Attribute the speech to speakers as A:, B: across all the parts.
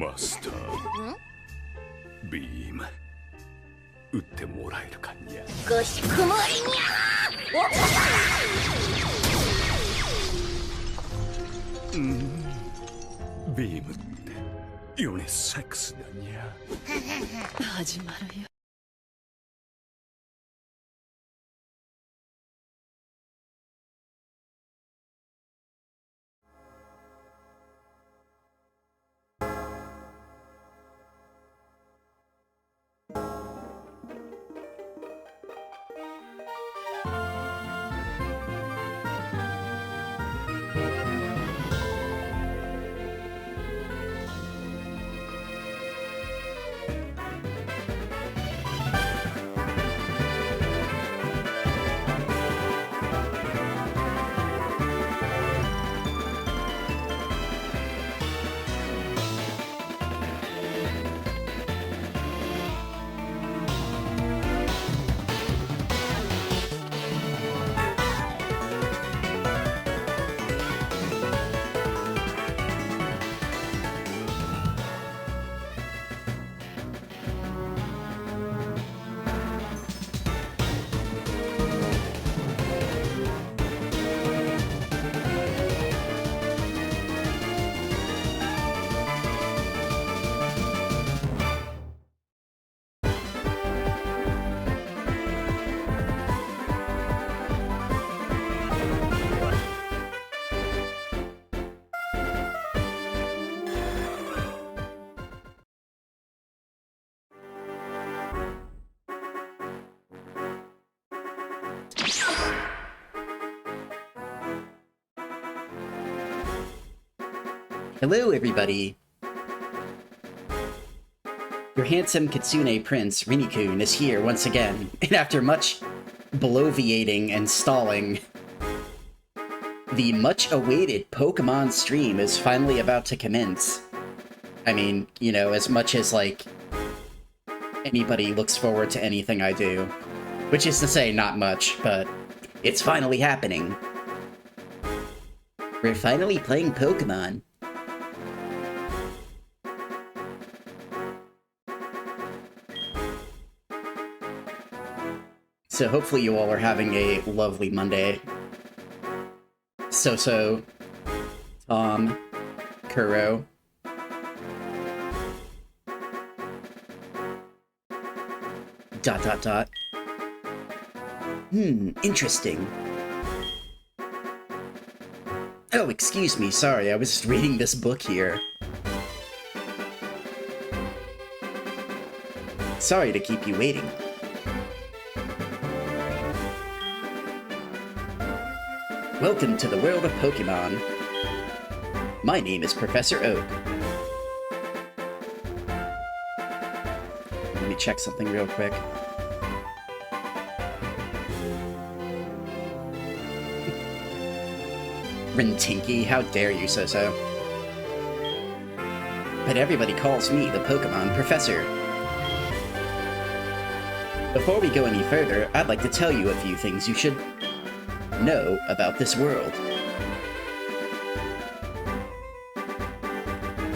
A: マスター。ビーム打ってもらえるかにゃ。
B: かしこまりに
A: ゃ。ビームってヨネセックスだにゃ。
C: 始まるよ。
D: Hello, everybody. Your handsome Kitsune Prince, Rinny-kun, is here once again, and after much bloviating and stalling, the much-awaited Pokemon stream is finally about to commence. I mean, you know, as much as, like, anybody looks forward to anything I do. Which is to say, not much, but it's finally happening. We're finally playing Pokemon. So hopefully you all are having a lovely Monday. So, Tom, Kuro. Dot dot dot. Interesting. Oh, excuse me, sorry, I was just reading this book here. Sorry to keep you waiting. Welcome to the world of Pokemon. My name is Professor Oak. Let me check something real quick. Rintinky, how dare you, So-So. But everybody calls me the Pokemon Professor. Before we go any further, I'd like to tell you a few things you should know about this world.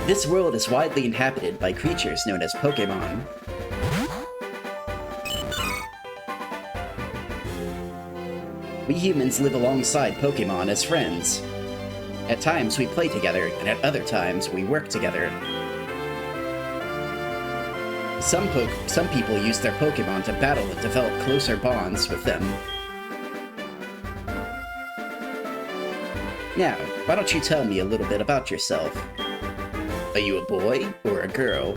D: This world is widely inhabited by creatures known as Pokemon. We humans live alongside Pokemon as friends. At times we play together, and at other times we work together. Some people use their Pokemon to battle and develop closer bonds with them. Now, why don't you tell me a little bit about yourself? Are you a boy or a girl?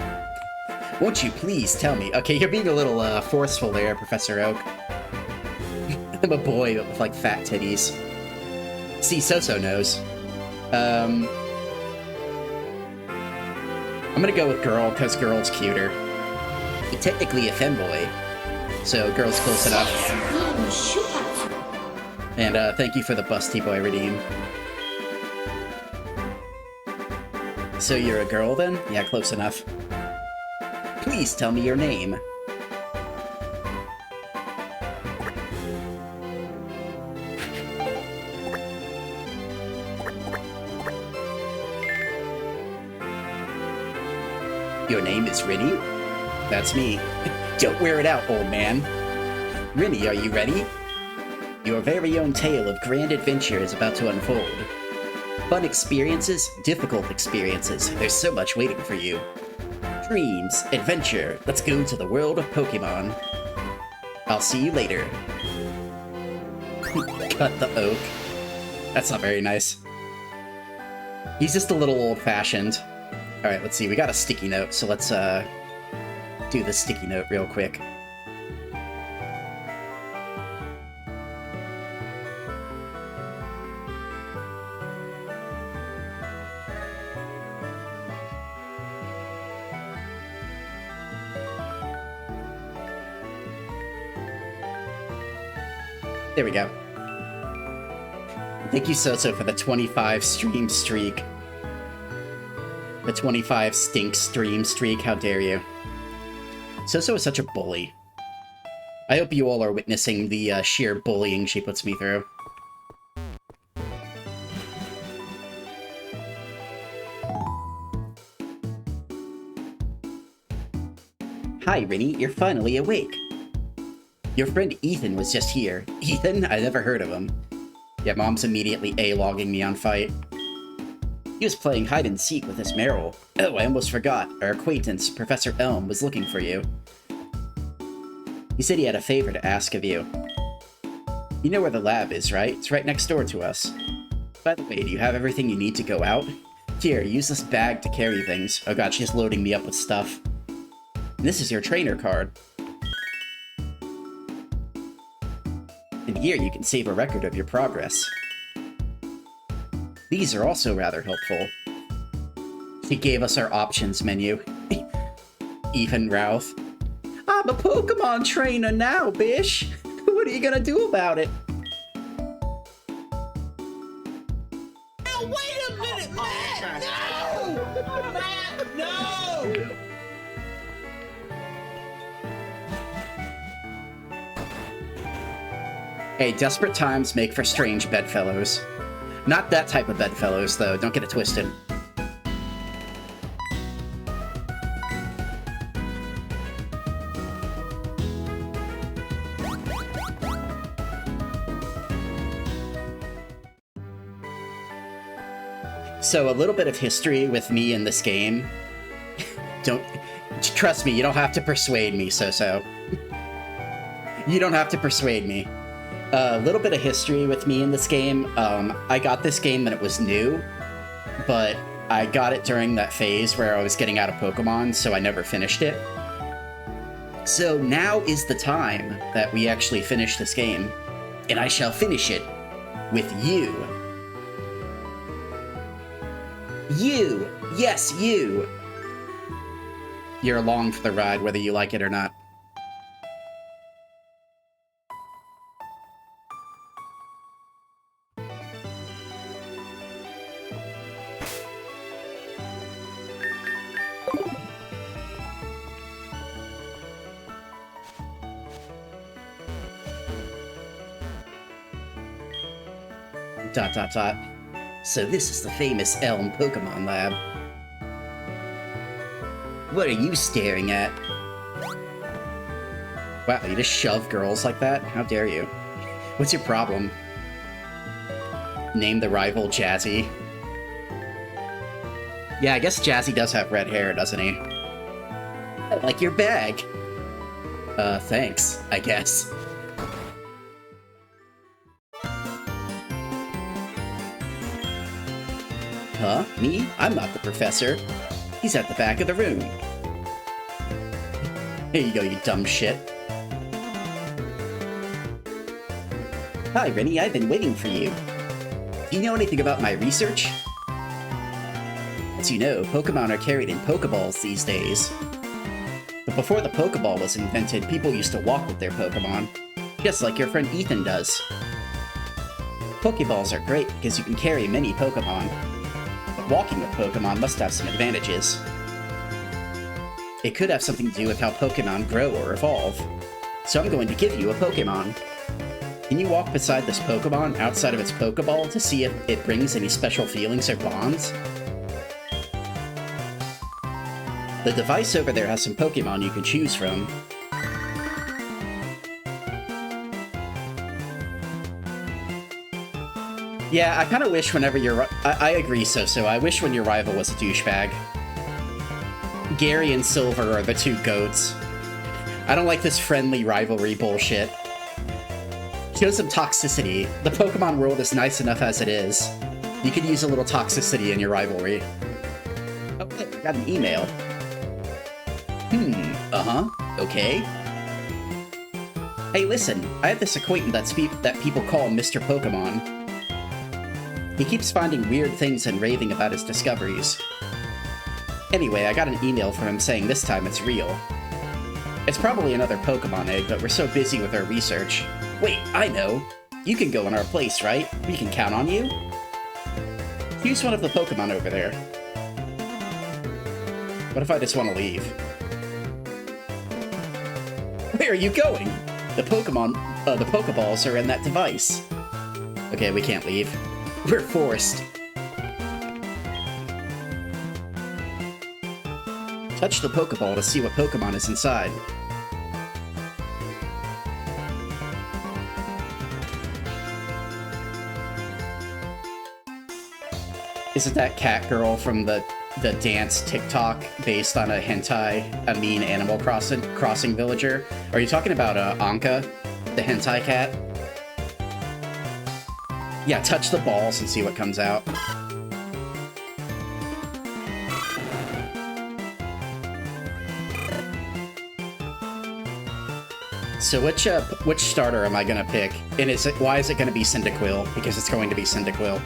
D: Won't you please tell me? Okay, you're being a little forceful there, Professor Oak. I'm a boy with, like, fat titties. See, So-So knows. I'm gonna go with girl, because girl's cuter. You're technically a femboy, so girl's close enough. And, thank you for the Busty Boy redeem. So you're a girl, then? Yeah, close enough. Please tell me your name. Your name is Rinny? That's me. Don't wear it out, old man. Rinny, are you ready? Your very own tale of grand adventure is about to unfold. Fun experiences, difficult experiences. There's so much waiting for you. Dreams, adventure. Let's go to the world of Pokemon. I'll see you later. Cut the oak. That's not very nice. He's just a little old-fashioned. Alright, let's see. We got a sticky note, so let's do the sticky note real quick. There we go. Thank you, Soso, for the 25 stream streak. The 25 stink stream streak, how dare you. Soso is such a bully. I hope you all are witnessing the sheer bullying she puts me through. Hi, Rinny, you're finally awake. Your friend Ethan was just here. Ethan? I never heard of him. Yeah, Mom's immediately A-logging me on Fight. He was playing hide-and-seek with his Meryl. Oh, I almost forgot. Our acquaintance, Professor Elm, was looking for you. He said he had a favor to ask of you. You know where the lab is, right? It's right next door to us. By the way, do you have everything you need to go out? Here, use this bag to carry things. Oh god, she's loading me up with stuff. And this is your trainer card. And here you can save a record of your progress. These are also rather helpful. He gave us our options menu. Ethan Routh. I'm a Pokemon trainer now, bish! What are you gonna do about it?
B: Now wait a minute, Matt! No! Matt, no!
D: Hey, desperate times make for strange bedfellows. Not that type of bedfellows, though. Don't get it twisted. So, a little bit of history with me in this game. Trust me, you don't have to persuade me, So-So. You don't have to persuade me. A little bit of history with me in this game. I got this game when it was new, but I got it during that phase where I was getting out of Pokemon, so I never finished it. So now is the time that we actually finish this game, and I shall finish it with you. You! Yes, you! You're along for the ride, whether you like it or not. Dot dot dot. So this is the famous Elm Pokemon Lab. What are you staring at? Wow, you just shove girls like that? How dare you? What's your problem? Name the rival Jazzy. Yeah, I guess Jazzy does have red hair, doesn't he? I like your bag. Thanks, I guess. Huh? Me? I'm not the professor. He's at the back of the room. Here you go, you dumb shit. Hi, Rinny, I've been waiting for you. Do you know anything about my research? As you know, Pokemon are carried in Pokeballs these days. But before the Pokeball was invented, people used to walk with their Pokemon, just like your friend Ethan does. Pokeballs are great because you can carry many Pokemon. Walking with Pokemon must have some advantages. It could have something to do with how Pokemon grow or evolve. So I'm going to give you a Pokemon. Can you walk beside this Pokemon outside of its Pokeball to see if it brings any special feelings or bonds? The device over there has some Pokemon you can choose from. Yeah, I kind of wish whenever I agree, So. I wish when your rival was a douchebag. Gary and Silver are the two goats. I don't like this friendly rivalry bullshit. Show some toxicity. The Pokemon world is nice enough as it is. You could use a little toxicity in your rivalry. Oh, I got an email. Okay. Hey, listen, I have this acquaintance that people call Mr. Pokemon. He keeps finding weird things and raving about his discoveries. Anyway, I got an email from him saying this time it's real. It's probably another Pokemon egg, but we're so busy with our research. Wait, I know! You can go in our place, right? We can count on you? Choose one of the Pokemon over there. What if I just want to leave? Where are you going? The Pokeballs are in that device. Okay, we can't leave. We're forced. Touch the Pokeball to see what Pokemon is inside. Isn't that cat girl from the dance TikTok based on a hentai, a mean Animal Crossing villager? Are you talking about Anka, the hentai cat? Yeah, touch the balls and see what comes out. So which starter am I gonna pick? And why is it gonna be Cyndaquil? Because it's going to be Cyndaquil.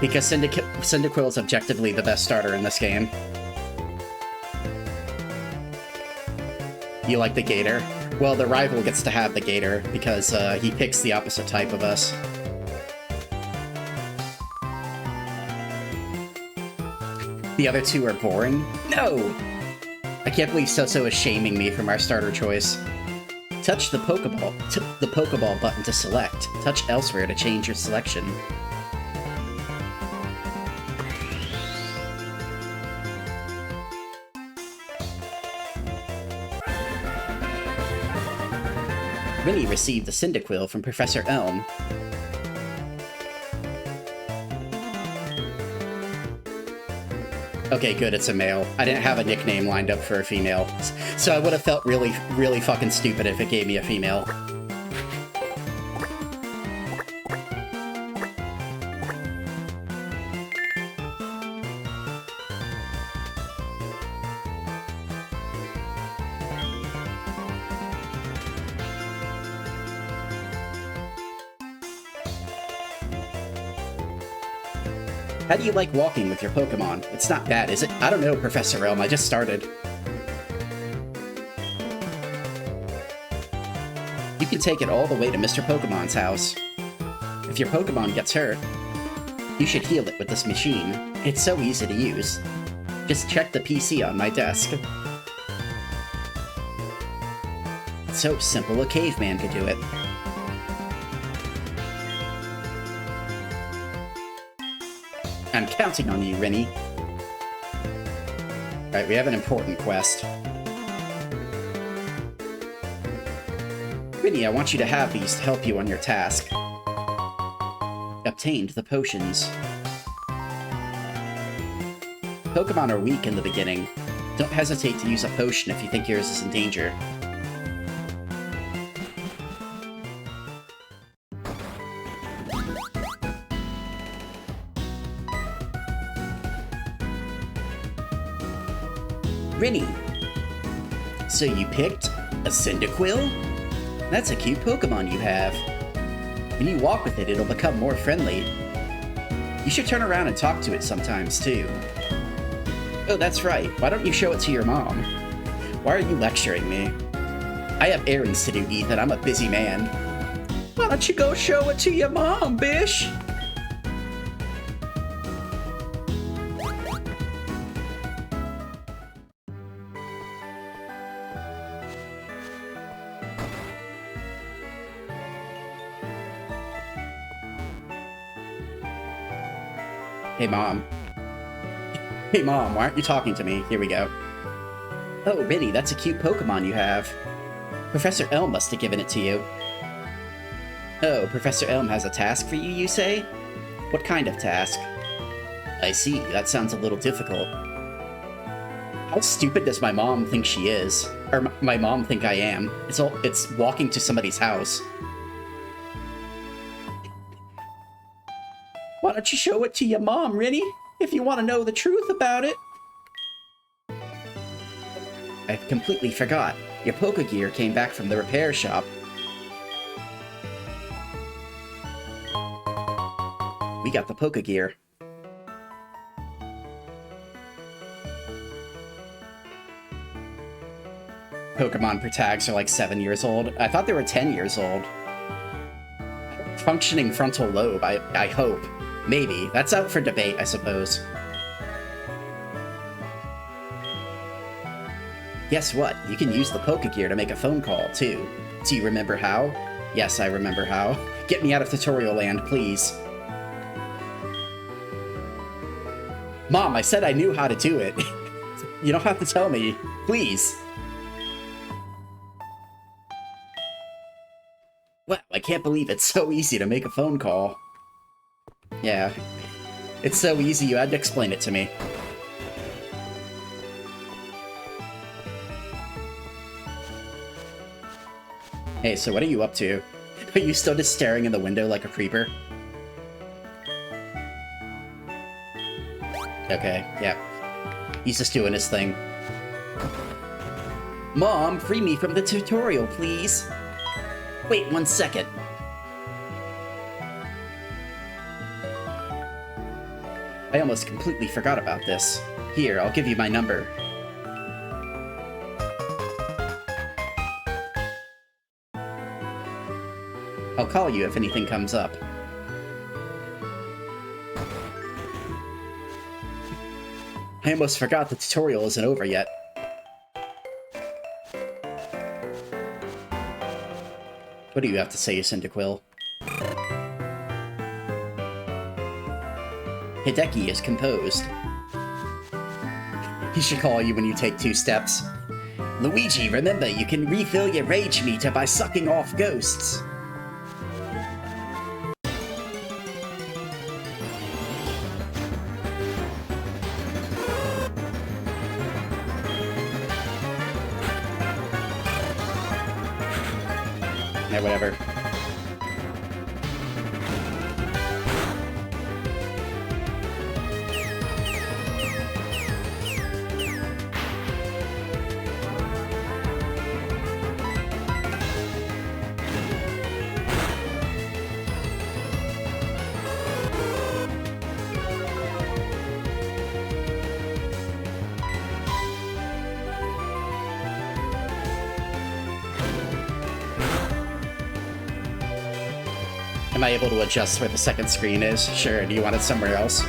D: Because Cyndaquil is objectively the best starter in this game. You like the Gator? Well, the rival gets to have the Gator, because he picks the opposite type of us. The other two are boring? No! I can't believe So is shaming me from our starter choice. Touch the Pokeball button to select. Touch elsewhere to change your selection. Rinny received a Cyndaquil from Professor Elm. Okay, good, it's a male. I didn't have a nickname lined up for a female, so I would have felt really, really fucking stupid if it gave me a female. How do you like walking with your Pokemon? It's not bad, is it? I don't know, Professor Elm, I just started. You can take it all the way to Mr. Pokemon's house. If your Pokemon gets hurt, you should heal it with this machine. It's so easy to use. Just check the PC on my desk. It's so simple a caveman could do it. I'm counting on you, Rinny. Alright, we have an important quest. Rinny, I want you to have these to help you on your task. Obtained the potions. Pokemon are weak in the beginning. Don't hesitate to use a potion if you think yours is in danger. Rinny! So you picked a Cyndaquil? That's a cute Pokemon you have. When you walk with it, it'll become more friendly. You should turn around and talk to it sometimes, too. Oh, that's right. Why don't you show it to your mom? Why are you lecturing me? I have errands to do, Ethan. I'm a busy man. Why don't you go show it to your mom, bish? Hey, Mom. Hey Mom, why aren't you talking to me? Here we go. Oh, Rinny, that's a cute Pokemon you have. Professor Elm must have given it to you. Oh, Professor Elm has a task for you, you say? What kind of task? I see, that sounds a little difficult. How stupid does my mom think she is? Or my mom think I am? It's walking to somebody's house. Why don't you show it to your mom, Rinny? If you want to know the truth about it. I completely forgot. Your Pokegear came back from the repair shop. We got the Pokegear. Pokemon per tags are like 7 years old. I thought they were 10 years old. Functioning frontal lobe, I hope. Maybe. That's out for debate, I suppose. Guess what? You can use the Pokegear to make a phone call, too. Do you remember how? Yes, I remember how. Get me out of tutorial land, please. Mom, I said I knew how to do it. You don't have to tell me. Please. Wow, I can't believe it's so easy to make a phone call. Yeah. It's so easy you had to explain it to me. Hey, so what are you up to? Are you still just staring in the window like a creeper? Okay, yeah. He's just doing his thing. Mom, free me from the tutorial, please. Wait 1 second. I almost completely forgot about this. Here, I'll give you my number. I'll call you if anything comes up. I almost forgot the tutorial isn't over yet. What do you have to say, Cyndaquil? Hideki is composed. He should call you when you take 2 steps. Luigi, remember, you can refill your rage meter by sucking off ghosts. Yeah, whatever. Am I able to adjust where the second screen is? Sure, do you want it somewhere else?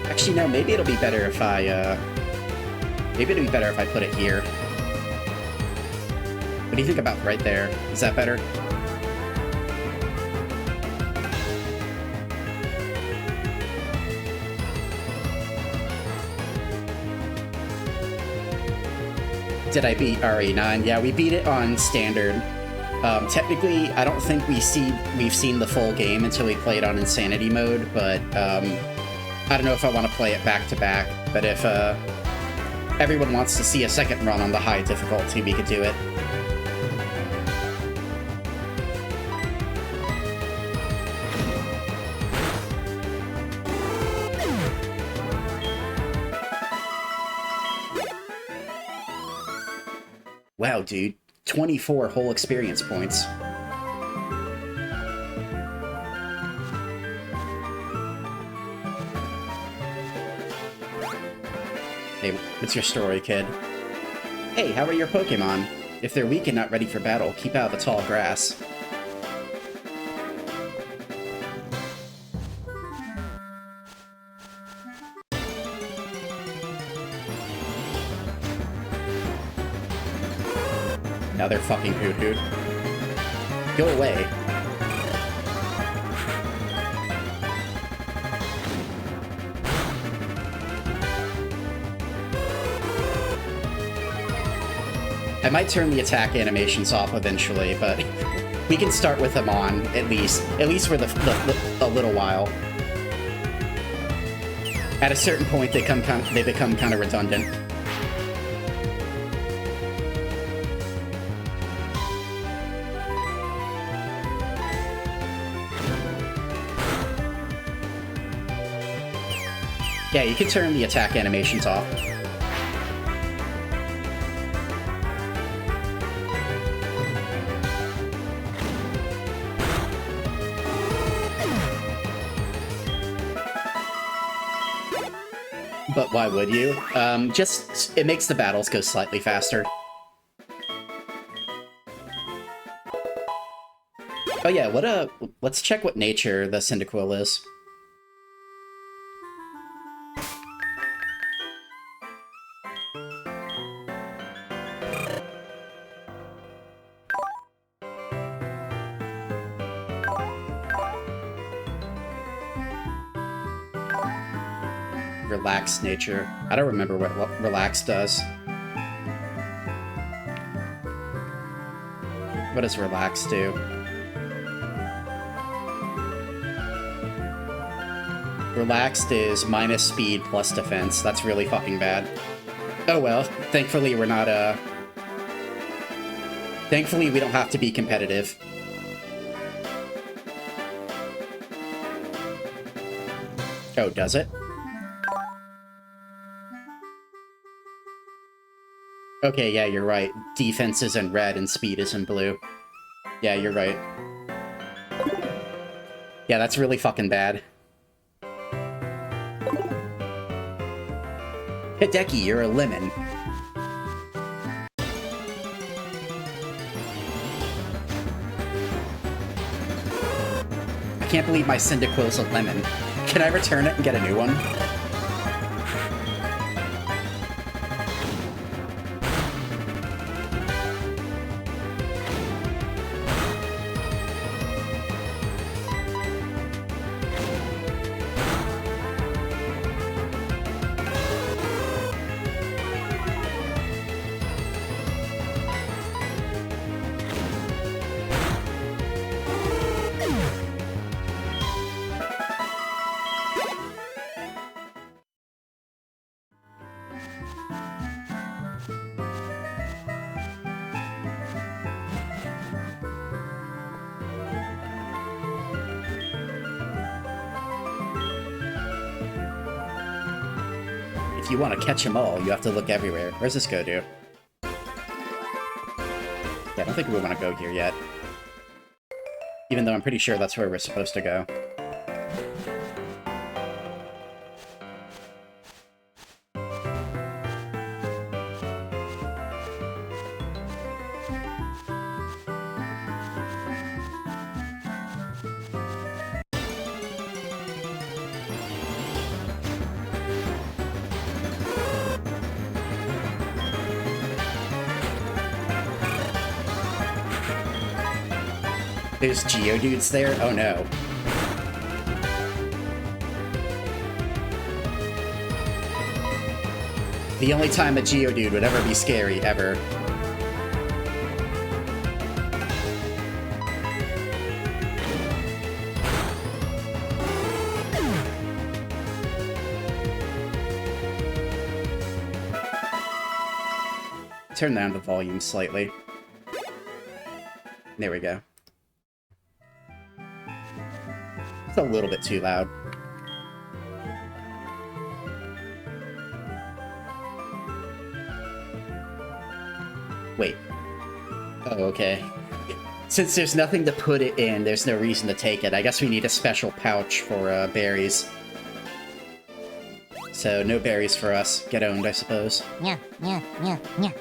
D: Actually, no, maybe it'll be better if I, maybe it'll be better if I put it here. What do you think about right there? Is that better? Did I beat RE9? Yeah, we beat it on standard. Technically, I don't think we've seen the full game until we play it on Insanity mode, but I don't know if I want to play it back-to-back, but if everyone wants to see a second run on the high difficulty, we could do it. Wow, dude. 24 whole experience points. Hey, what's your story, kid? Hey, how are your Pokemon? If they're weak and not ready for battle, keep out of the tall grass. Now they're fucking poo-pooed. Go away. I might turn the attack animations off eventually, but we can start with them on, at least for a little while. At a certain point, they become kind of redundant. Yeah, you can turn the attack animations off. But why would you? Just, it makes the battles go slightly faster. Oh yeah, let's check what nature the Cyndaquil is. Relaxed nature. I don't remember what relax does. What does relax do? Relaxed is minus speed plus defense. That's really fucking bad. Oh well, thankfully we're not, thankfully we don't have to be competitive. Oh, does it? Okay, yeah, you're right. Defense is in red and speed is in blue. Yeah, you're right. Yeah, that's really fucking bad. Hideki, you're a lemon. I can't believe my Cyndaquil's a lemon. Can I return it and get a new one? If you want to catch them all, you have to look everywhere. Where's this go to? Yeah, I don't think we want to go here yet. Even though I'm pretty sure that's where we're supposed to go. There's Geodudes there? Oh no. The only time a Geodude would ever be scary, ever. Turn down the volume slightly. There we go. It's a little bit too loud. Wait. Oh, okay. Since there's nothing to put it in, there's no reason to take it. I guess we need a special pouch for berries. So, no berries for us. Get owned, I suppose.
C: Yeah, yeah, yeah, yeah.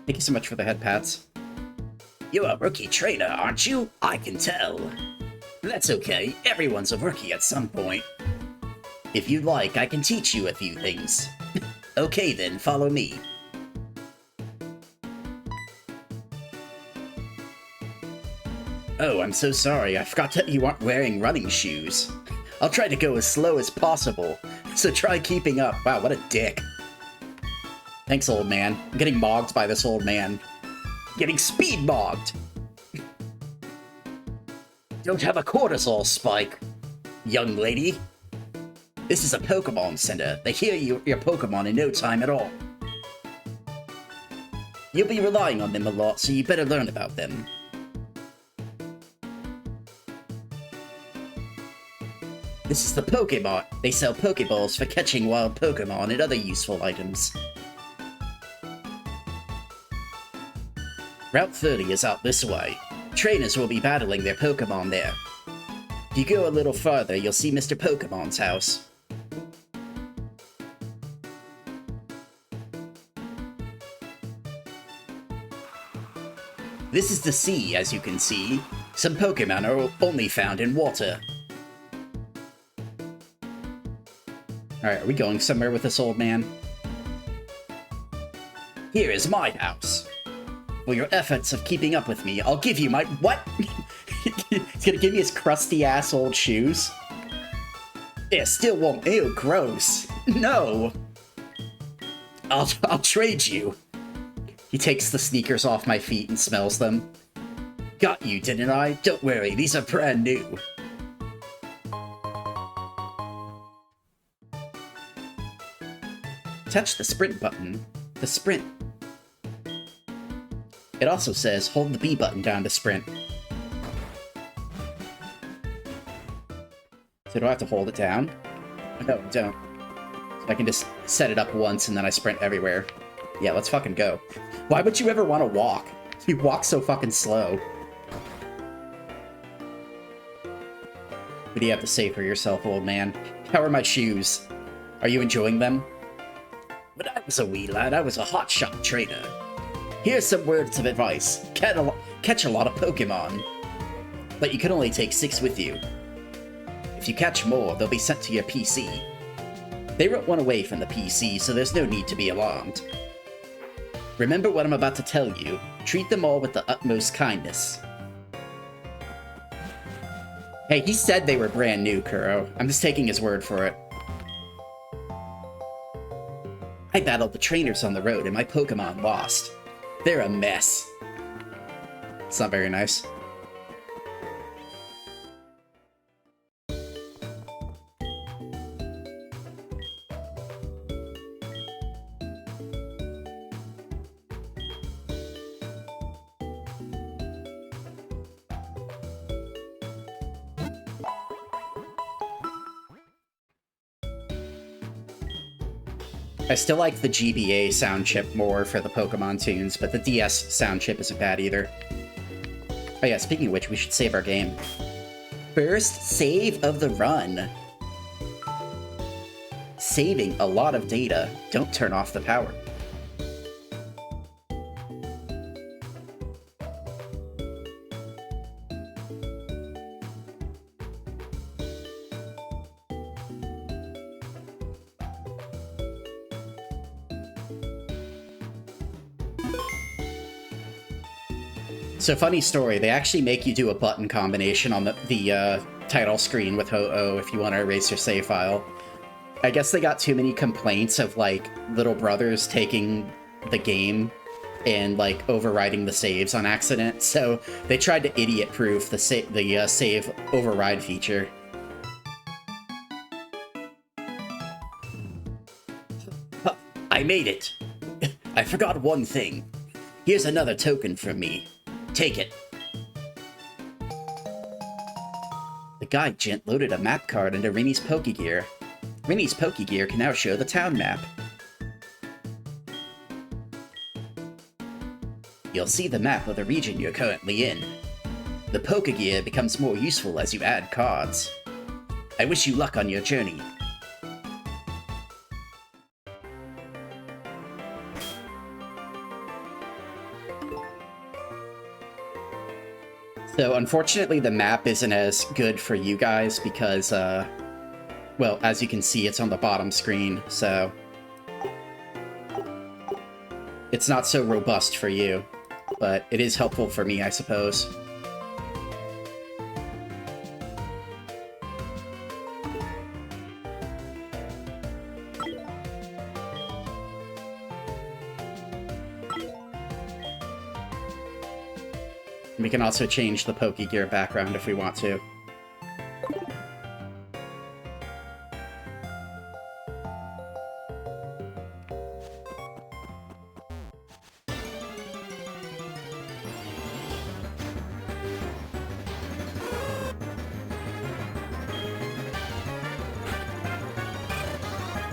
D: Thank you so much for the head pats. You're a rookie trainer, aren't you? I can tell. That's okay. Everyone's a rookie at some point. If you'd like, I can teach you a few things. Okay then, follow me. Oh, I'm so sorry. I forgot that you aren't wearing running shoes. I'll try to go as slow as possible, so try keeping up. Wow, what a dick. Thanks, old man. I'm getting mogged by this old man. Getting speed mogged! Don't have a cortisol spike, young lady. This is a Pokemon Center. They heal your Pokemon in no time at all. You'll be relying on them a lot, so you better learn about them. This is the Pokemon. They sell Pokeballs for catching wild Pokemon and other useful items. Route 30 is out this way. Trainers will be battling their Pokemon there. If you go a little farther, you'll see Mr. Pokemon's house. This is the sea, as you can see. Some Pokemon are only found in water. Alright, are we going somewhere with this old man? Here is my house. For your efforts of keeping up with me, I'll give you my— what? He's gonna give me his crusty-ass old shoes? It still won't— ew, gross. No! I'll trade you. He takes the sneakers off my feet and smells them. Got you, didn't I? Don't worry, these are brand new. Touch the sprint button. The sprint. It also says hold the B button down to sprint. So do I have to hold it down? No, don't. So I can just set it up once and then I sprint everywhere. Yeah, let's fucking go. Why would you ever want to walk? You walk so fucking slow. What do you have to say for yourself, old man? How are my shoes? Are you enjoying them? When I was a wee lad, I was a hotshot trainer. Here's some words of advice. Catch a lot of Pokemon. But you can only take 6 with you. If you catch more, they'll be sent to your PC. They wrote one away from the PC, so there's no need to be alarmed. Remember what I'm about to tell you. Treat them all with the utmost kindness. Hey, he said they were brand new, Kuro. I'm just taking his word for it. I battled the trainers on the road and my Pokemon lost. They're a mess. It's not very nice. I still like the GBA sound chip more for the Pokemon tunes, but the DS sound chip isn't bad either. Oh yeah, speaking of which, we should save our game. First save of the run. Saving a lot of data. Don't turn off the power. So funny story, they actually make you do a button combination on the title screen with Ho-Oh if you want to erase your save file. I guess they got too many complaints of, like, little brothers taking the game and, like, overriding the saves on accident, so they tried to idiot-proof the save override feature. I made it! I forgot one thing. Here's another token from me. Take it. The guide gent loaded a map card into Rinny's Pokegear. Rinny's Pokegear can now show the town map. You'll see the map of the region you're currently in. The Pokegear becomes more useful as you add cards. I wish you luck on your journey. So, unfortunately, the map isn't as good for you guys because, well, as you can see, it's on the bottom screen, so it's not so robust for you, but it is helpful for me, I suppose. We can also change the Pokegear background if we want to.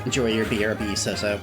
D: Enjoy your BRB, Soso.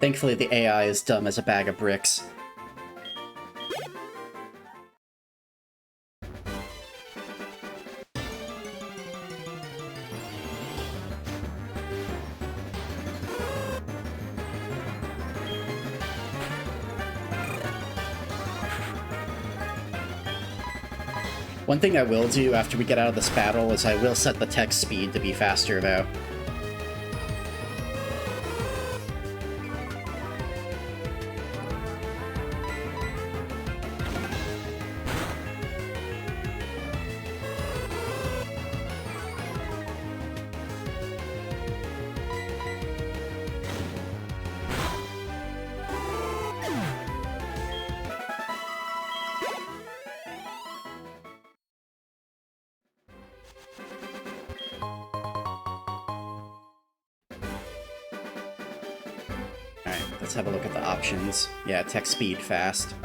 D: Thankfully, the AI is dumb as a bag of bricks. One thing I will do after we get out of this battle is I will set the text speed to be faster, though. Let's have a look at the options. Yeah, text speed fast.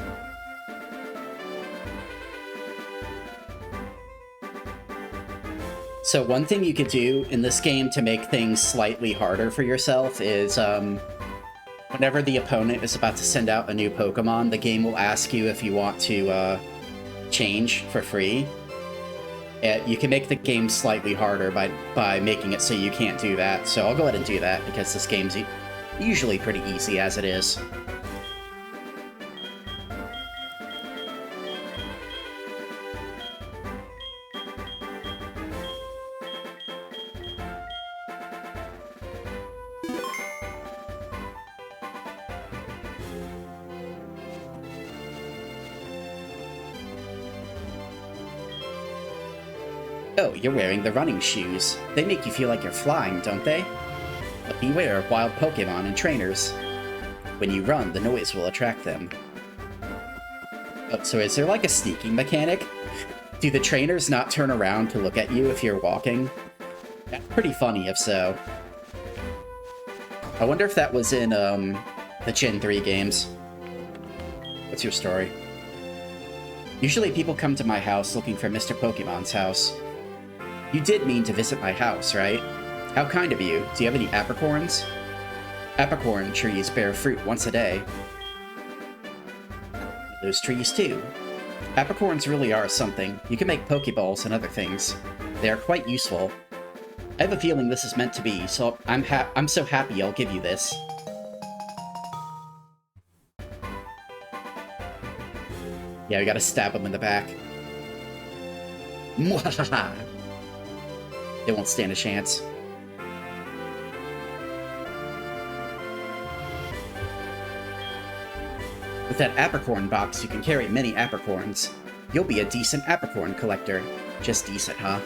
D: So one thing you could do in this game to make things slightly harder for yourself is whenever the opponent is about to send out a new Pokemon, the game will ask you if you want to change for free. You can make the game slightly harder by making it so you can't do that. So I'll go ahead and do that because this game's usually pretty easy as it is. Oh, you're wearing the running shoes. They make you feel like you're flying, don't they? But beware of wild Pokemon and trainers. When you run, the noise will attract them. Oh, so is there like a sneaking mechanic? Do the trainers not turn around to look at you if you're walking? That's pretty funny if so. I wonder if that was in, the Gen 3 games. What's your story? Usually people come to my house looking for Mr. Pokemon's house. You did mean to visit my house, right? How kind of you. Do you have any apricorns? Apricorn trees bear fruit once a day. Those trees too. Apricorns really are something. You can make Pokeballs and other things. They are quite useful. I have a feeling this is meant to be, so I'm so happy I'll give you this. Yeah, we gotta stab him in the back. Mwahaha! They won't stand a chance. With that apricorn box, you can carry many apricorns. You'll be a decent apricorn collector. Just decent, huh?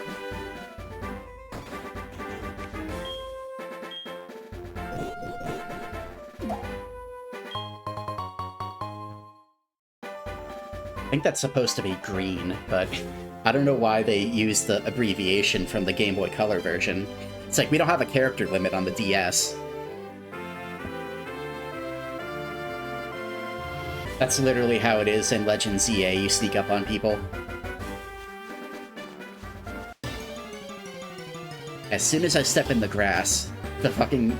D: I think that's supposed to be green, but I don't know why they used the abbreviation from the Game Boy Color version. It's like, we don't have a character limit on the DS. That's literally how it is in Legend ZA, you sneak up on people. As soon as I step in the grass, the fucking...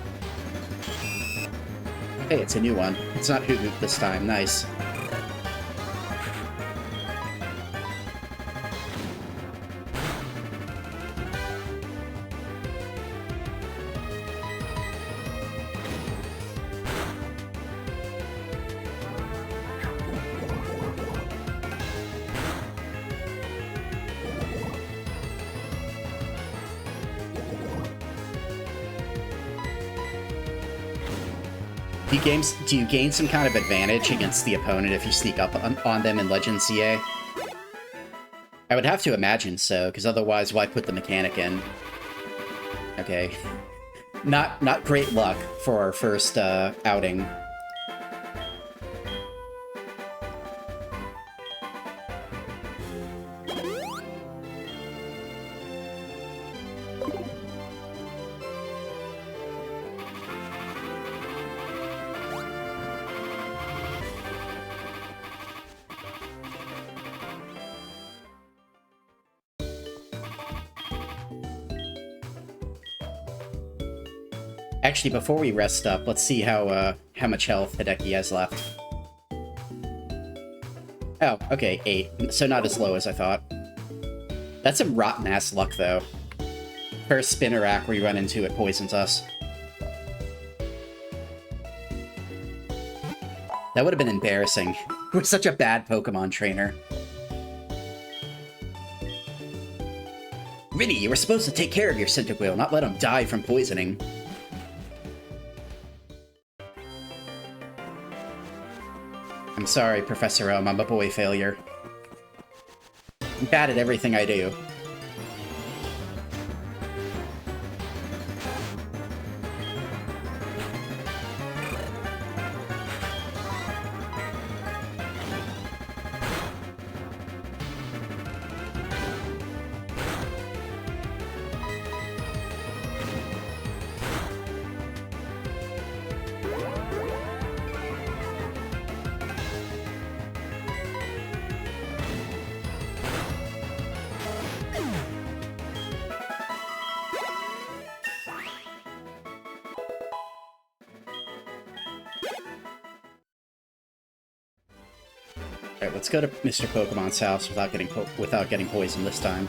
D: Hey, it's a new one. It's not Hoot Hoot this time, nice. Do you gain some kind of advantage against the opponent if you sneak up on them in Legend CA? I would have to imagine so, because otherwise why put the mechanic in? Okay. Not great luck for our first outing. Actually, before we rest up, let's see how much health Hideki has left. Oh, okay, 8. So not as low as I thought. That's some rotten-ass luck, though. First spinner rack where you run into it poisons us. That would have been embarrassing. We're such a bad Pokemon trainer. Rinny, you were supposed to take care of your Cyndaquil, not let him die from poisoning. I'm sorry, Professor Elm, I'm a boy failure. I'm bad at everything I do. Alright, let's go to Mr. Pokemon's house without getting poisoned this time.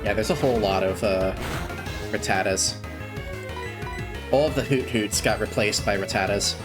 D: Yeah, there's a whole lot of Rattatas. All of the Hoot Hoots got replaced by Rattatas.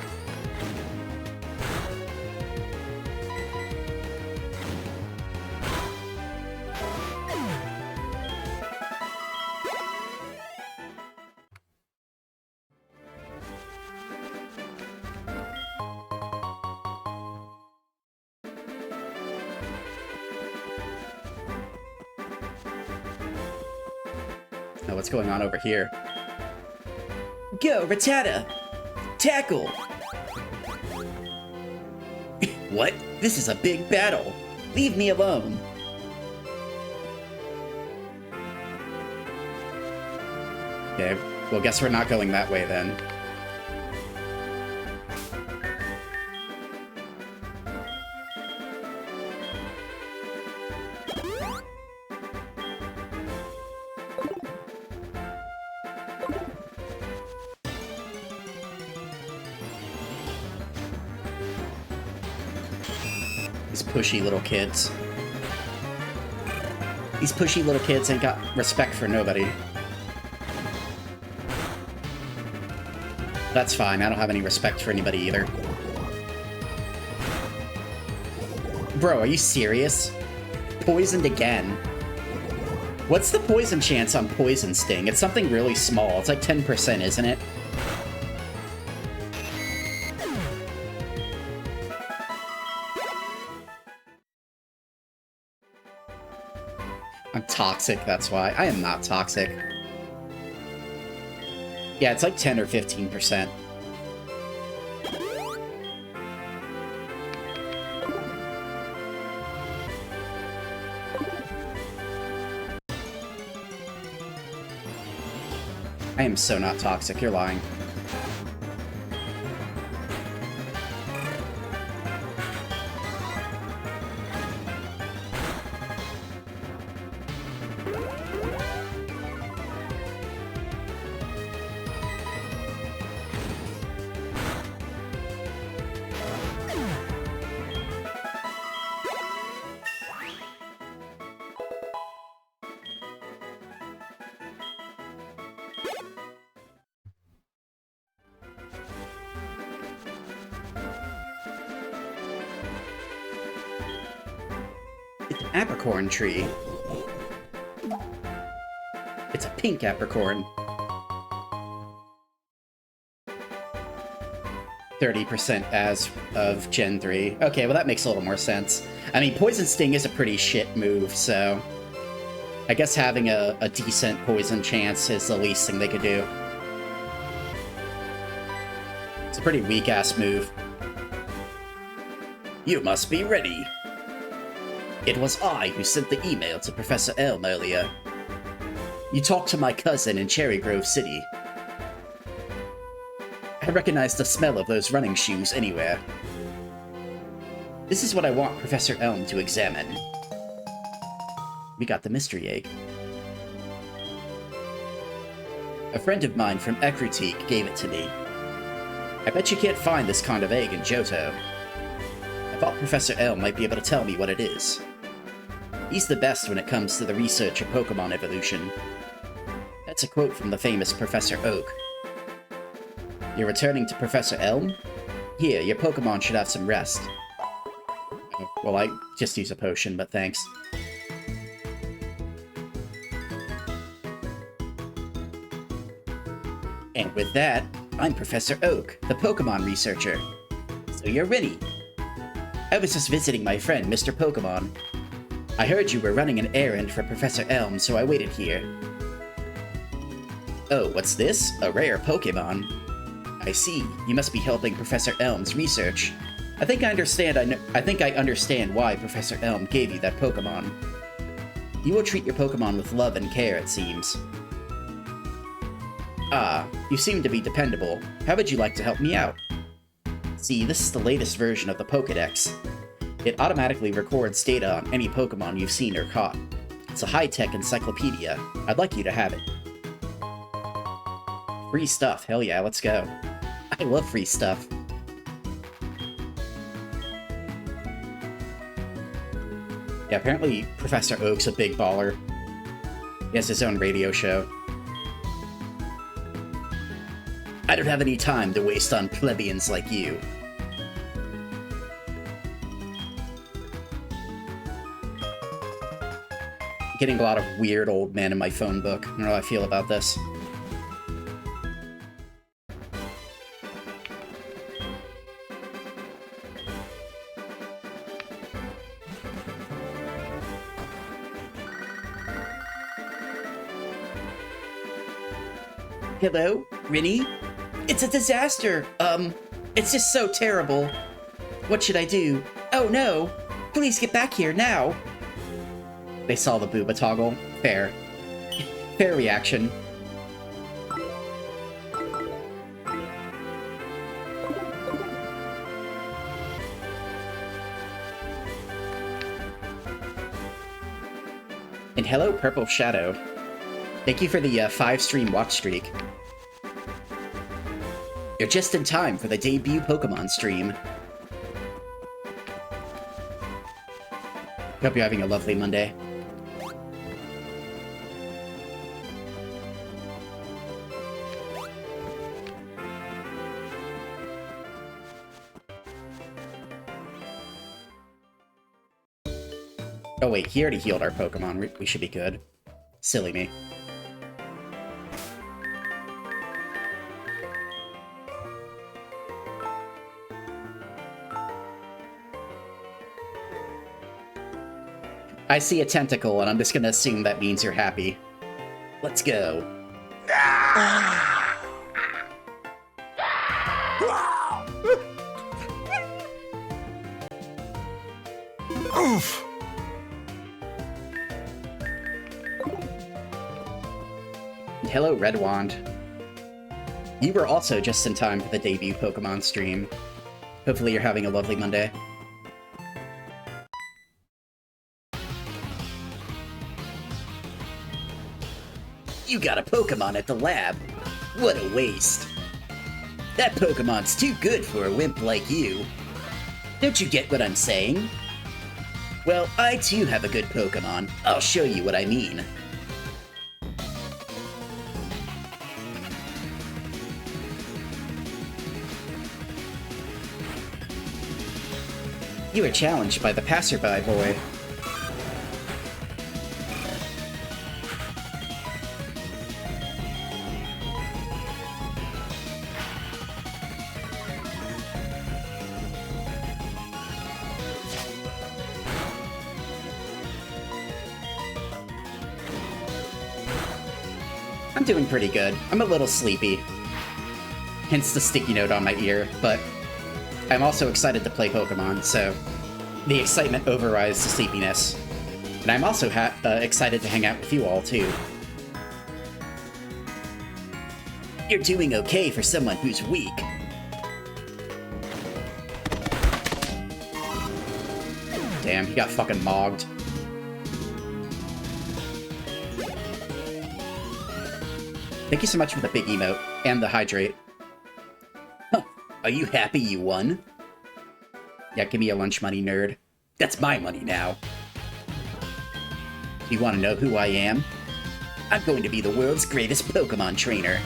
D: Now what's going on over here? Go, Rattata! Tackle! What? This is a big battle! Leave me alone! Okay, well, guess we're not going that way then. These pushy little kids. These pushy little kids ain't got respect for nobody. That's fine, I don't have any respect for anybody either. Bro, are you serious? Poisoned again. What's the poison chance on Poison Sting? It's something really small. It's like 10%, isn't it? I'm toxic, that's why. I am not toxic. Yeah, it's like 10 or 15%. I am so not toxic, you're lying. Apricorn tree. It's a pink apricorn. 30% as of Gen 3. Okay, well that makes a little more sense. I mean, Poison Sting is a pretty shit move, so... I guess having a decent poison chance is the least thing they could do. It's a pretty weak-ass move. You must be ready. It was I who sent the email to Professor Elm earlier. You talked to my cousin in Cherry Grove City. I recognize the smell of those running shoes anywhere. This is what I want Professor Elm to examine. We got the mystery egg. A friend of mine from Ekrutik gave it to me. I bet you can't find this kind of egg in Johto. I thought Professor Elm might be able to tell me what it is. He's the best when it comes to the research of Pokemon evolution. That's a quote from the famous Professor Oak. You're returning to Professor Elm? Here, your Pokemon should have some rest. Oh, well, I just use a potion, but thanks. And with that, I'm Professor Oak, the Pokemon researcher. So you're Rinny. I was just visiting my friend, Mr. Pokemon. I heard you were running an errand for Professor Elm, so I waited here. Oh, what's this? A rare Pokemon. I see. You must be helping Professor Elm's research. I think I understand why Professor Elm gave you that Pokemon. You will treat your Pokemon with love and care, it seems. Ah, you seem to be dependable. How would you like to help me out? See, this is the latest version of the Pokédex. It automatically records data on any Pokemon you've seen or caught. It's a high-tech encyclopedia. I'd like you to have it. Free stuff. Hell yeah, let's go. I love free stuff. Yeah, apparently Professor Oak's a big baller. He has his own radio show. I don't have any time to waste on plebeians like you. Getting a lot of weird old men in my phone book. I don't know how I feel about this. Hello, Rinny? It's a disaster! It's just so terrible. What should I do? Oh no! Please get back here now! They saw the booba toggle. Fair. Fair reaction. And hello, Purple Shadow. Thank you for the 5-stream watch streak. You're just in time for the debut Pokemon stream. Hope you're having a lovely Monday. Oh wait, he already healed our Pokemon. We should be good. Silly me. I see a tentacle, and I'm just gonna assume that means you're happy. Let's go.
A: Oof!
D: Hello, Red Wand. You were also just in time for the debut Pokemon stream. Hopefully you're having a lovely Monday. You got a Pokemon at the lab. What a waste. That Pokemon's too good for a wimp like you. Don't you get what I'm saying? Well, I too have a good Pokemon. I'll show you what I mean. You were challenged by the passerby boy. I'm doing pretty good. I'm a little sleepy. Hence the sticky note on my ear, but I'm also excited to play Pokemon, so the excitement overrides the sleepiness. And I'm also excited to hang out with you all, too. You're doing okay for someone who's weak. Damn, he got fucking mogged. Thank you so much for the big emote and the hydrate. Huh, are you happy you won? Yeah, give me your lunch money, nerd. That's my money now. You want to know who I am? I'm going to be the world's greatest Pokemon trainer.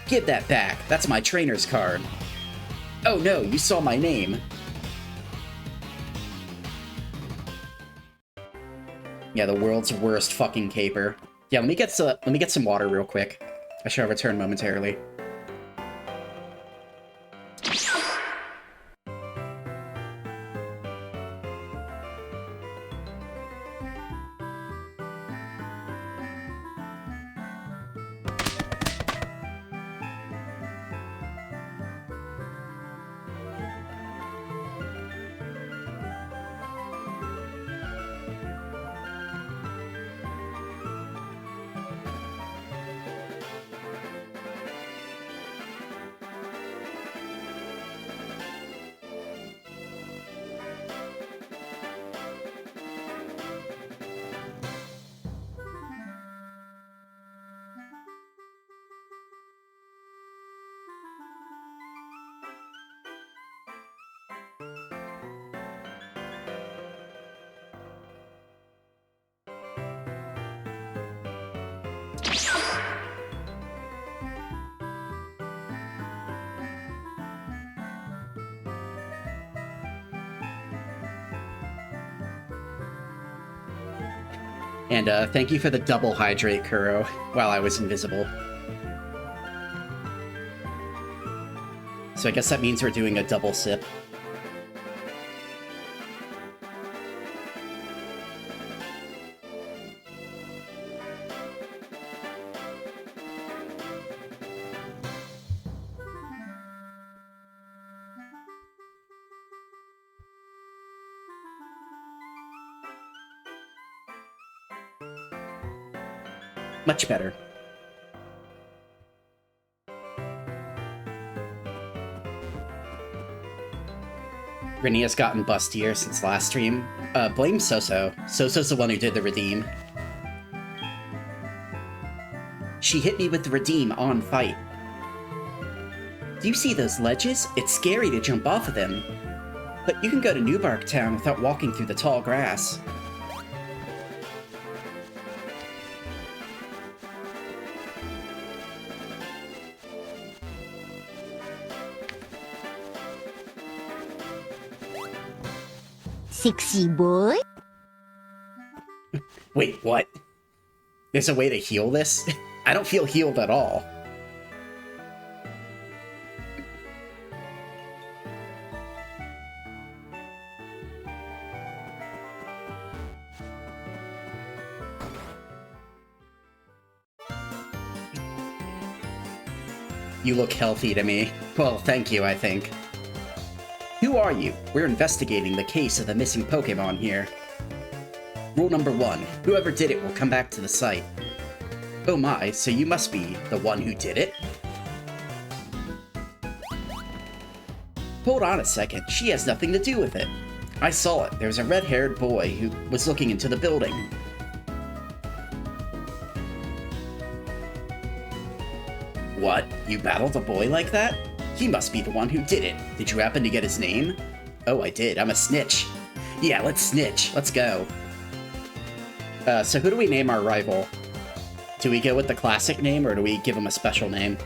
D: Give that back. That's my trainer's card. Oh no, you saw my name. Yeah, the world's worst fucking caper. Yeah, let me get some water real quick. I shall return momentarily. And thank you for the double hydrate, Kuro, while I was invisible. So I guess that means we're doing a double sip. Much better. Rinny has gotten bustier since last stream. Blame Soso. Soso's the one who did the redeem. She hit me with the redeem on fight. Do you see those ledges? It's scary to jump off of them. But you can go to Newbark Town without walking through the tall grass.
C: Sexy boy?
D: Wait, what? There's a way to heal this? I don't feel healed at all. You look healthy to me. Well, thank you, I think. Who are you? We're investigating the case of the missing Pokemon here. Rule number 1. Whoever did it will come back to the site. Oh my, so you must be the one who did it? Hold on a second, she has nothing to do with it. I saw it. There was a red-haired boy who was looking into the building. What? You battled a boy like that? He must be the one who did it. Did you happen to get his name? Oh, I did. I'm a snitch. Yeah, let's snitch. Let's go. So who do we name our rival? Do we go with the classic name, or do we give him a special name?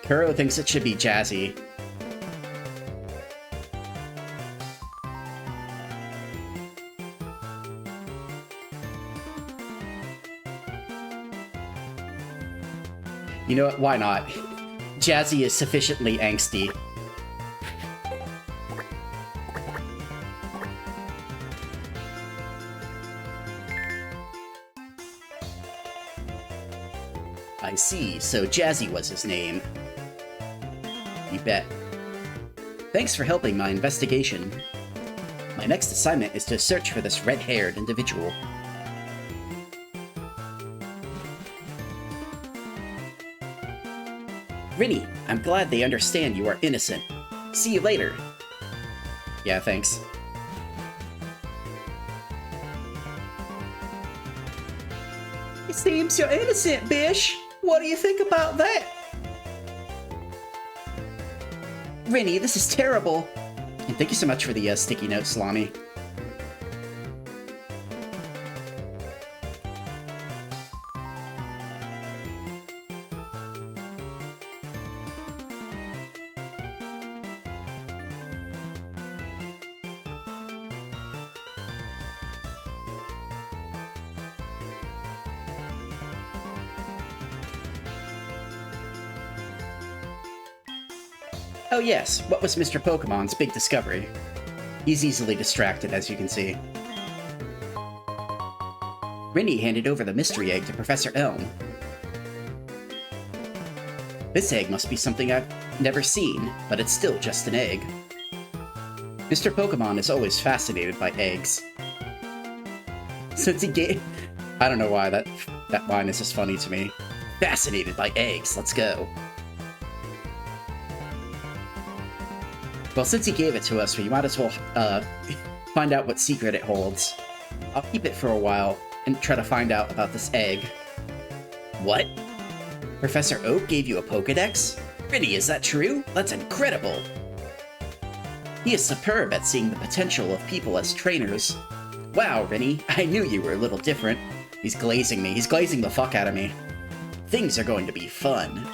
D: Kuro thinks it should be Jazzy. You know what? Why not? Jazzy is sufficiently angsty. I see, so Jazzy was his name. You bet. Thanks for helping my investigation. My next assignment is to search for this red-haired individual. Rinny, I'm glad they understand you are innocent. See you later. Yeah, thanks. It seems you're innocent, Bish. What do you think about that? Rinny, this is terrible. And thank you so much for the sticky note, Salami. Oh yes, what was Mr. Pokemon's big discovery? He's easily distracted, as you can see. Rinny handed over the mystery egg to Professor Elm. This egg must be something I've never seen, but it's still just an egg. Mr. Pokemon is always fascinated by eggs. Since he gave... I don't know why that line is just funny to me. Fascinated by eggs, let's go. Well, since he gave it to us, we might as well find out what secret it holds. I'll keep it for a while and try to find out about this egg. What? Professor Oak gave you a Pokedex? Rinny, is that true? That's incredible! He is superb at seeing the potential of people as trainers. Wow, Rinny, I knew you were a little different. He's glazing me. He's glazing the fuck out of me. Things are going to be fun.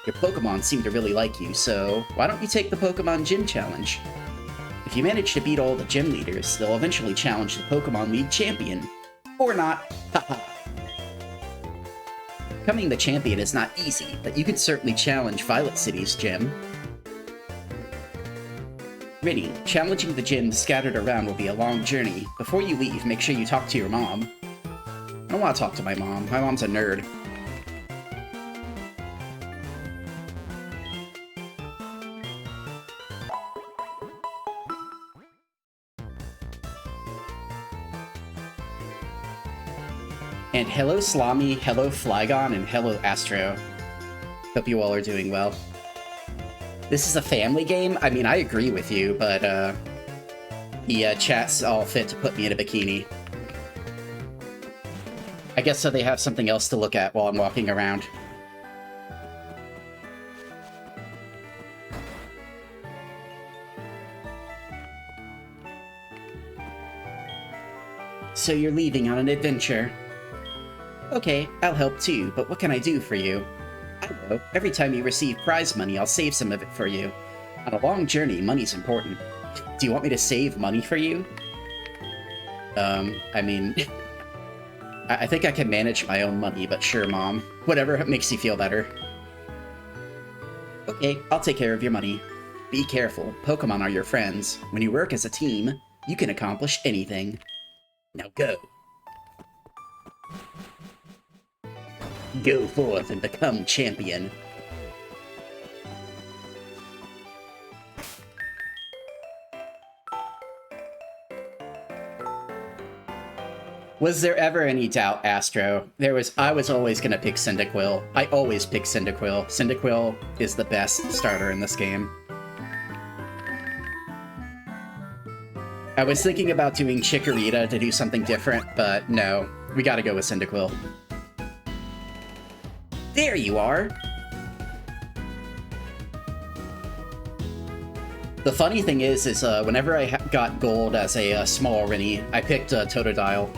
D: Your Pokemon seem to really like you, so why don't you take the Pokemon Gym Challenge? If you manage to beat all the gym leaders, they'll eventually challenge the Pokemon League champion. Or not. Haha. Becoming the champion is not easy, but you can certainly challenge Violet City's gym. Rinny, challenging the gyms scattered around will be a long journey. Before you leave, make sure you talk to your mom. I don't want to talk to my mom. My mom's a nerd. And hello Salami, hello Flygon, and hello Astro. Hope you all are doing well. This is a family game? I mean, I agree with you, but the chat's all fit to put me in a bikini. I guess so they have something else to look at while I'm walking around. So you're leaving on an adventure. Okay, I'll help too, but what can I do for you? I know, every time you receive prize money, I'll save some of it for you. On a long journey, money's important. Do you want me to save money for you? I mean... I think I can manage my own money, but sure, Mom. Whatever makes you feel better. Okay, I'll take care of your money. Be careful, Pokemon are your friends. When you work as a team, you can accomplish anything. Now go. Go forth and become champion. Was there ever any doubt, Astro? I was always gonna pick Cyndaquil. I always pick Cyndaquil. Cyndaquil is the best starter in this game. I was thinking about doing Chikorita to do something different, but no. We gotta go with Cyndaquil. There you are! The funny thing is whenever I got gold as a small Rinny, I picked Totodile.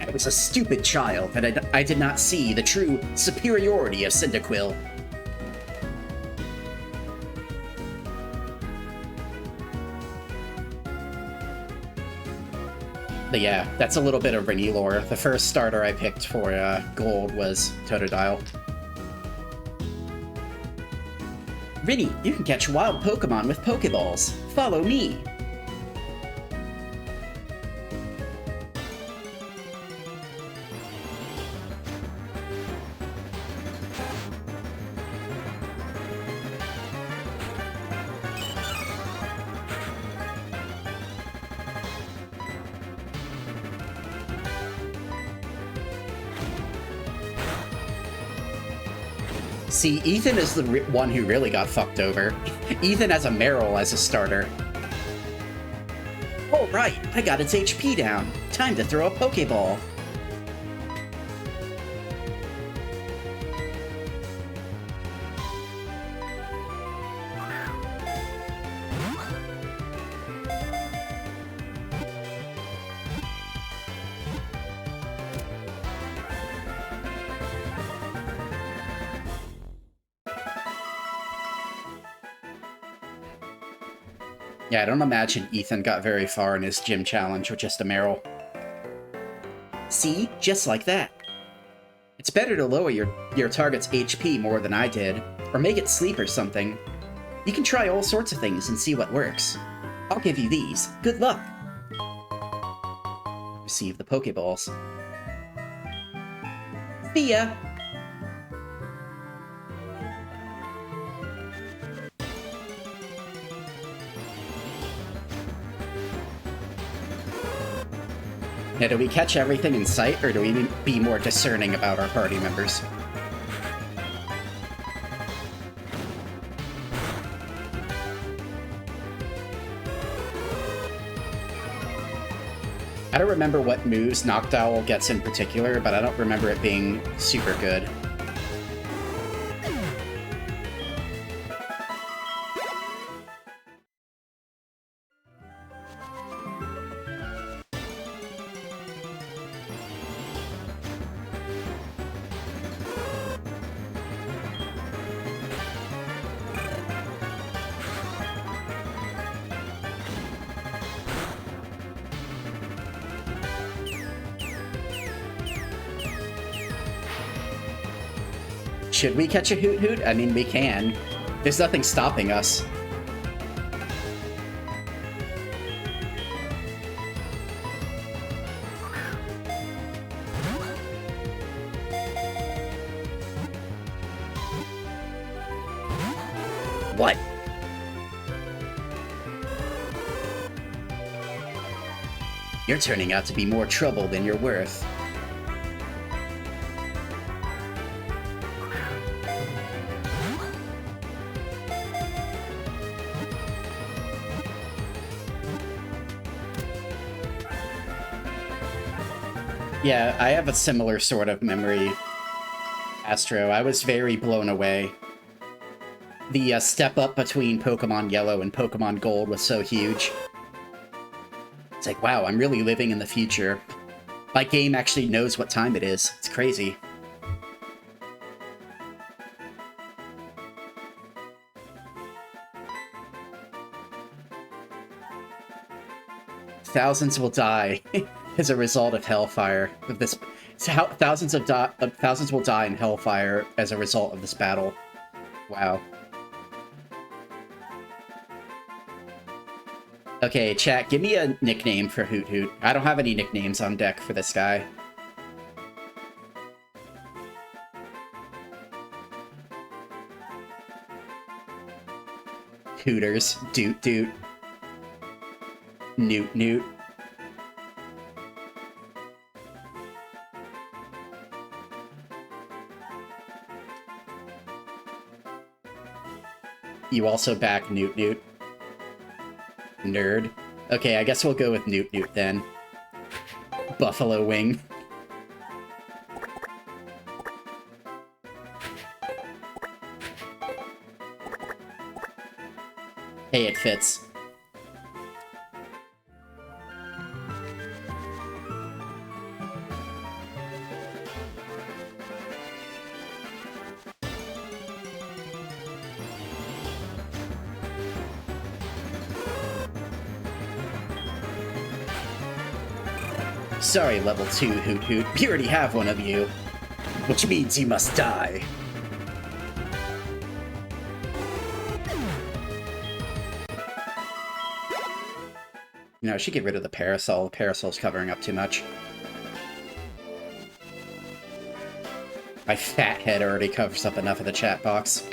D: I was a stupid child, and I did not see the true superiority of Cyndaquil. But yeah, that's a little bit of Rinny lore. The first starter I picked for gold was Totodile. Rinny, you can catch wild Pokemon with Pokeballs. Follow me! See, Ethan is the one who really got fucked over. Ethan has a Meryl as a starter. Oh right, I got its HP down. Time to throw a Pokeball. Yeah, I don't imagine Ethan got very far in his gym challenge with just a Meryl. See? Just like that. It's better to lower your target's HP more than I did, or make it sleep or something. You can try all sorts of things and see what works. I'll give you these. Good luck! Receive the Pokeballs. See ya! Now, do we catch everything in sight, or do we be more discerning about our party members? I don't remember what moves Noctowl gets in particular, but I don't remember it being super good. Should we catch a Hoot Hoot? I mean, we can. There's nothing stopping us. What? You're turning out to be more trouble than you're worth. Yeah, I have a similar sort of memory, Astro. I was very blown away. The step up between Pokemon Yellow and Pokemon Gold was so huge. It's like, wow, I'm really living in the future. My game actually knows what time it is. It's crazy. Thousands will die as a result of Hellfire. Of this, thousands will die in Hellfire as a result of this battle. Wow. Okay, chat, give me a nickname for Hoot Hoot. I don't have any nicknames on deck for this guy. Hooters. Doot doot. Newt newt. You also back Newt Newt. Nerd. Okay, I guess we'll go with Newt Newt then. Buffalo wing. Hey, it fits. Sorry, level 2 Hoot Hoot. We already have one of you. Which means you must die. You know, I should get rid of the parasol. The parasol's covering up too much. My fat head already covers up enough of the chat box.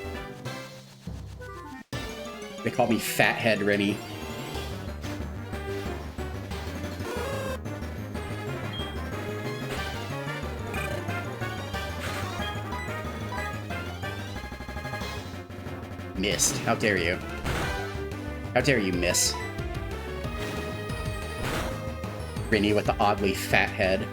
D: They call me Fathead Rinny. Missed. How dare you? How dare you miss? Rinny with the oddly fat head.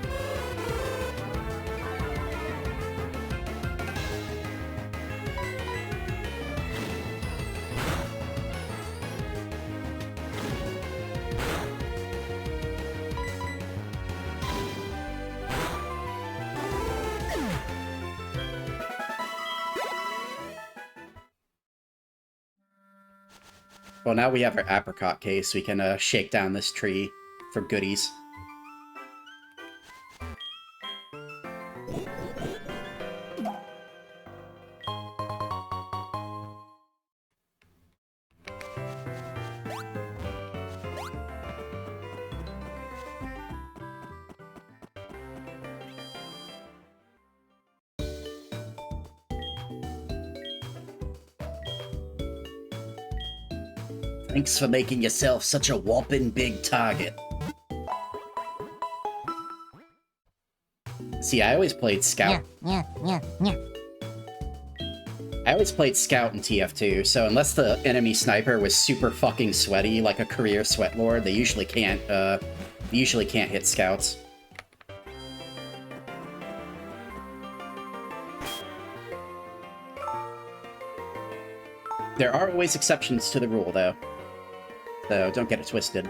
D: Well, now we have our apricot case. We can shake down this tree for goodies. Thanks for making yourself such a whopping big target. See, I always played Scout.
C: Yeah.
D: I always played Scout in TF2, so unless the enemy sniper was super fucking sweaty, like a career sweat lord, they usually can't hit Scouts. There are always exceptions to the rule, though. So don't get it twisted.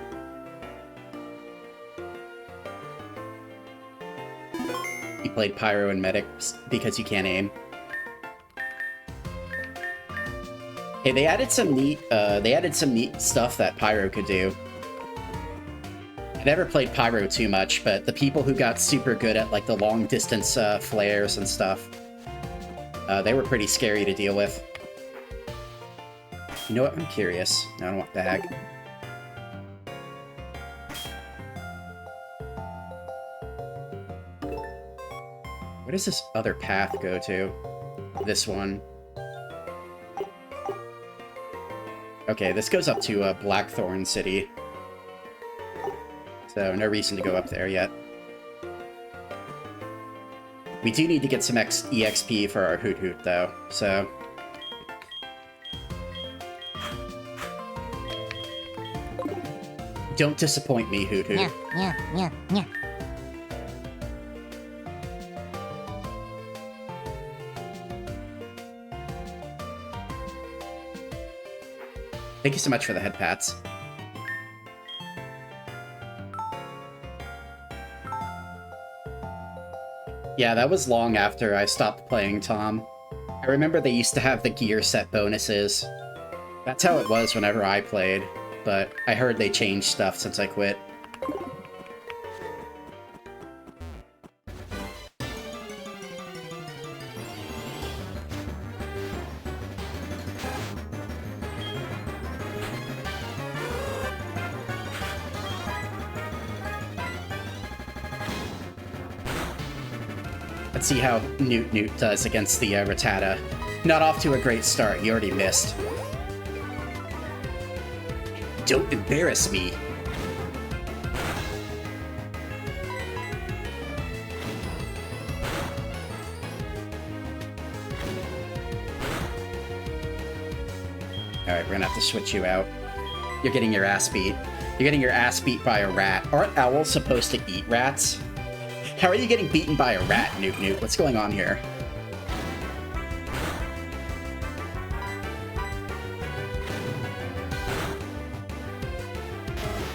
D: You played Pyro and Medic because you can't aim. Hey, they added some neat stuff that Pyro could do. I never played Pyro too much, but the people who got super good at like the long distance flares and stuff, they were pretty scary to deal with. You know what? I'm curious. I don't want bag. Where does this other path go to? This one. Okay, this goes up to Blackthorn City. So, no reason to go up there yet. We do need to get some EXP for our Hoot Hoot, though, so... Don't disappoint me, Hoot Hoot.
C: Yeah.
D: Thank you so much for the head pats. Yeah, that was long after I stopped playing Tom. I remember they used to have the gear set bonuses. That's how it was whenever I played, but I heard they changed stuff since I quit. Let's see how Newt does against the Rattata. Not off to a great start, you already missed. Don't embarrass me. Alright, we're gonna have to switch you out. You're getting your ass beat. You're getting your ass beat by a rat. Aren't owls supposed to eat rats? How are you getting beaten by a rat, Newt Newt? What's going on here?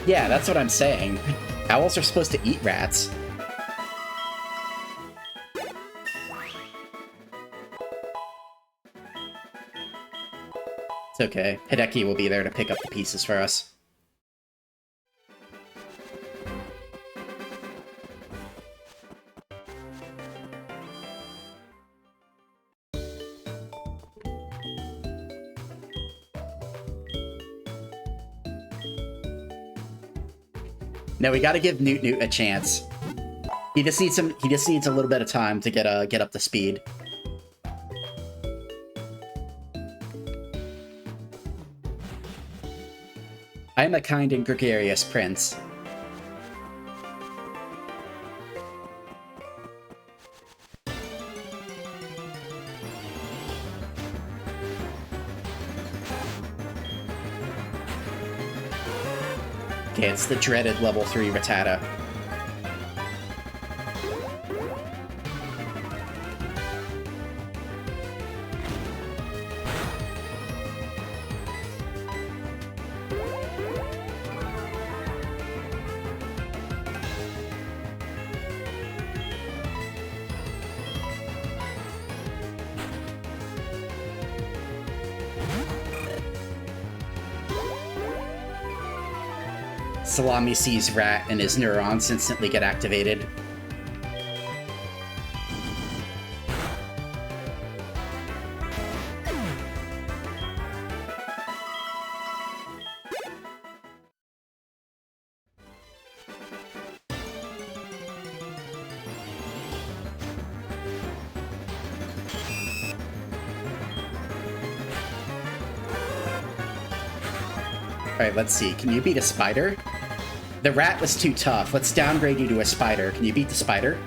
D: Yeah, that's what I'm saying. Owls are supposed to eat rats. It's okay. Hideki will be there to pick up the pieces for us. No, we gotta give Newt Newt a chance. He just needs a little bit of time to get up to speed. I am a kind and gregarious prince. Okay, it's the dreaded level 3 Rattata. Salami sees rat and his neurons instantly get activated. Alright, let's see. Can you beat a spider? The rat was too tough. Let's downgrade you to a spider. Can you beat the spider?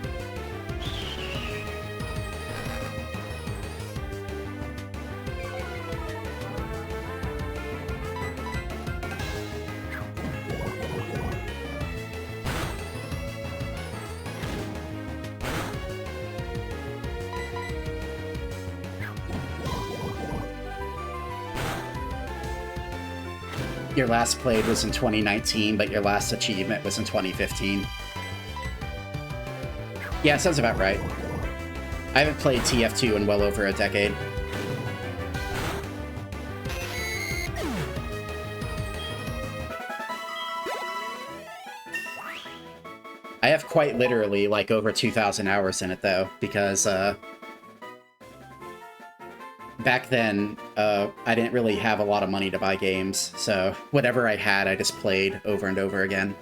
D: Your last played was in 2019, but your last achievement was in 2015. Yeah, sounds about right. I haven't played TF2 in well over a decade. I have quite literally, like, over 2,000 hours in it, though, because, back then, I didn't really have a lot of money to buy games, so whatever I had, I just played over and over again.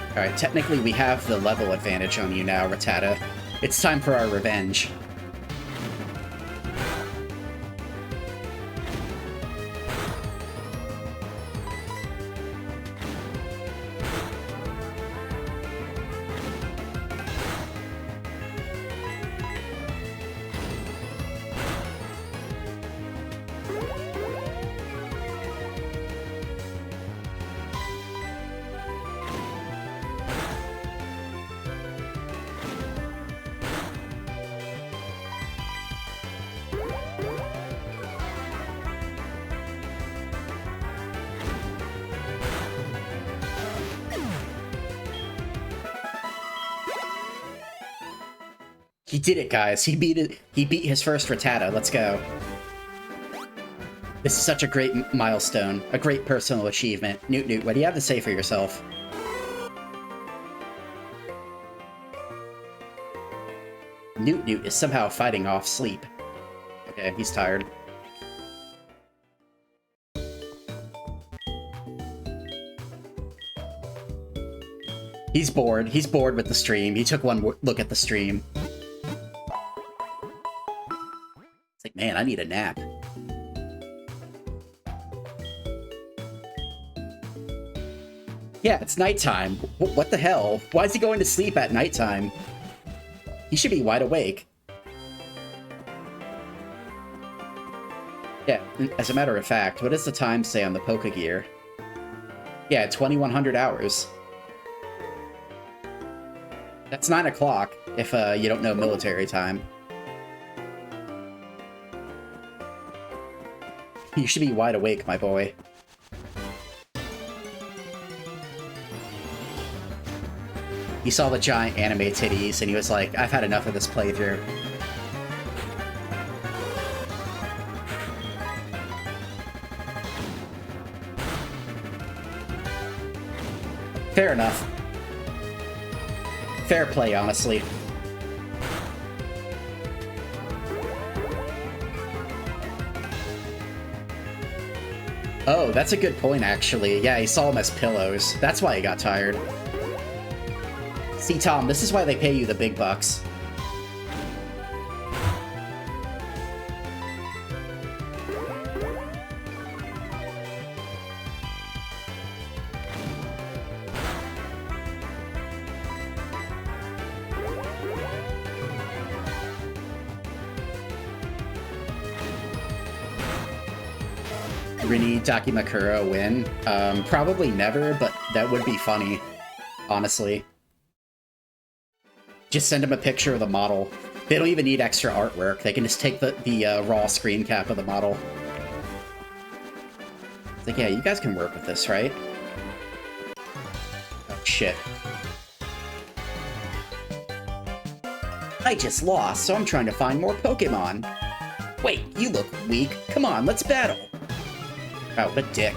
D: Alright, technically we have the level advantage on you now, Rattata. It's time for our revenge. He did it, guys. He beat it. He beat his first Rattata. Let's go. This is such a great milestone. A great personal achievement. Newt Newt, what do you have to say for yourself? Newt Newt is somehow fighting off sleep. Okay, he's tired. He's bored. He's bored with the stream. He took one look at the stream. It's like, man, I need a nap. Yeah, it's nighttime. What the hell? Why is he going to sleep at nighttime? He should be wide awake. Yeah, as a matter of fact, what does the time say on the Poke Gear? Yeah, 2100 hours. That's 9 o'clock, if you don't know military time. You should be wide awake, my boy. He saw the giant anime titties, and he was like, I've had enough of this playthrough. Fair enough. Fair play, honestly. Oh, that's a good point, actually. Yeah, he saw them as pillows. That's why he got tired. See, Tom, this is why they pay you the big bucks. Rinny Dakimakura win? Probably never, but that would be funny, honestly. Just send him a picture of the model. They don't even need extra artwork. They can just take the raw screen cap of the model. It's like, yeah, you guys can work with this, right? Oh, shit. I just lost, so I'm trying to find more Pokemon. Wait, you look weak. Come on, let's battle. Oh, what a dick.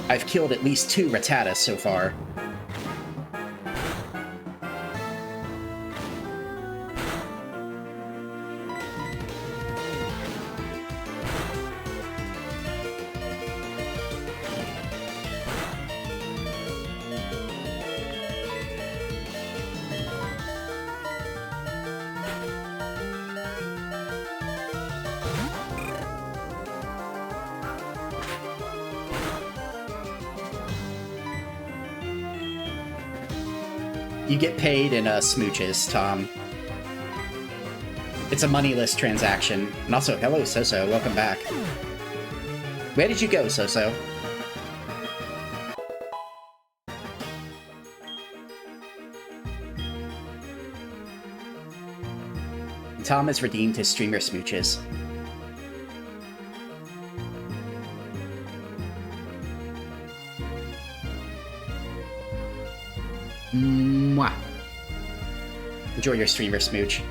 D: I've killed at least 2 Rattatas so far. You get paid in smooches, Tom. It's a moneyless transaction. And also, hello, Soso. Welcome back. Where did you go, Soso? Tom has redeemed his streamer smooches. Mwah. Enjoy your streamer smooch.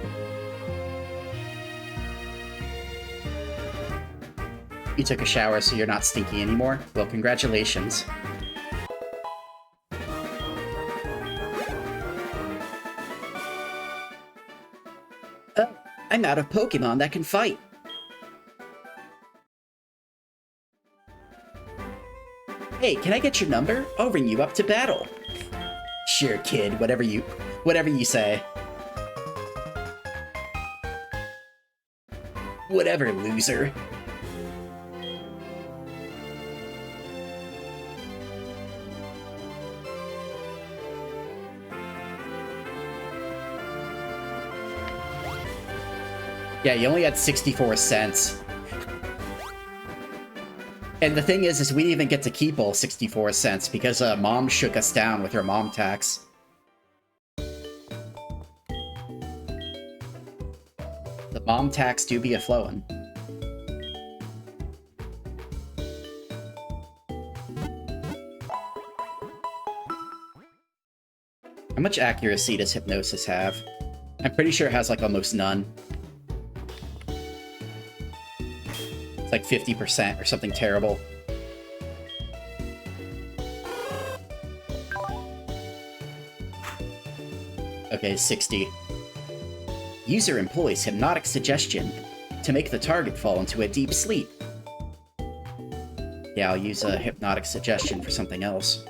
D: You took a shower, so you're not stinky anymore? Well, congratulations. I'm out of Pokemon that can fight. Hey, can I get your number? I'll ring you up to battle. Sure, kid. Whatever you say. Whatever, loser. Yeah, you only had 64 cents. And the thing is we didn't even get to keep all 64 cents because Mom shook us down with her mom tax. The mom tax do be a-flowin'. How much accuracy does Hypnosis have? I'm pretty sure it has like almost none. Like 50% or something terrible. Okay, 60. User employs hypnotic suggestion to make the target fall into a deep sleep. Yeah, I'll use a hypnotic suggestion for something else.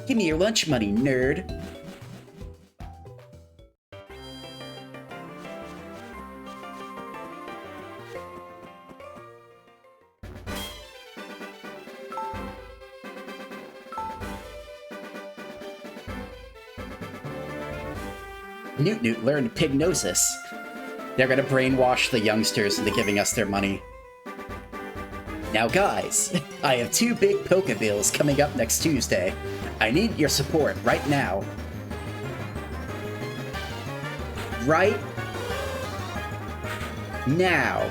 D: Give me your lunch money, nerd! Newt Newt learned Pignosis. They're gonna brainwash the youngsters into giving us their money. Now guys, I have 2 big Pokebills coming up next Tuesday. I need your support right now. Right now.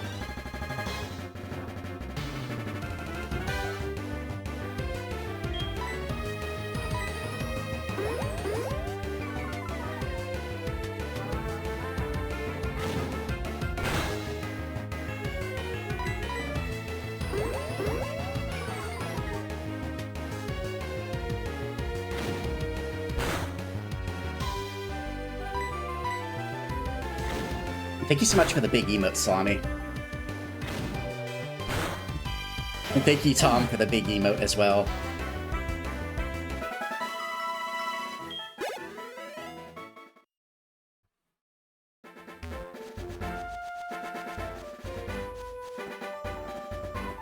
D: Thank you so much for the big emote, Salami. And thank you, Tom, for the big emote as well.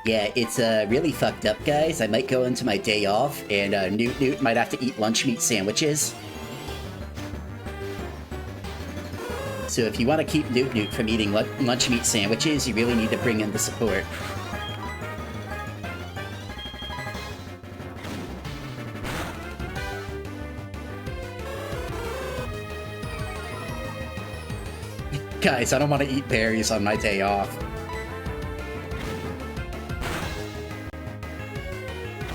D: Yeah, it's really fucked up, guys. I might go into my day off, and Newt Newt might have to eat lunch meat sandwiches. So if you want to keep Newt Newt from eating lunch meat sandwiches, you really need to bring in the support. Guys, I don't want to eat berries on my day off.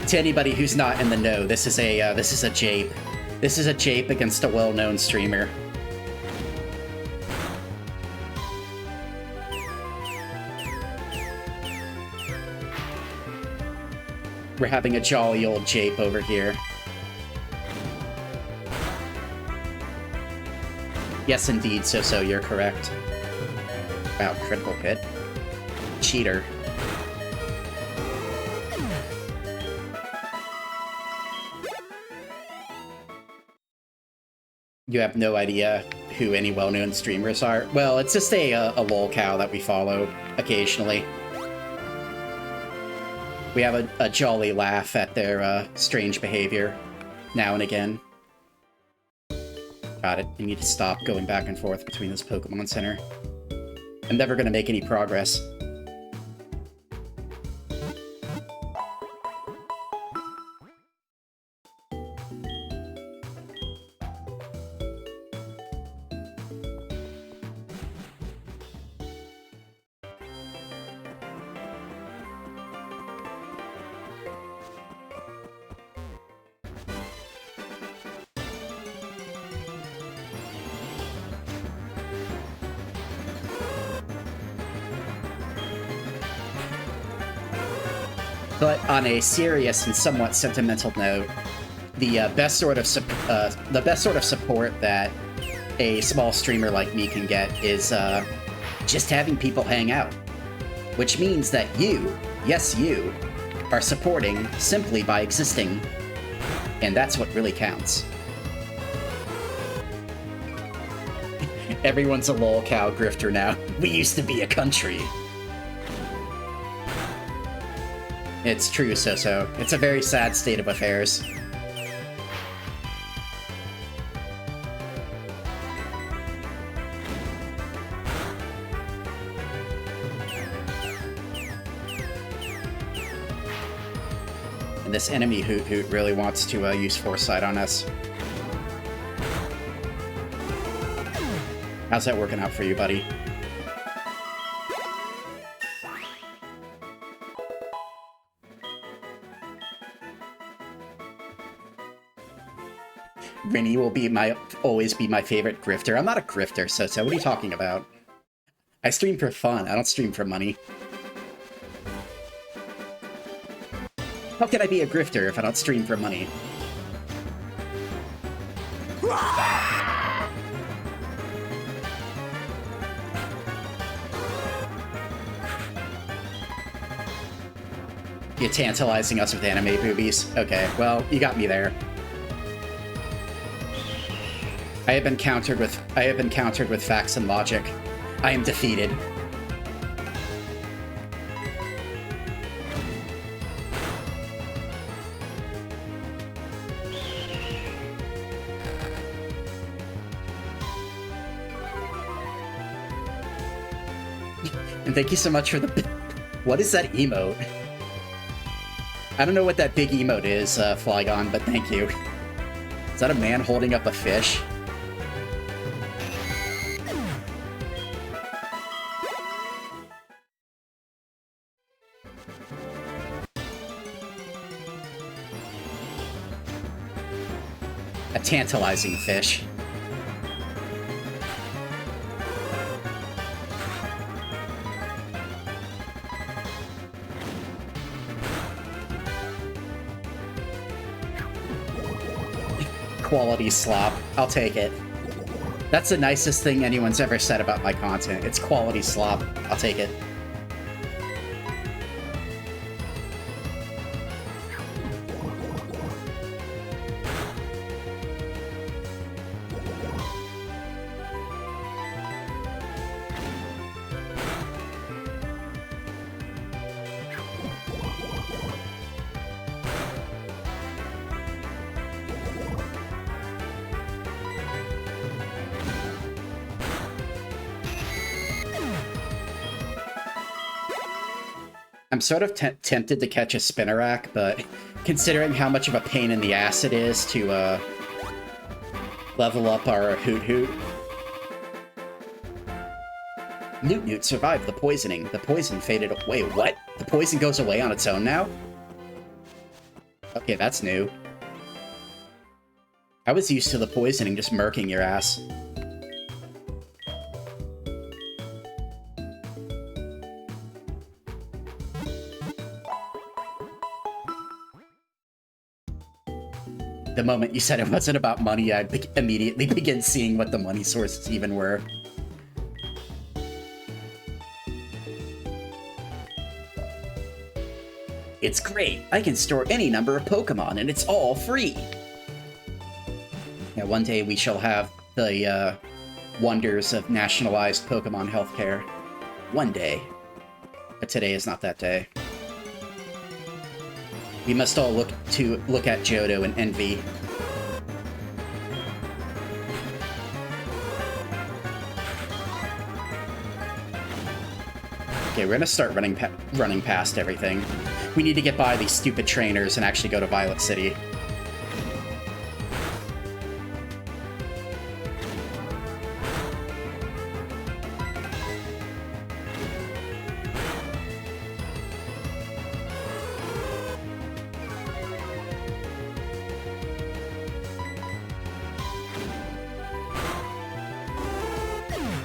D: To anybody who's not in the know, this is a jape. This is a jape against a well-known streamer. We're having a jolly old jape over here. Yes, indeed, so you're correct. Wow, critical hit. Cheater. You have no idea who any well-known streamers are? Well, it's just a lolcow that we follow occasionally. We have a jolly laugh at their strange behavior now and again. Got it. I need to stop going back and forth between this Pokemon Center. I'm never gonna make any progress. But on a serious and somewhat sentimental note, the best sort of support that a small streamer like me can get is just having people hang out, which means that you, yes you, are supporting simply by existing, and that's what really counts. Everyone's a lolcow grifter now. We used to be a country. It's true, So. It's a very sad state of affairs. And this enemy Hoot Hoot really wants to use Foresight on us. How's that working out for you, buddy? Rinny will be always be my favorite grifter. I'm not a grifter, So. What are you talking about? I stream for fun. I don't stream for money. How can I be a grifter if I don't stream for money? You're tantalizing us with anime boobies. Okay, well, you got me there. I have been countered with facts and logic. I am defeated. And thank you so much for the... What is that emote? I don't know what that big emote is, Flygon, but thank you. Is that a man holding up a fish? A tantalizing fish. Quality slop. I'll take it. That's the nicest thing anyone's ever said about my content. It's quality slop. I'll take it. I'm sort of tempted to catch a Spinnerack, but considering how much of a pain in the ass it is to level up our Hoot Hoot. Newt Newt survived the poisoning. The poison faded away. What? The poison goes away on its own now? Okay, that's new. I was used to the poisoning just murking your ass. The moment you said it wasn't about money, I immediately began seeing what the money sources even were. It's great! I can store any number of Pokemon, and it's all free! Yeah, one day we shall have the wonders of nationalized Pokemon healthcare. One day. But today is not that day. We must all look at Johto and envy. Okay, we're gonna start running past everything. We need to get by these stupid trainers and actually go to Violet City.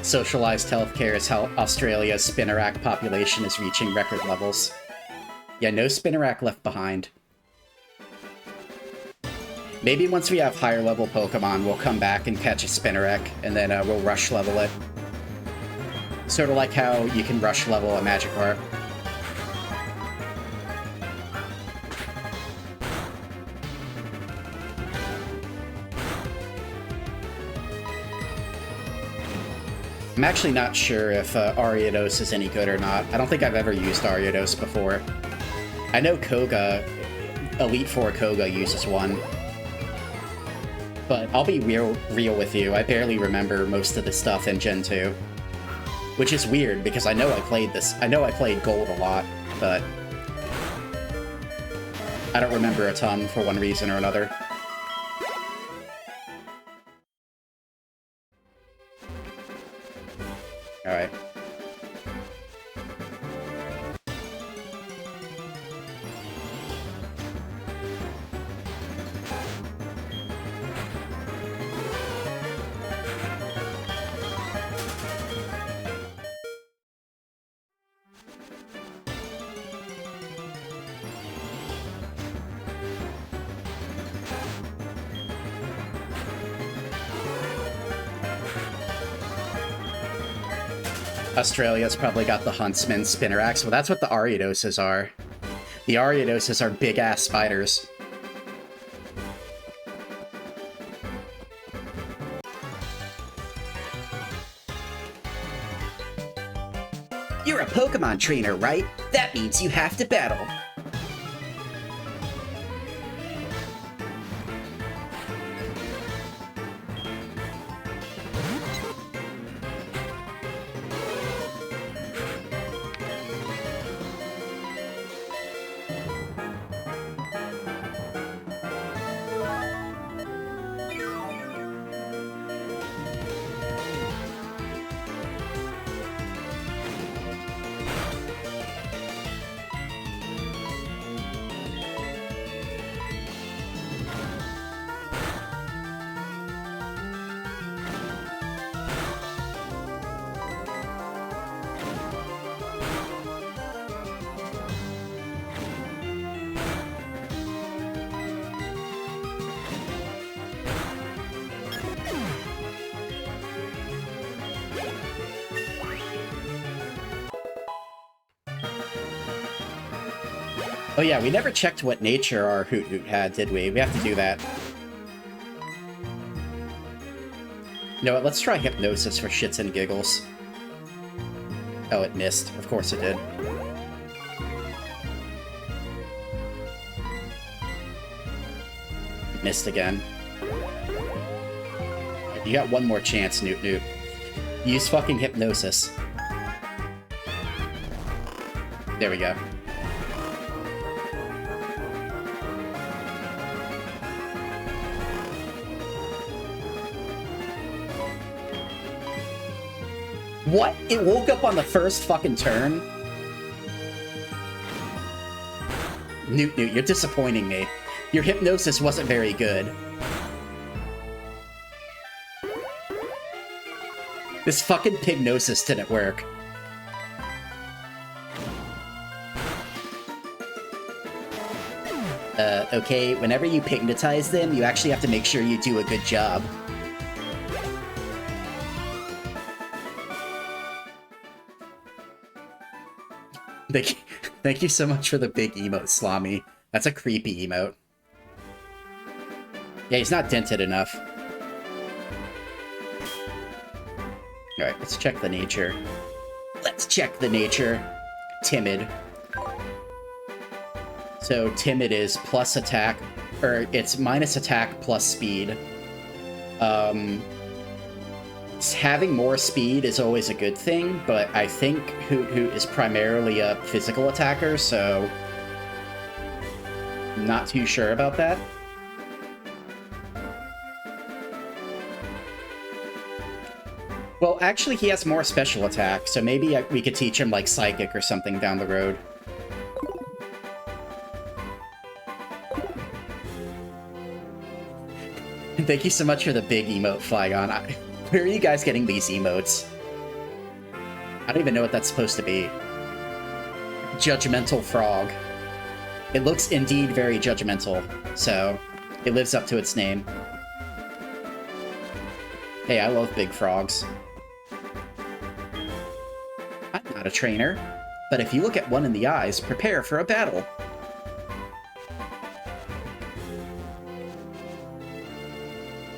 D: Socialized healthcare is how Australia's Spinnerack population is reaching record levels. Yeah, no Spinnerack left behind. Maybe once we have higher level Pokemon, we'll come back and catch a Spinnerack, and then we'll rush level it. Sort of like how you can rush level a Magikarp. I'm actually not sure if Ariados is any good or not. I don't think I've ever used Ariados before. I know Koga, Elite Four Koga uses one. But I'll be real with you, I barely remember most of the stuff in Gen 2. Which is weird, because I know I played Gold a lot, but I don't remember a ton for one reason or another. Alright. Australia's probably got the Huntsman Spinneracks. Well, that's what the Ariadoses are. The Ariados are big-ass spiders. You're a Pokemon trainer, right? That means you have to battle. Oh yeah, we never checked what nature our Hoot Hoot had, did we? We have to do that. You know what, let's try Hypnosis for shits and giggles. Oh, it missed. Of course it did. It missed again. You got one more chance, Newt Newt. Use fucking Hypnosis. There we go. What? It woke up on the first fucking turn? Newt Newt, you're disappointing me. Your Hypnosis wasn't very good. This fucking Pignosis didn't work. Okay, whenever you Pignatize them, you actually have to make sure you do a good job. Thank you so much for the big emote, Slami. That's a creepy emote. Yeah, he's not dented enough. Alright, let's check the nature. Let's check the nature. Timid. So timid is plus attack, or it's minus attack plus speed. Having more speed is always a good thing, but I think Hoot Hoot is primarily a physical attacker, so I'm not too sure about that. Well, actually, he has more special attack, so maybe we could teach him, like, Psychic or something down the road. And thank you so much for the big emote, Flygon. Where are you guys getting these emotes? I don't even know what that's supposed to be. Judgmental Frog. It looks indeed very judgmental, so it lives up to its name. Hey, I love big frogs. I'm not a trainer, but if you look at one in the eyes, prepare for a battle.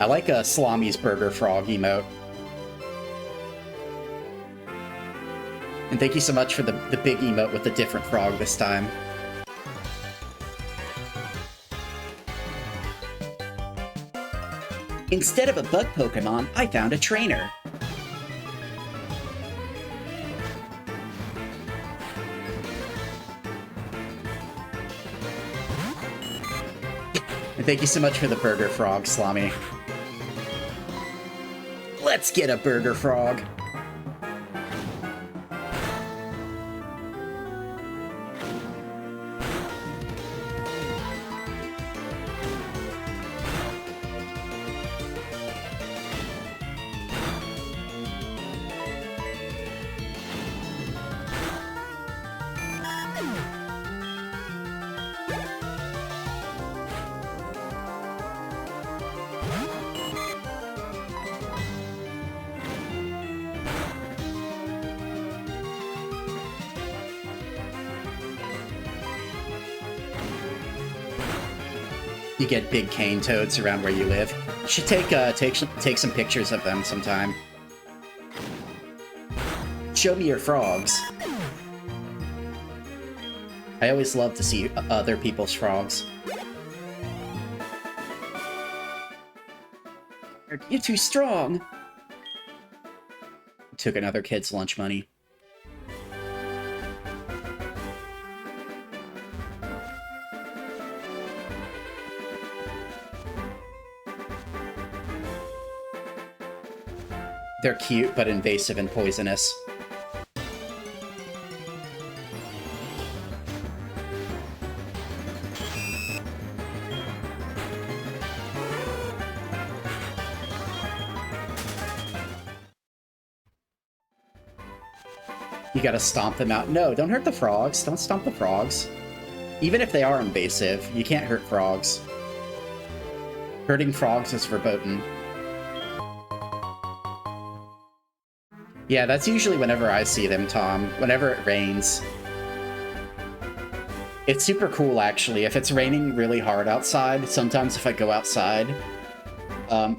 D: I like a Salami's Burger Frog emote. And thank you so much for the big emote with the different frog this time. Instead of a bug Pokemon, I found a trainer. And thank you so much for the Burger Frog, Salami. Let's get a Burger Frog. you get big cane toads around where you live. You should take some pictures of them sometime. Show me your frogs. I always love to see other people's frogs. You're too strong. Took another kid's lunch money. They're cute, but invasive and poisonous. You gotta stomp them out. No, don't hurt the frogs. Don't stomp the frogs. Even if they are invasive, you can't hurt frogs. Hurting frogs is verboten. Yeah, that's usually whenever I see them, Tom. Whenever it rains. It's super cool, actually. If it's raining really hard outside, sometimes if I go outside,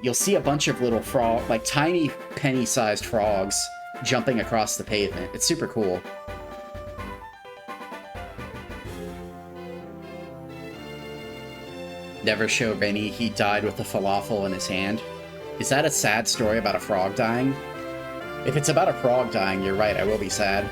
D: you'll see a bunch of little like tiny penny-sized frogs jumping across the pavement. It's super cool. Never show Rinny, he died with a falafel in his hand. Is that a sad story about a frog dying? If it's about a frog dying, you're right, I will be sad.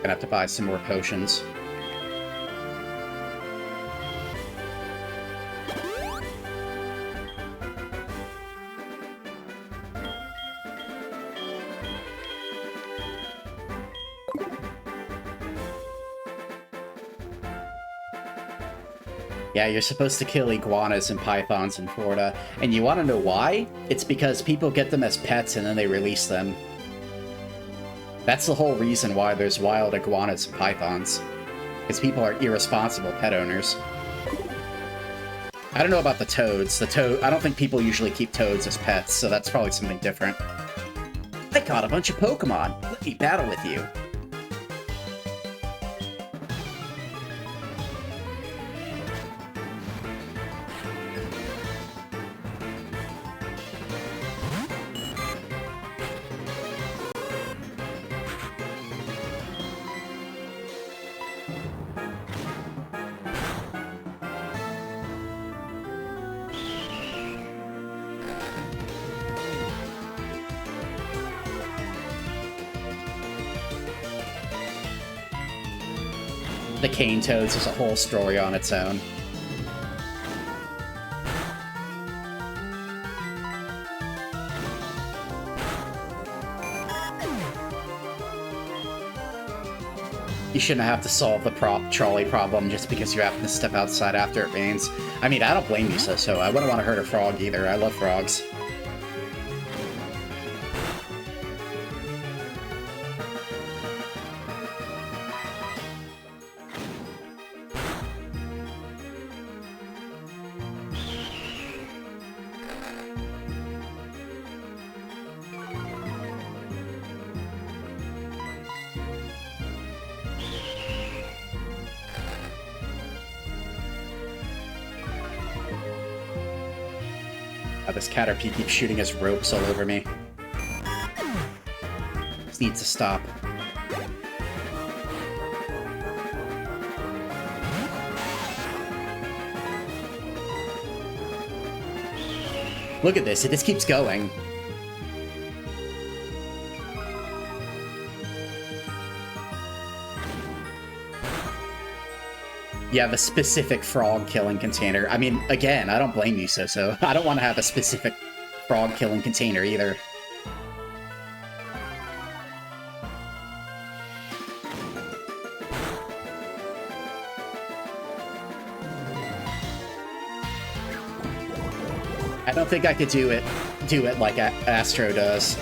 D: Gonna have to buy some more potions. Yeah, you're supposed to kill iguanas and pythons in Florida. And you want to know why? It's because people get them as pets and then they release them. That's the whole reason why there's wild iguanas and pythons. Because people are irresponsible pet owners. I don't know about the toads. I don't think people usually keep toads as pets, so that's probably something different. I caught a bunch of Pokemon. Let me battle with you. The cane toads is a whole story on its own. You shouldn't have to solve the trolley problem just because you happen to step outside after it rains. I mean, I don't blame you, so I wouldn't want to hurt a frog either. I love frogs. This Caterpie keeps shooting his ropes all over me. This needs to stop. Look at this, it just keeps going. You have a specific frog-killing container. I mean, again, I don't blame you, so I don't want to have a specific frog-killing container either. I don't think I could do it. do it like Astro does.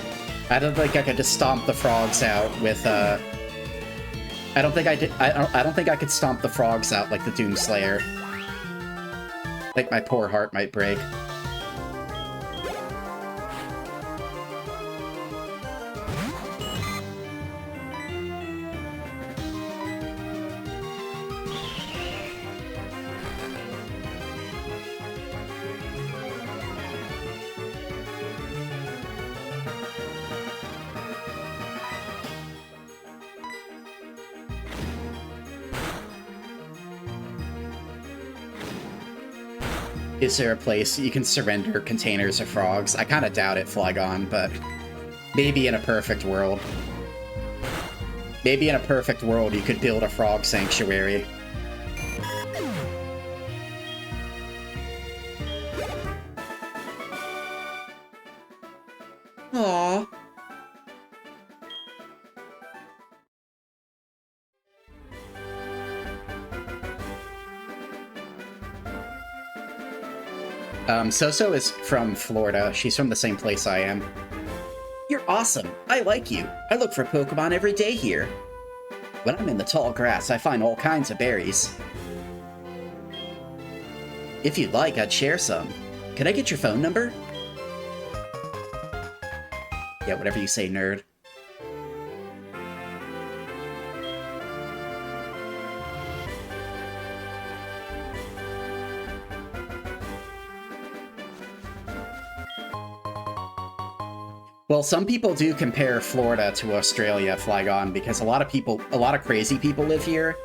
D: I don't think I could just stomp the frogs out with, I don't think I could stomp the frogs out like the Doomslayer. I think my poor heart might break. Is there a place you can surrender containers of frogs? I kind of doubt it, Flygon, but maybe in a perfect world. Maybe in a perfect world you could build a frog sanctuary. Aww. Soso is from Florida. She's from the same place I am. You're awesome. I like you. I look for Pokemon every day here. When I'm in the tall grass, I find all kinds of berries. If you'd like, I'd share some. Can I get your phone number? Yeah, whatever you say, nerd. Well, some people do compare Florida to Australia, Flygon, because a lot of crazy people live here,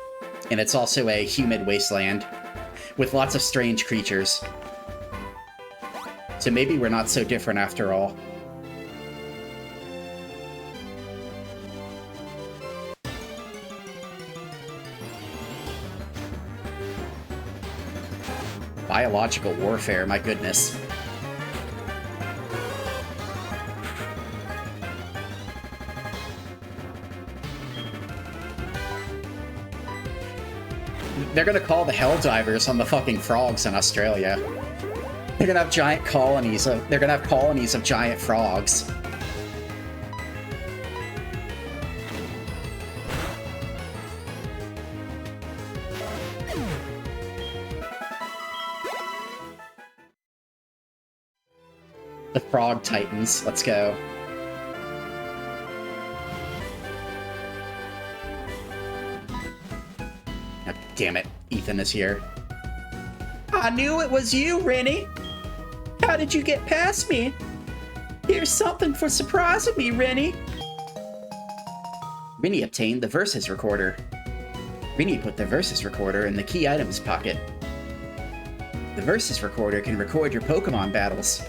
D: and it's also a humid wasteland with lots of strange creatures. So maybe we're not so different after all. Biological warfare, my goodness. They're gonna call the Helldivers on the fucking frogs in Australia. They're gonna have giant colonies of- they're gonna have colonies of giant frogs. The Frog Titans, let's go. Damn it, Ethan is here. I knew it was you, Rinny! How did you get past me? Here's something for surprising me, Rinny! Rinny obtained the Versus Recorder. Rinny put the Versus Recorder in the key items pocket. The Versus Recorder can record your Pokemon battles.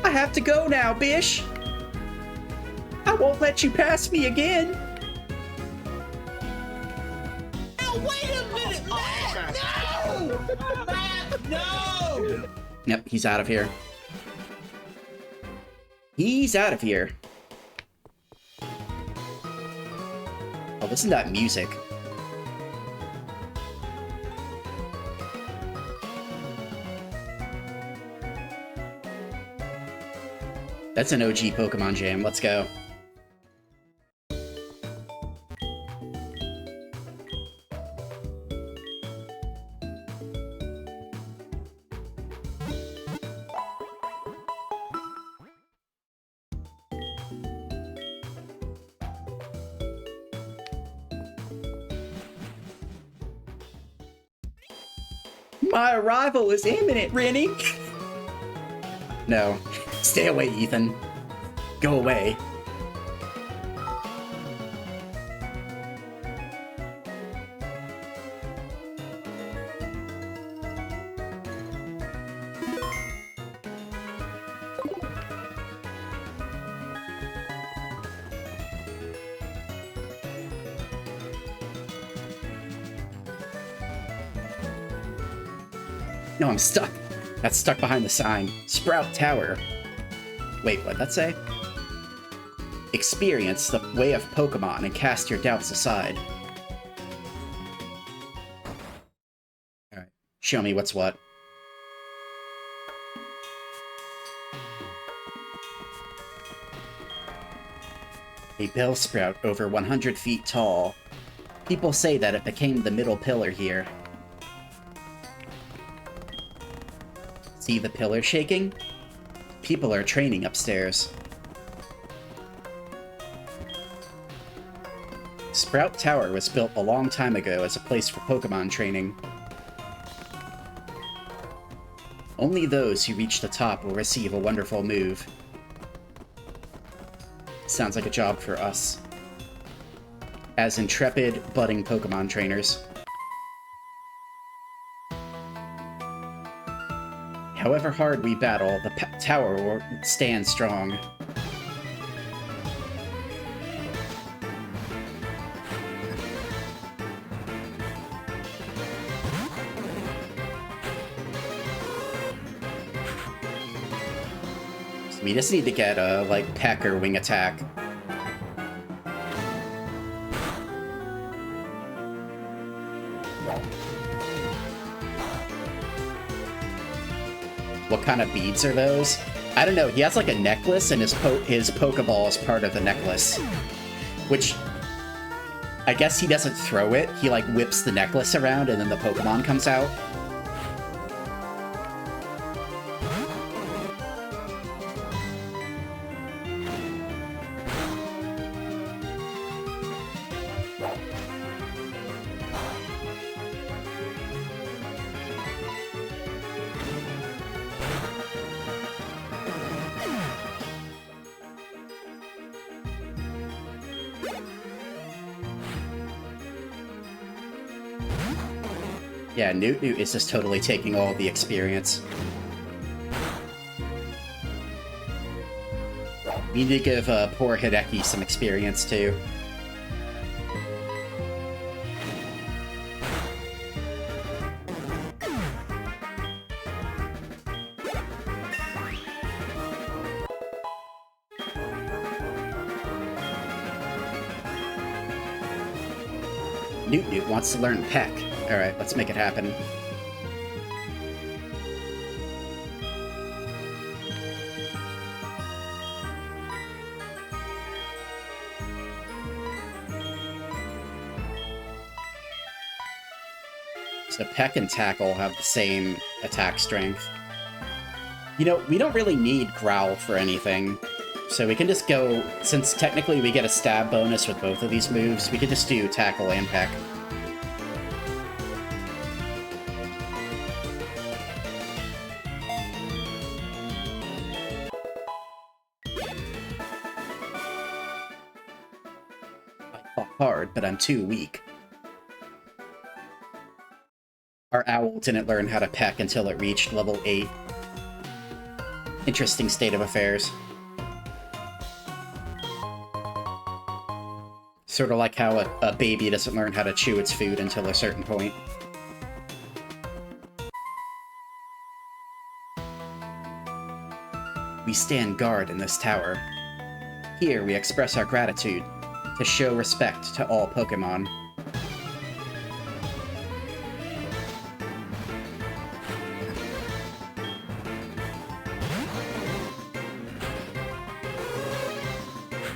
D: I have to go now, Bish! I won't let you pass me again!
B: Wait a minute, Matt! No! Matt, no!
D: Yep, he's out of here. He's out of here. Oh, listen to that music. That's an OG Pokemon jam. Let's go. My arrival is imminent, Rinny! No. Stay away, Ethan. Go away. No, I'm stuck. That's stuck behind the sign. Sprout Tower. Wait, what'd that say? Experience the way of Pokemon and cast your doubts aside. Alright, show me what's what. A bellsprout over 100 feet tall. People say that it became the middle pillar here. See the pillar shaking? People are training upstairs. Sprout Tower was built a long time ago as a place for Pokemon training. Only those who reach the top will receive a wonderful move. Sounds like a job for us. As intrepid, budding Pokemon trainers. However hard we battle, the tower will stand strong. So we just need to get a, like, peck or wing attack. What kind of beads are those? I don't know. He has like a necklace, and his Pokeball is part of the necklace. Which, I guess he doesn't throw it. He like whips the necklace around, and then the Pokemon comes out. Yeah, Newt is just totally taking all the experience. We need to give poor Hideki some experience, too. Newt wants to learn Peck. Alright, let's make it happen. So Peck and Tackle have the same attack strength. You know, we don't really need Growl for anything. So we can just go, since technically we get a stab bonus with both of these moves, we can just do Tackle and Peck. Hard, but I'm too weak. Our owl didn't learn how to peck until it reached level 8. Interesting state of affairs. Sort of like how a baby doesn't learn how to chew its food until a certain point. We stand guard in this tower. Here we express our gratitude to show respect to all Pokemon.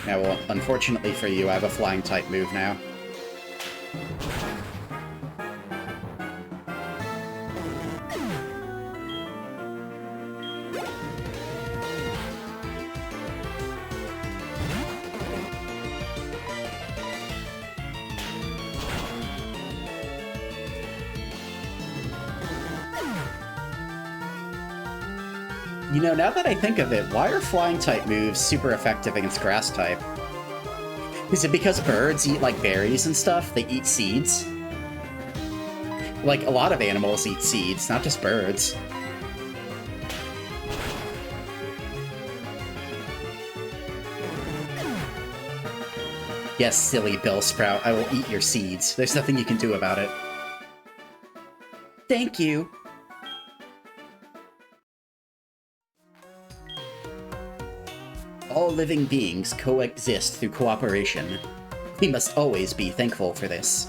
D: Now, well, unfortunately for you, I have a flying type move now. You know, now that I think of it, why are flying-type moves super effective against grass-type? Is it because birds eat, like, berries and stuff? They eat seeds? Like, a lot of animals eat seeds, not just birds. Yes, silly Bellsprout, I will eat your seeds. There's nothing you can do about it. Thank you. All living beings coexist through cooperation. We must always be thankful for this.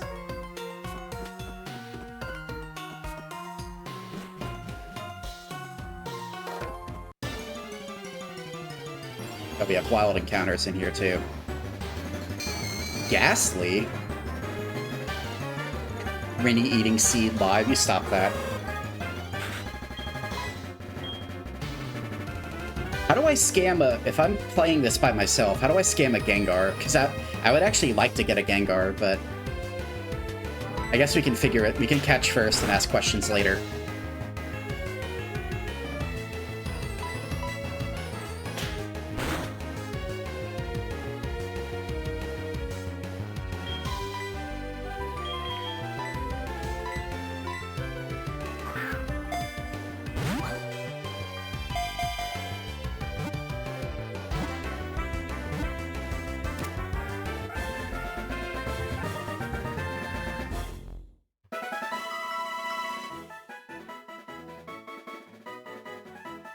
D: Oh, we have wild encounters in here too. Ghastly? Rinny eating seed live, you stop that. How do I scam a... If I'm playing this by myself, how do I scam a Gengar? Because I would actually like to get a Gengar, but... I guess we can figure it. We can catch first and ask questions later.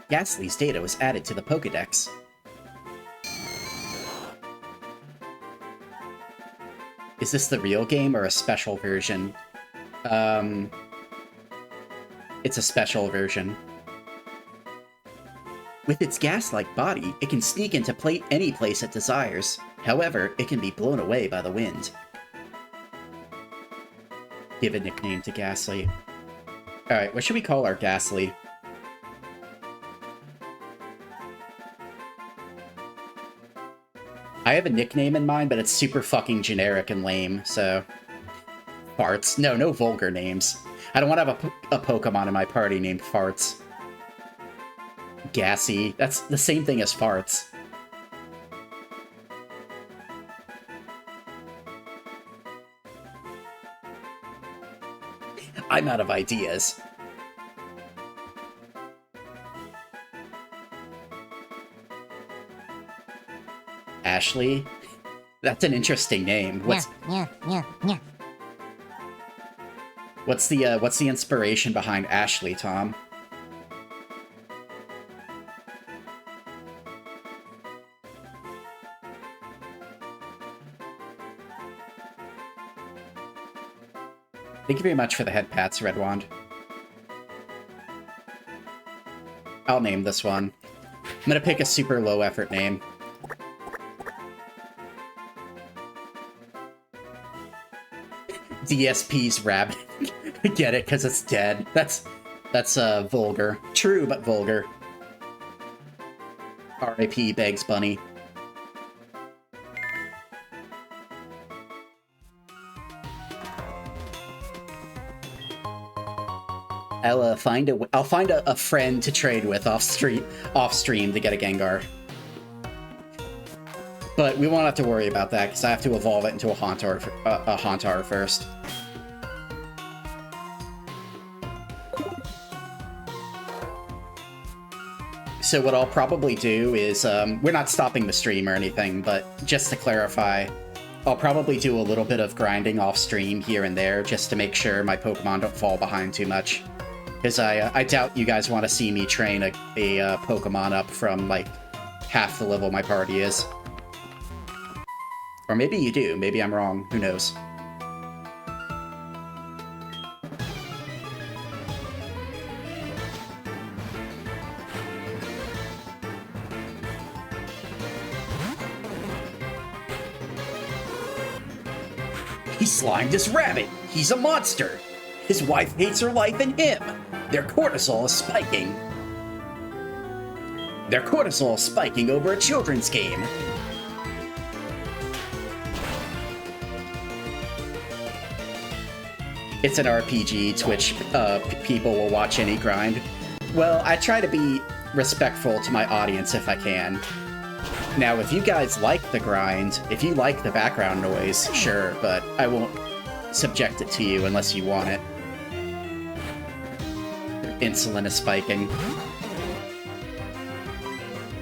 D: Ghastly's data was added to the Pokédex. Is this the real game or a special version? It's a special version. With its gas-like body, it can sneak into any place it desires. However, it can be blown away by the wind. Give a nickname to Ghastly. Alright, what should we call our Ghastly? I have a nickname in mind, but it's super fucking generic and lame, so... Farts. No vulgar names. I don't want to have a Pokemon in my party named Farts. Gassy. That's the same thing as farts. I'm out of ideas. Ashley? That's an interesting name. What's the inspiration behind Ashley, Tom? Thank you very much for the head pats, Red Wand. I'll name this one. I'm gonna pick a super low effort name. DSP's rabbit. Get it, because it's dead. That's vulgar. True, but vulgar. R.I.P. Bugs Bunny. I'll find a friend to trade with off stream to get a Gengar. But we won't have to worry about that because I have to evolve it into a Hauntar first. So what I'll probably do is, we're not stopping the stream or anything, but just to clarify, I'll probably do a little bit of grinding off stream here and there just to make sure my Pokemon don't fall behind too much. Because I doubt you guys want to see me train a Pokemon up from, like, half the level my party is. Or maybe you do. Maybe I'm wrong. Who knows? He slimed his rabbit! He's a monster! His wife hates her life and him! Their cortisol is spiking! Their cortisol is spiking over a children's game! It's an RPG, Twitch people will watch any grind. Well, I try to be respectful to my audience if I can. Now, if you guys like the grind, if you like the background noise, sure, but I won't subject it to you unless you want it. Their insulin is spiking.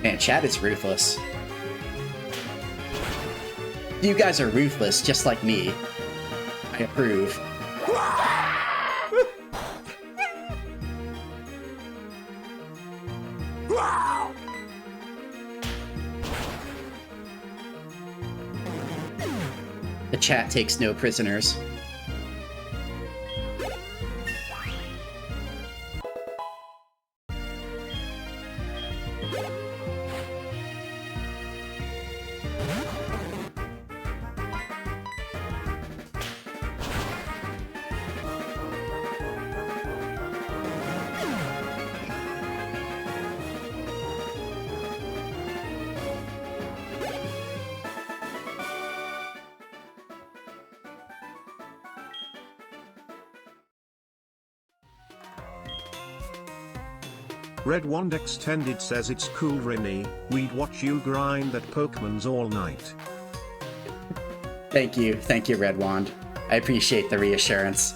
D: Man, chat is ruthless. You guys are ruthless, just like me. I approve. The chat takes no prisoners.
E: Red Wand Extended says it's cool, Rinny. We'd watch you grind that Pokemons all night.
D: Thank you, Red Wand. I appreciate the reassurance,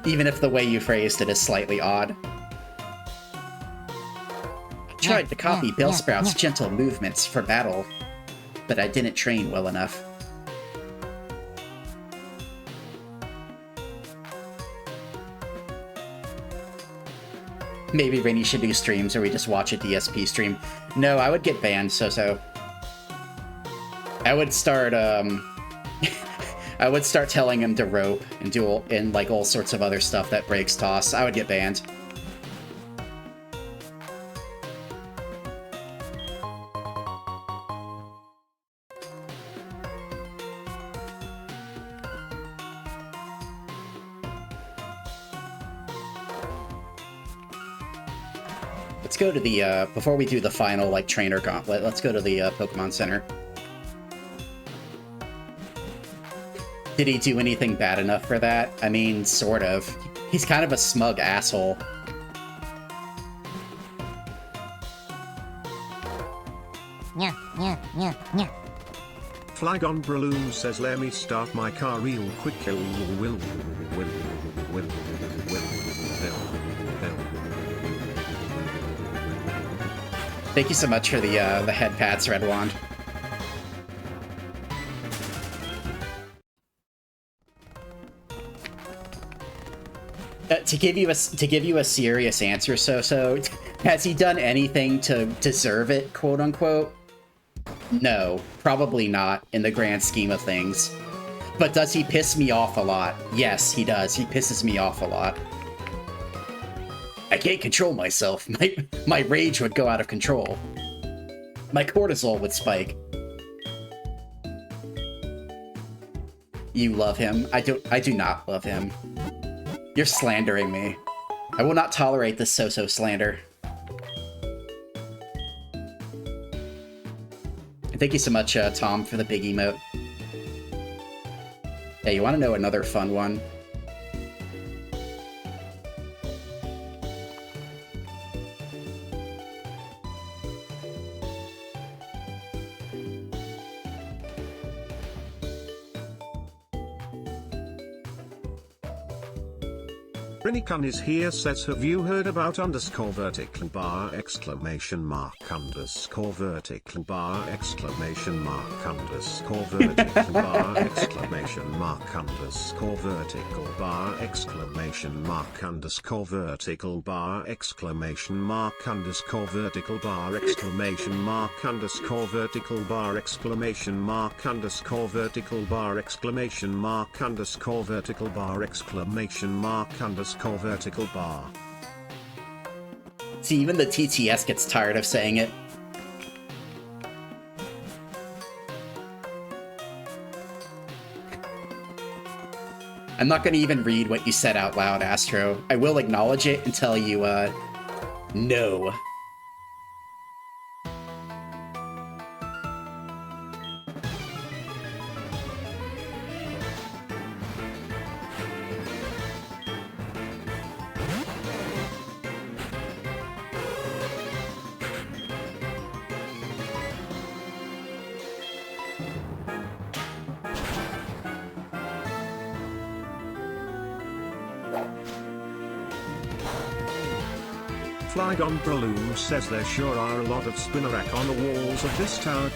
D: even if the way you phrased it is slightly odd. I tried to copy Bellsprout's gentle movements for battle, but I didn't train well enough. Maybe Rinny should do streams where we just watch a DSP stream. No, I would get banned, so. I would start, I would start telling him to rope and do like all sorts of other stuff that breaks toss. I would get banned. Let's go to the, before we do the final, like, trainer gauntlet, let's go to the Pokemon Center. Did he do anything bad enough for that? I mean, sort of. He's kind of a smug asshole.
E: Flag on Breloom says, let me start my car real quick.
D: Thank you so much for the head pats, Red Wand. To give you a serious answer, so has he done anything to deserve it, quote unquote? No, probably not in the grand scheme of things. But does he piss me off a lot? Yes, he does. He pisses me off a lot. I can't control myself. My rage would go out of control. My cortisol would spike. You love him. I do not love him. You're slandering me. I will not tolerate this so-so slander. Thank you so much, Tom, for the big emote. Yeah, you want to know another fun one?
E: Rinny-kun is here, says, have you heard about underscore vertical bar exclamation mark underscore vertical bar exclamation mark underscore vertical bar exclamation mark underscore vertical bar exclamation mark underscore vertical bar exclamation mark underscore vertical bar exclamation mark underscore vertical bar exclamation mark underscore vertical bar exclamation mark underscore vertical bar exclamation mark underscore vertical bar.
D: See, even the TTS gets tired of saying it. I'm not gonna even read what you said out loud, Astro. I will acknowledge it and tell you, no.
E: Flygon Breloom says there sure are a lot of Spinnerack on the walls of this tower.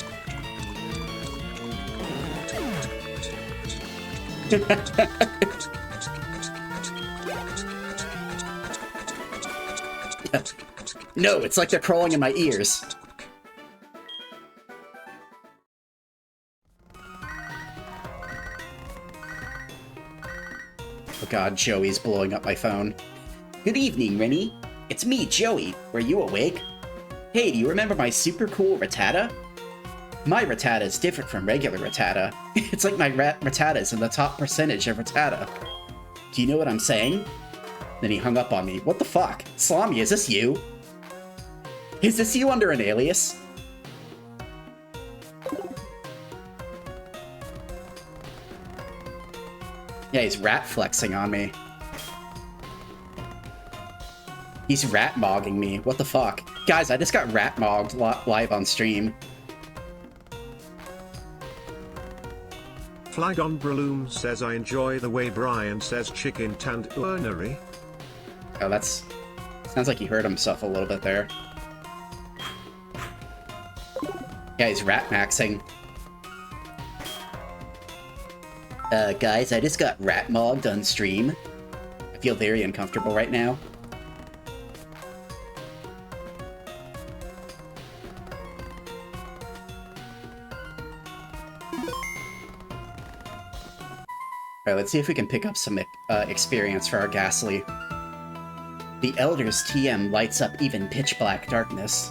D: No, it's like they're crawling in my ears. Oh god, Joey's blowing up my phone. Good evening, Rinny. It's me, Joey. Were you awake? Hey, do you remember my super cool Rattata? My Rattata is different from regular Rattata. It's like my Rattata's in the top percentage of Rattata. Do you know what I'm saying? Then he hung up on me. What the fuck? Salami, is this you? Is this you under an alias? Yeah, he's rat flexing on me. He's rat-mogging me. What the fuck? Guys, I just got rat-mogged live on stream.
E: Flygon Breloom says I enjoy the way Brian says chicken tandoori.
D: Oh, that's... Sounds like he hurt himself a little bit there. Yeah, he's rat-maxing. Guys, I just got rat-mogged on stream. I feel very uncomfortable right now. Alright, let's see if we can pick up some experience for our Ghastly. The Elder's TM lights up even pitch-black darkness.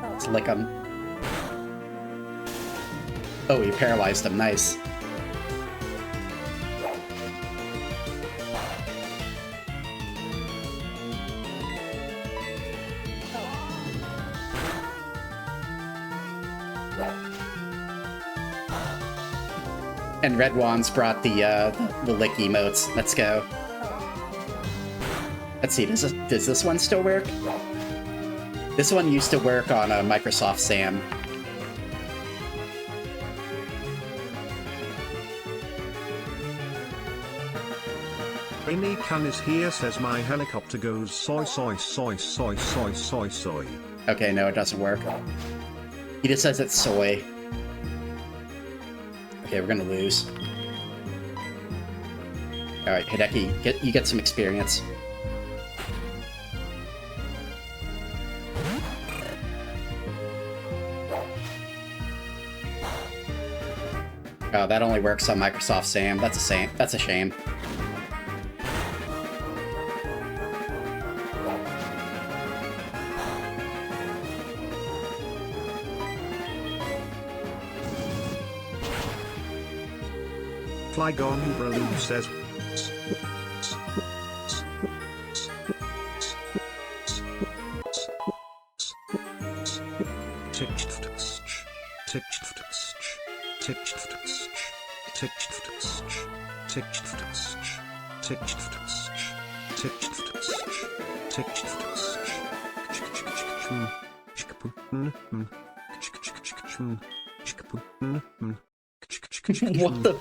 D: Let's lick him. Oh, he paralyzed him. Nice. And Red Wands brought the lick emotes. Let's go. Let's see, does this one still work? This one used to work on Microsoft Sam.
E: Rinny-kun is here says my helicopter goes soy soy soy soy soy soy soy.
D: Okay, no, it doesn't work. He just says it's soy. Okay, we're gonna lose. Alright, Hideki, you get some experience. Oh, that only works on Microsoft Sam. That's a shame.
E: Flygon Breloom says
D: What the?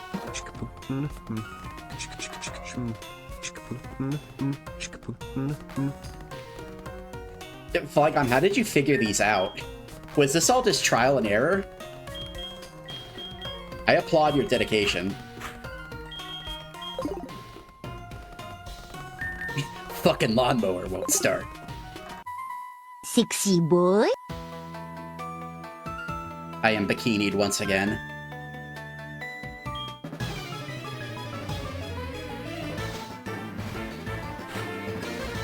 D: Flygon, how did you figure these out? Was this all just trial and error? I applaud your dedication. Fucking lawnmower won't start.
C: Sexy boy.
D: I am bikinied once again.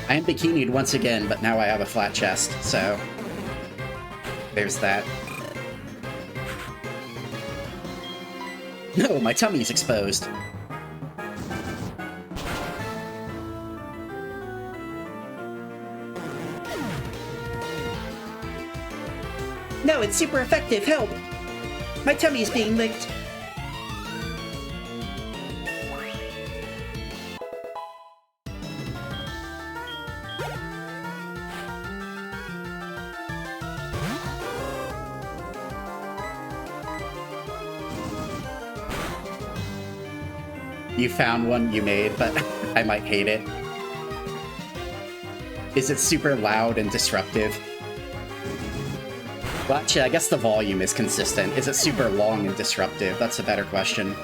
D: I am bikinied once again, but now I have a flat chest, so there's that. No, my tummy's exposed. No, it's super effective, help! My tummy's being licked. You found one you made, but I might hate it. Is it super loud and disruptive? Well, actually, I guess the volume is consistent. Is it super long and disruptive? That's a better question.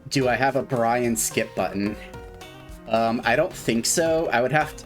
D: Do I have a Brian skip button? I don't think so. I would have to...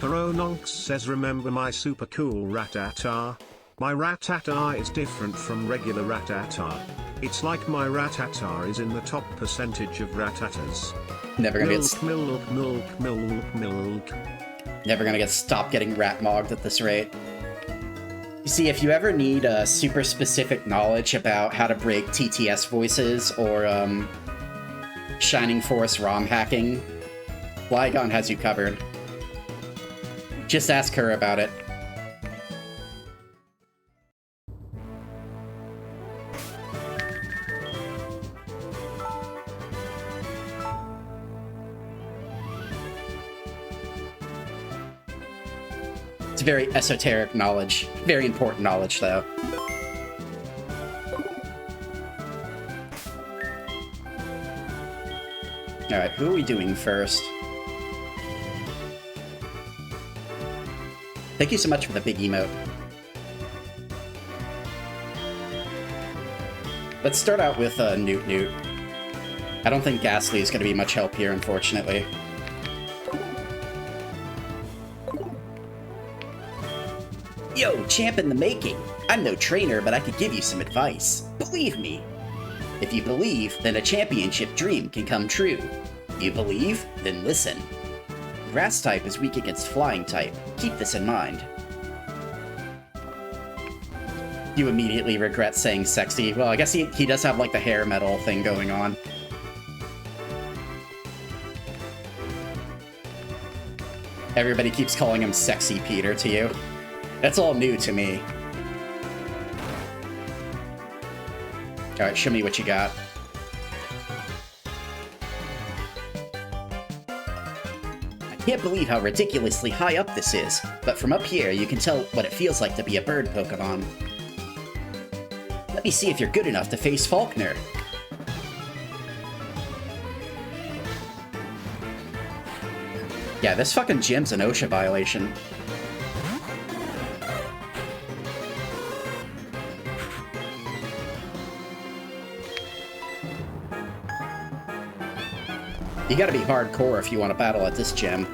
E: Perononx says remember my super cool Rattata? My Rattata is different from regular Rattata. It's like my Rattata is in the top percentage of Rattatas.
D: Never gonna
E: Milk.
D: Never gonna stop getting rat-mogged at this rate. You see, if you ever need super specific knowledge about how to break TTS voices or Shining Force ROM hacking, Flygon has you covered. Just ask her about it. It's very esoteric knowledge. Very important knowledge, though. Alright, who are we doing first? Thank you so much for the big emote. Let's start out with Newt Newt. I don't think Ghastly is going to be much help here, unfortunately. Yo, champ in the making! I'm no trainer, but I could give you some advice. Believe me! If you believe, then a championship dream can come true. You believe? Then listen. Grass type is weak against flying type. Keep this in mind. You immediately regret saying sexy. Well, I guess he does have, like, the hair metal thing going on. Everybody keeps calling him Sexy Peter to you. That's all new to me. Alright, show me what you got. I can't believe how ridiculously high up this is, but from up here you can tell what it feels like to be a bird Pokemon. Let me see if you're good enough to face Faulkner. Yeah, this fucking gym's an OSHA violation. You gotta be hardcore if you want to battle at this gym.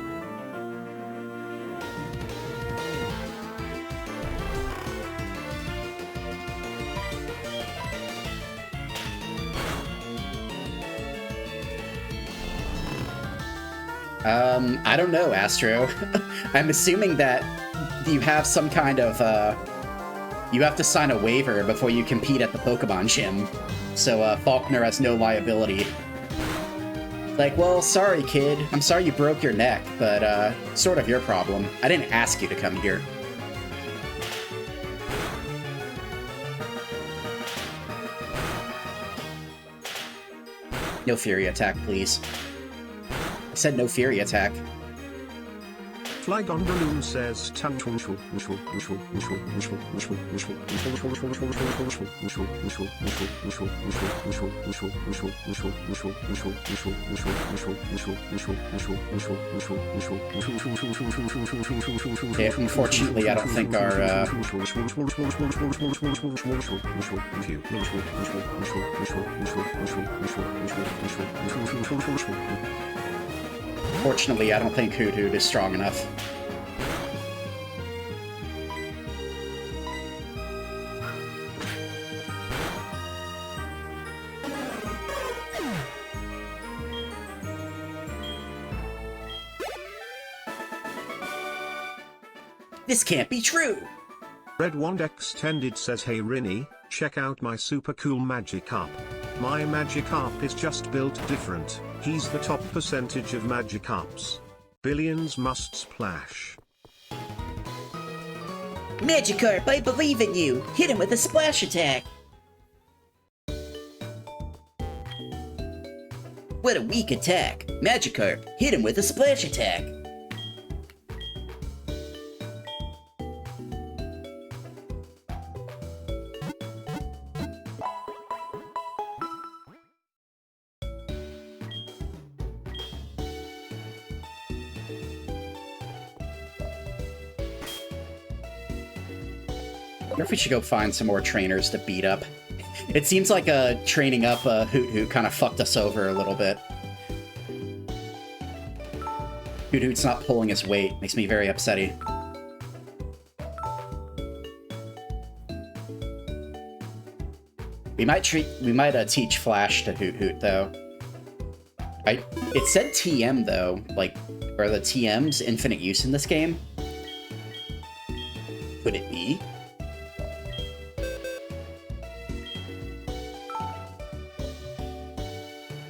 D: I don't know, Astro. I'm assuming that you have some kind of, you have to sign a waiver before you compete at the Pokemon gym. So, Faulkner has no liability. Like, well, sorry, kid. I'm sorry you broke your neck, but, sort of your problem. I didn't ask you to come here. No Fury attack, please. I said no Fury attack.
E: Flygon Balloon says
D: Yeah, unfortunately, I don't think our, Fortunately, I don't think Hoothoot is strong enough. This can't be true!
E: Red Wand Extended says hey Rinny, check out my super cool Magikarp. My Magikarp is just built different, he's the top percentage of Magikarps. Billions must splash.
C: Magikarp, I believe in you! Hit him with a splash attack! What a weak attack! Magikarp, hit him with a splash attack!
D: I wonder if we should go find some more trainers to beat up. It seems like training up Hoothoot kind of fucked us over a little bit. Hoot's not pulling his weight. Makes me very upsetty. We might teach Flash to Hoot though. It said TM though, like, are the TMs infinite use in this game? Could it be?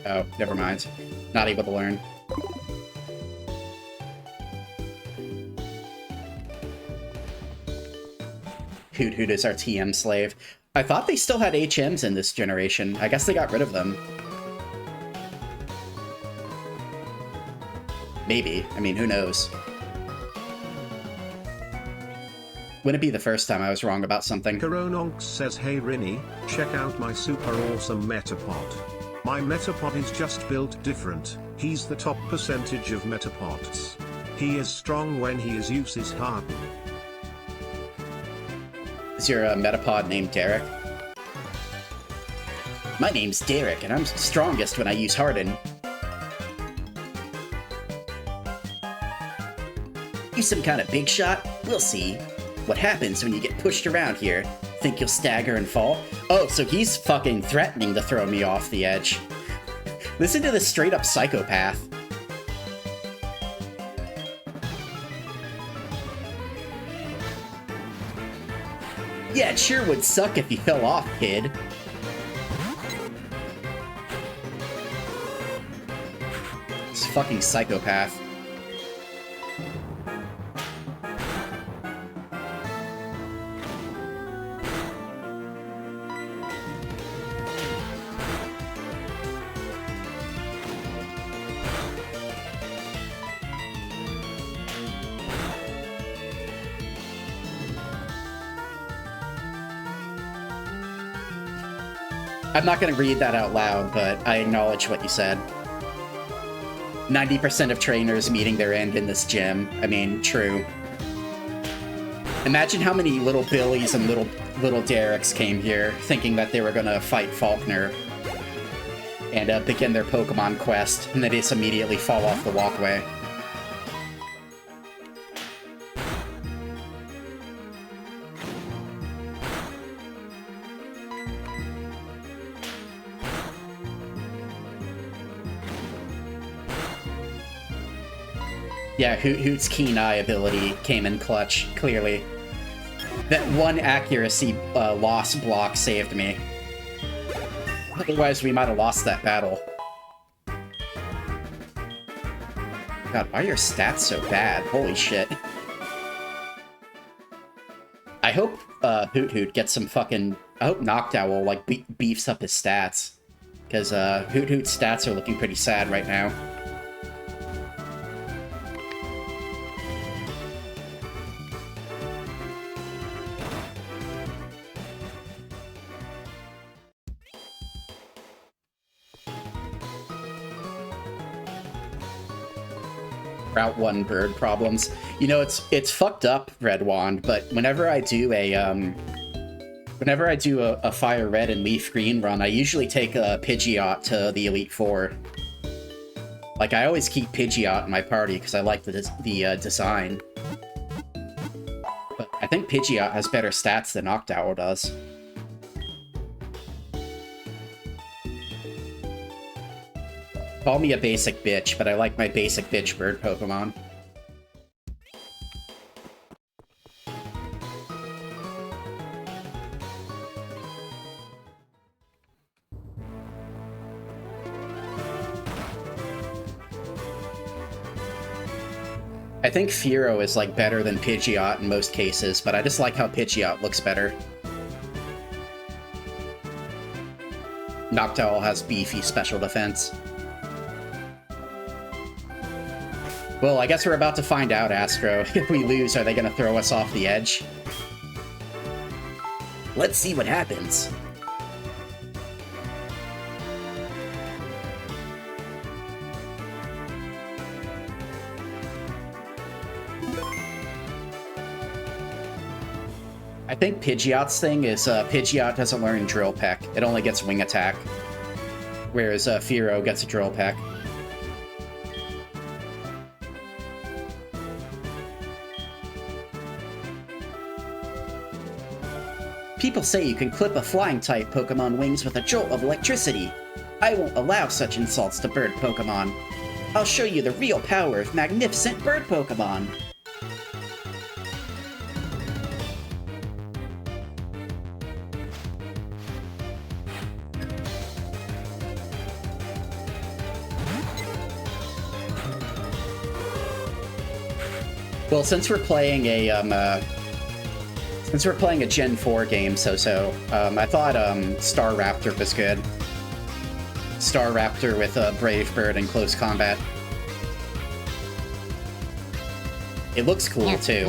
D: Oh, never mind. Not able to learn. Hoot is our TM slave. I thought they still had HMs in this generation. I guess they got rid of them. Maybe. I mean, who knows? Wouldn't it be the first time I was wrong about something?
E: Corononx says, hey Rinny, check out my super awesome Metapod. My Metapod is just built different. He's the top percentage of Metapods. He is strong when his use is hardened.
D: Is your Metapod named Derek? My name's Derek, and I'm strongest when I use Harden. You some kind of big shot? We'll see. What happens when you get pushed around here? Think you'll stagger and fall? Oh, so he's fucking threatening to throw me off the edge. Listen to this straight-up psychopath. Yeah, it sure would suck if you fell off, kid. This fucking psychopath. I'm not going to read that out loud, but I acknowledge what you said. 90% of trainers meeting their end in this gym. I mean, true. Imagine how many little Billies and little Dereks came here thinking that they were going to fight Faulkner and begin their Pokemon quest, and then just immediately fall off the walkway. Yeah, Hoot's keen eye ability came in clutch, clearly. That one accuracy loss block saved me. Otherwise, we might have lost that battle. God, why are your stats so bad? Holy shit. I hope Hoot gets some fucking... I hope Noctowl, like, beefs up his stats. Because Hoot's stats are looking pretty sad right now. Route 1 bird problems. You know, it's fucked up, Red Wand, but whenever I do a Fire Red and Leaf Green run, I usually take a Pidgeot to the Elite Four. Like, I always keep Pidgeot in my party because I like the design. But I think Pidgeot has better stats than Noctowl does. Call me a basic bitch, but I like my basic bitch bird Pokemon. I think Fearow is, like, better than Pidgeot in most cases, but I just like how Pidgeot looks better. Noctowl has beefy special defense. Well, I guess we're about to find out, Astro. If we lose, are they gonna throw us off the edge? Let's see what happens. I think Pidgeot's thing is Pidgeot doesn't learn Drill Peck. It only gets Wing Attack. Whereas Fearow gets a Drill Peck. People say you can clip a flying-type Pokemon wings with a jolt of electricity. I won't allow such insults to bird Pokemon. I'll show you the real power of magnificent bird Pokemon. Well, since we're playing a Gen 4 game, I thought Staraptor was good. Staraptor with Brave Bird in close combat. It looks cool too.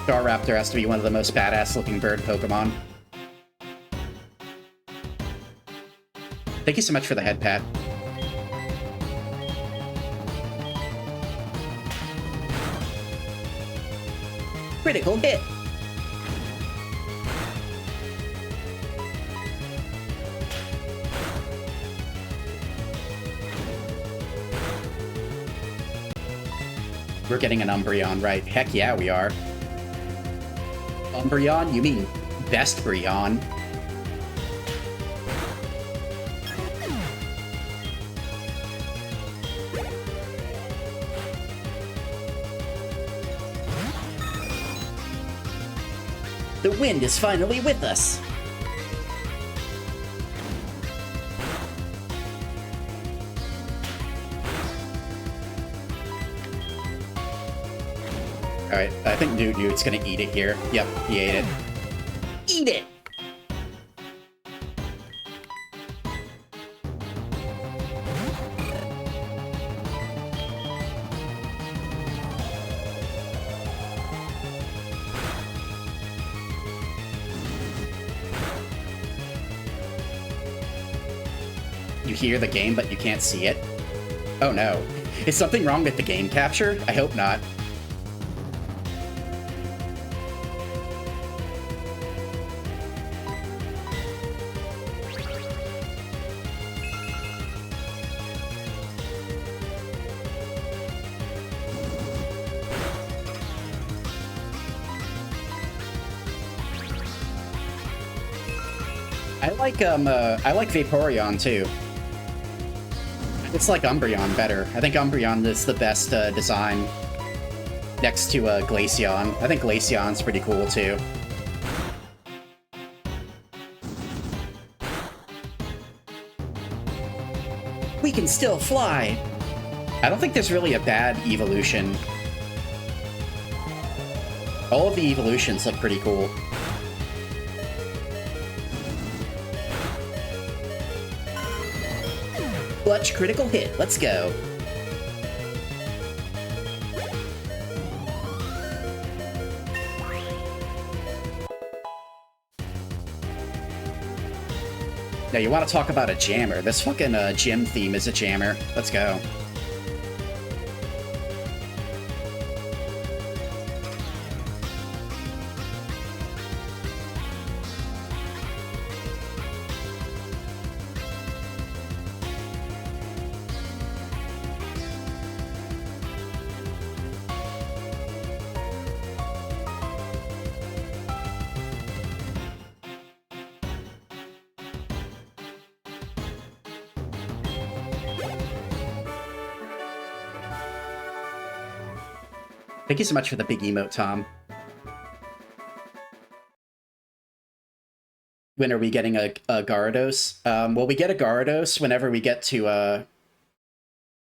D: Staraptor has to be one of the most badass looking bird Pokemon. Thank you so much for the head pat. Critical hit! We're getting an Umbreon, right? Heck yeah, we are. Umbreon? You mean Best Breon? The wind is finally with us! Alright, I think Newt's gonna eat it here. Yep, he ate it. Eat it! You hear the game, but you can't see it? Oh no. Is something wrong with the game capture? I hope not. I like Vaporeon too. It's like Umbreon better. I think Umbreon is the best design next to Glaceon. I think Glaceon's pretty cool too. We can still fly! I don't think there's really a bad evolution. All of the evolutions look pretty cool. Clutch critical hit, let's go. Now you want to talk about a jammer. This fucking gym theme is a jammer. Let's go. Thank you so much for the big emote, Tom. When are we getting a Gyarados? Well, we get a Gyarados whenever we get to, I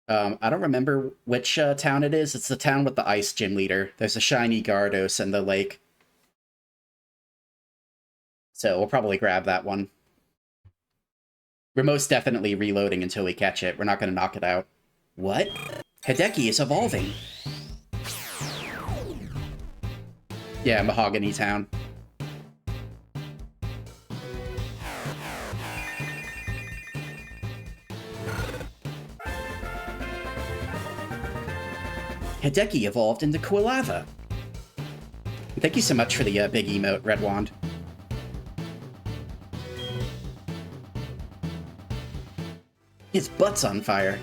D: don't remember which town it is. It's the town with the ice gym leader. There's a shiny Gyarados in the lake. So we'll probably grab that one. We're most definitely reloading until we catch it. We're not going to knock it out. What? Hideki is evolving. Yeah, Mahogany Town. Hideki evolved into Quilava. Thank you so much for the big emote, Red Wand. His butt's on fire.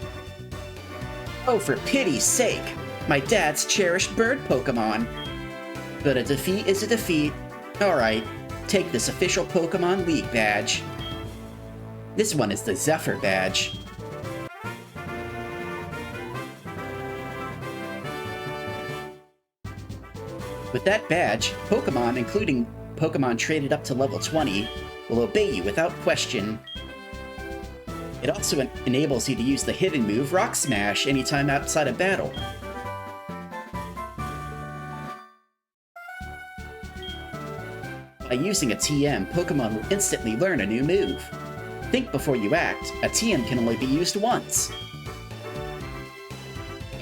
D: Oh, for pity's sake! My dad's cherished bird Pokemon. But a defeat is a defeat. Alright, take this official Pokemon League badge. This one is the Zephyr badge. With that badge, Pokemon, including Pokemon traded up to level 20, will obey you without question. It also enables you to use the hidden move Rock Smash anytime outside of battle. By using a TM, Pokemon will instantly learn a new move. Think before you act, a TM can only be used once.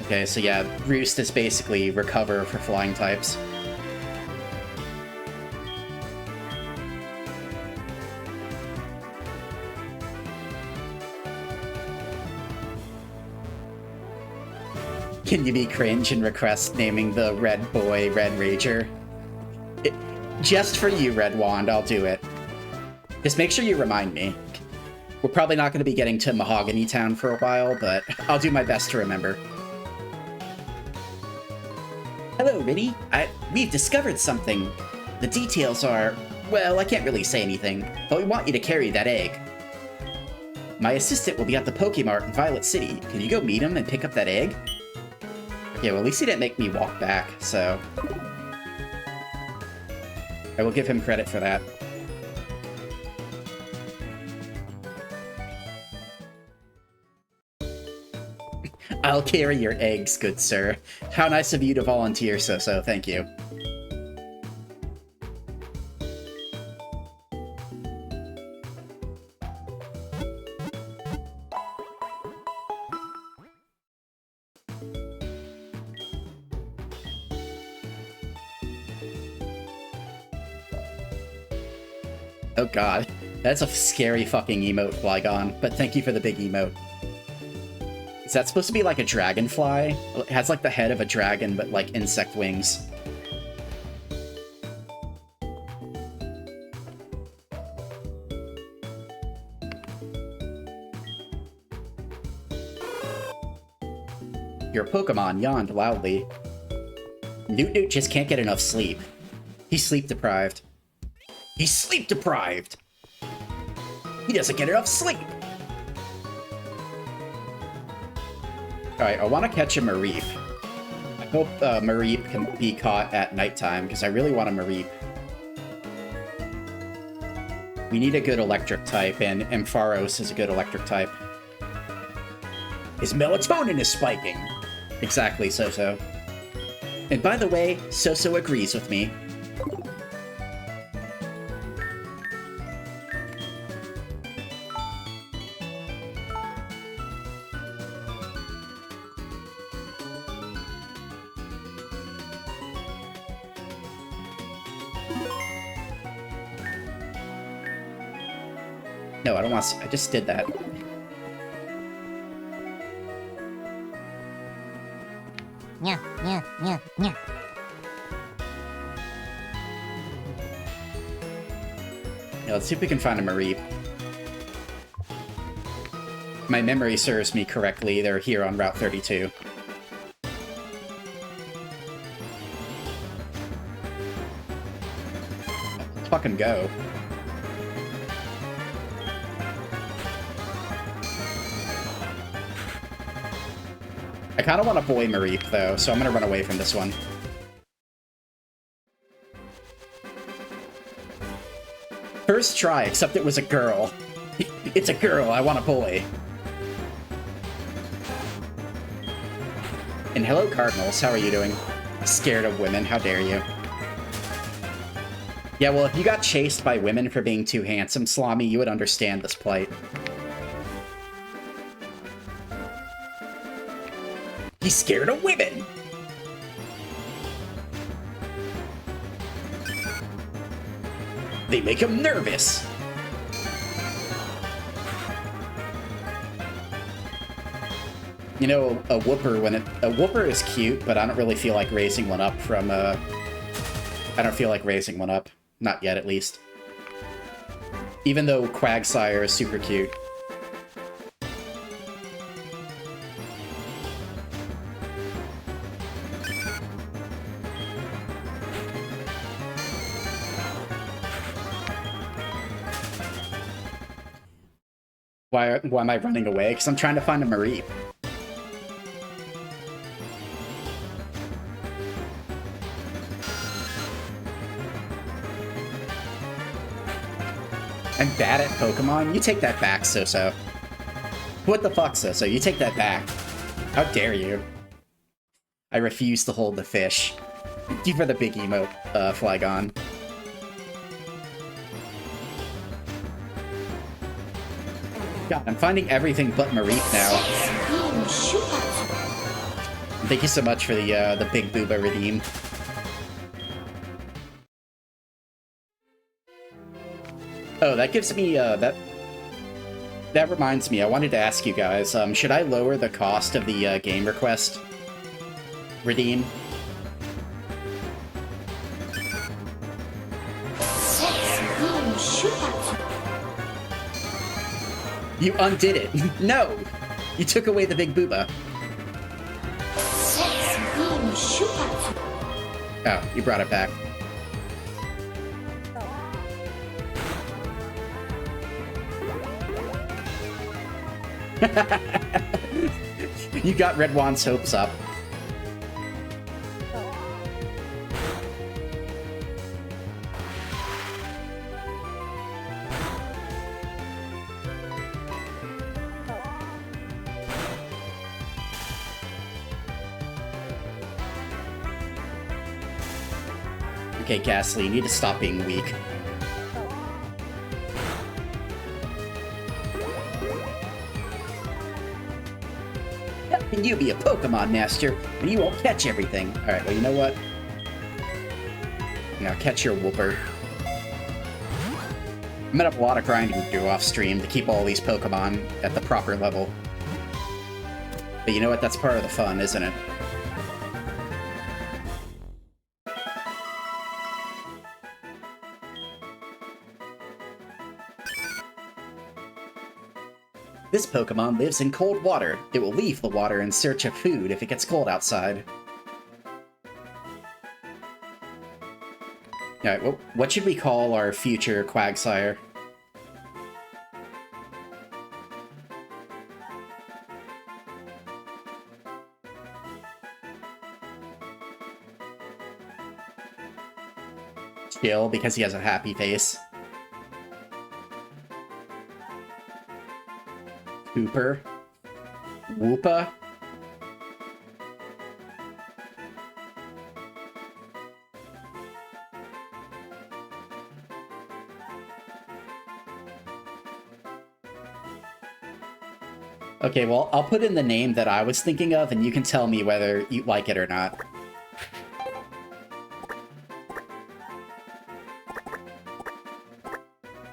D: Okay, so yeah, Roost is basically Recover for flying types. Can you be cringe and request naming the red boy Red Rager? Just for you, Red Wand, I'll do it. Just make sure you remind me. We're probably not going to be getting to Mahogany Town for a while, but I'll do my best to remember. Hello, Rinny. We've discovered something. The details are... well, I can't really say anything, but we want you to carry that egg. My assistant will be at the Pokemart in Violet City. Can you go meet him and pick up that egg? Yeah, well, at least he didn't make me walk back, so... I will give him credit for that. I'll carry your eggs, good sir. How nice of you to volunteer, So-So, thank you. Oh god, that's a scary fucking emote, Flygon, but thank you for the big emote. Is that supposed to be like a dragonfly? It has like the head of a dragon, but like insect wings. Your Pokemon yawned loudly. Newt just can't get enough sleep. He's sleep deprived. He's sleep deprived! He doesn't get enough sleep! Alright, I want to catch a Mareep. I hope Mareep can be caught at nighttime, because I really want a Mareep. We need a good electric type, and Ampharos is a good electric type. His melatonin is spiking! Exactly, So-So. And by the way, So-So agrees with me. No, I don't want to... I just did that.
F: Yeah.
D: Yeah, let's see if we can find a Mareep. If my memory serves me correctly, they're here on Route 32. Let's fucking go. I kind of want a boy Mareep, though, so I'm going to run away from this one. First try, except it was a girl. It's a girl, I want a boy. And hello, Cardinals, how are you doing? Scared of women, how dare you. Yeah, well, if you got chased by women for being too handsome, Salami, you would understand this plight. He's scared of women! They make him nervous! You know, a Whooper is cute, but I don't really feel like raising one up from, I don't feel like raising one up. Not yet, at least. Even though Quagsire is super cute. Why am I running away? Because I'm trying to find a Mareep. I'm bad at Pokemon? You take that back, Soso. What the fuck, Soso? You take that back. How dare you? I refuse to hold the fish. Thank you for the big emote, Flygon. God, I'm finding everything but Mareep now. Thank you so much for the Big Booba redeem. Oh, that gives me, that reminds me, I wanted to ask you guys, should I lower the cost of the, game request redeem? You undid it! No! You took away the Big Booba. Oh, you brought it back. You got Red Wand's hopes up. Okay, Ghastly, you need to stop being weak. How can you be a Pokemon Master when you won't catch everything? Alright, well, you know what? Now, catch your Wooper. I'm gonna have a lot of grinding to do off-stream to keep all these Pokemon at the proper level. But you know what? That's part of the fun, isn't it? This Pokemon lives in cold water. It will leave the water in search of food if it gets cold outside. Alright, well, what should we call our future Quagsire? Chill, because he has a happy face. Cooper. Woopa. Okay, well, I'll put in the name that I was thinking of, and you can tell me whether you like it or not.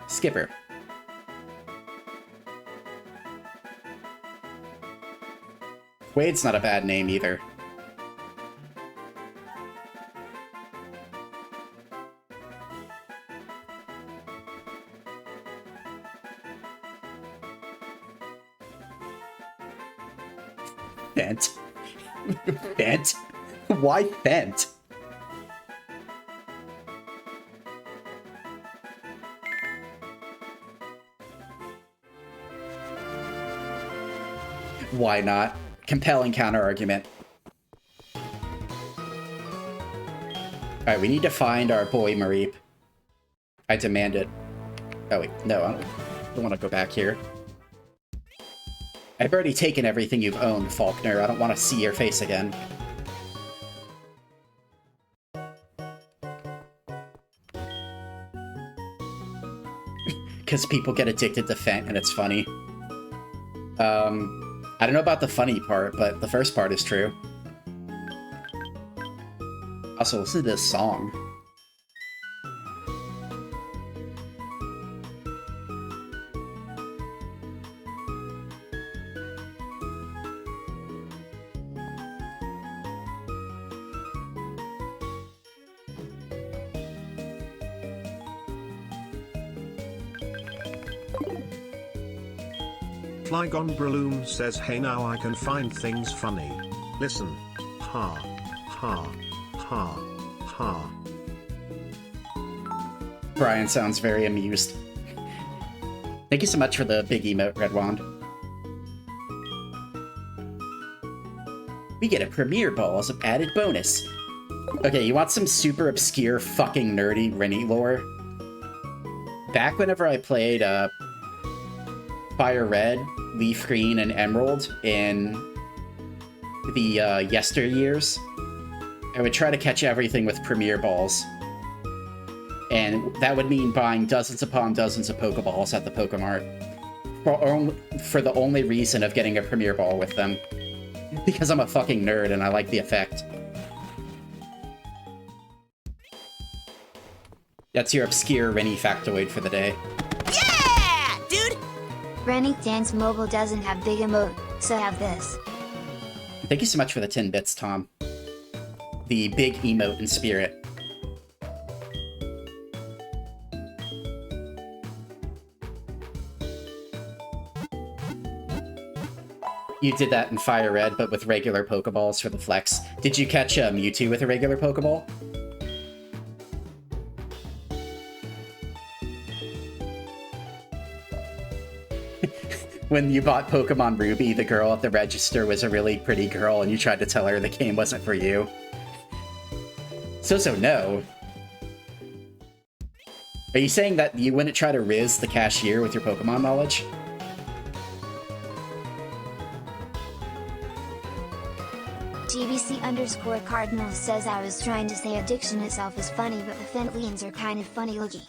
D: Skipper. Wade's not a bad name either. Fent. Fent? Why Fent? Why not? Compelling counter-argument. Alright, we need to find our boy Mareep. I demand it. Oh wait, no, I don't want to go back here. I've already taken everything you've owned, Faulkner. I don't want to see your face again. Because people get addicted to Fent and it's funny. I don't know about the funny part, but the first part is true. Also, listen to this song.
E: Flygon Breloom says, hey, now I can find things funny. Listen. Ha. Ha. Ha. Ha.
D: Brian sounds very amused. Thank you so much for the big emote, Red Wand. We get a premiere ball as an added bonus. Okay, you want some super obscure fucking nerdy Rinny lore? Back whenever I played Fire Red, Leaf Green, and Emerald in the yesteryears, I would try to catch everything with premiere balls. And that would mean buying dozens upon dozens of Pokeballs at the Pokemart. For the only reason of getting a premiere ball with them. Because I'm a fucking nerd and I like the effect. That's your obscure Rennie factoid for the day.
B: Yeah, dude!
G: Rennie Dance Mobile doesn't have big emote, so have this.
D: Thank you so much for the 10 bits, Tom. The big emote in spirit. You did that in Fire Red, but with regular Pokeballs for the flex. Did you catch Mewtwo with a regular Pokeball? When you bought Pokemon Ruby, the girl at the register was a really pretty girl, and you tried to tell her the game wasn't for you. So no. Are you saying that you wouldn't try to riz the cashier with your Pokemon knowledge?
G: GBC_Cardinal says I was trying to say addiction itself is funny, but the Fentleans are kind of funny looking.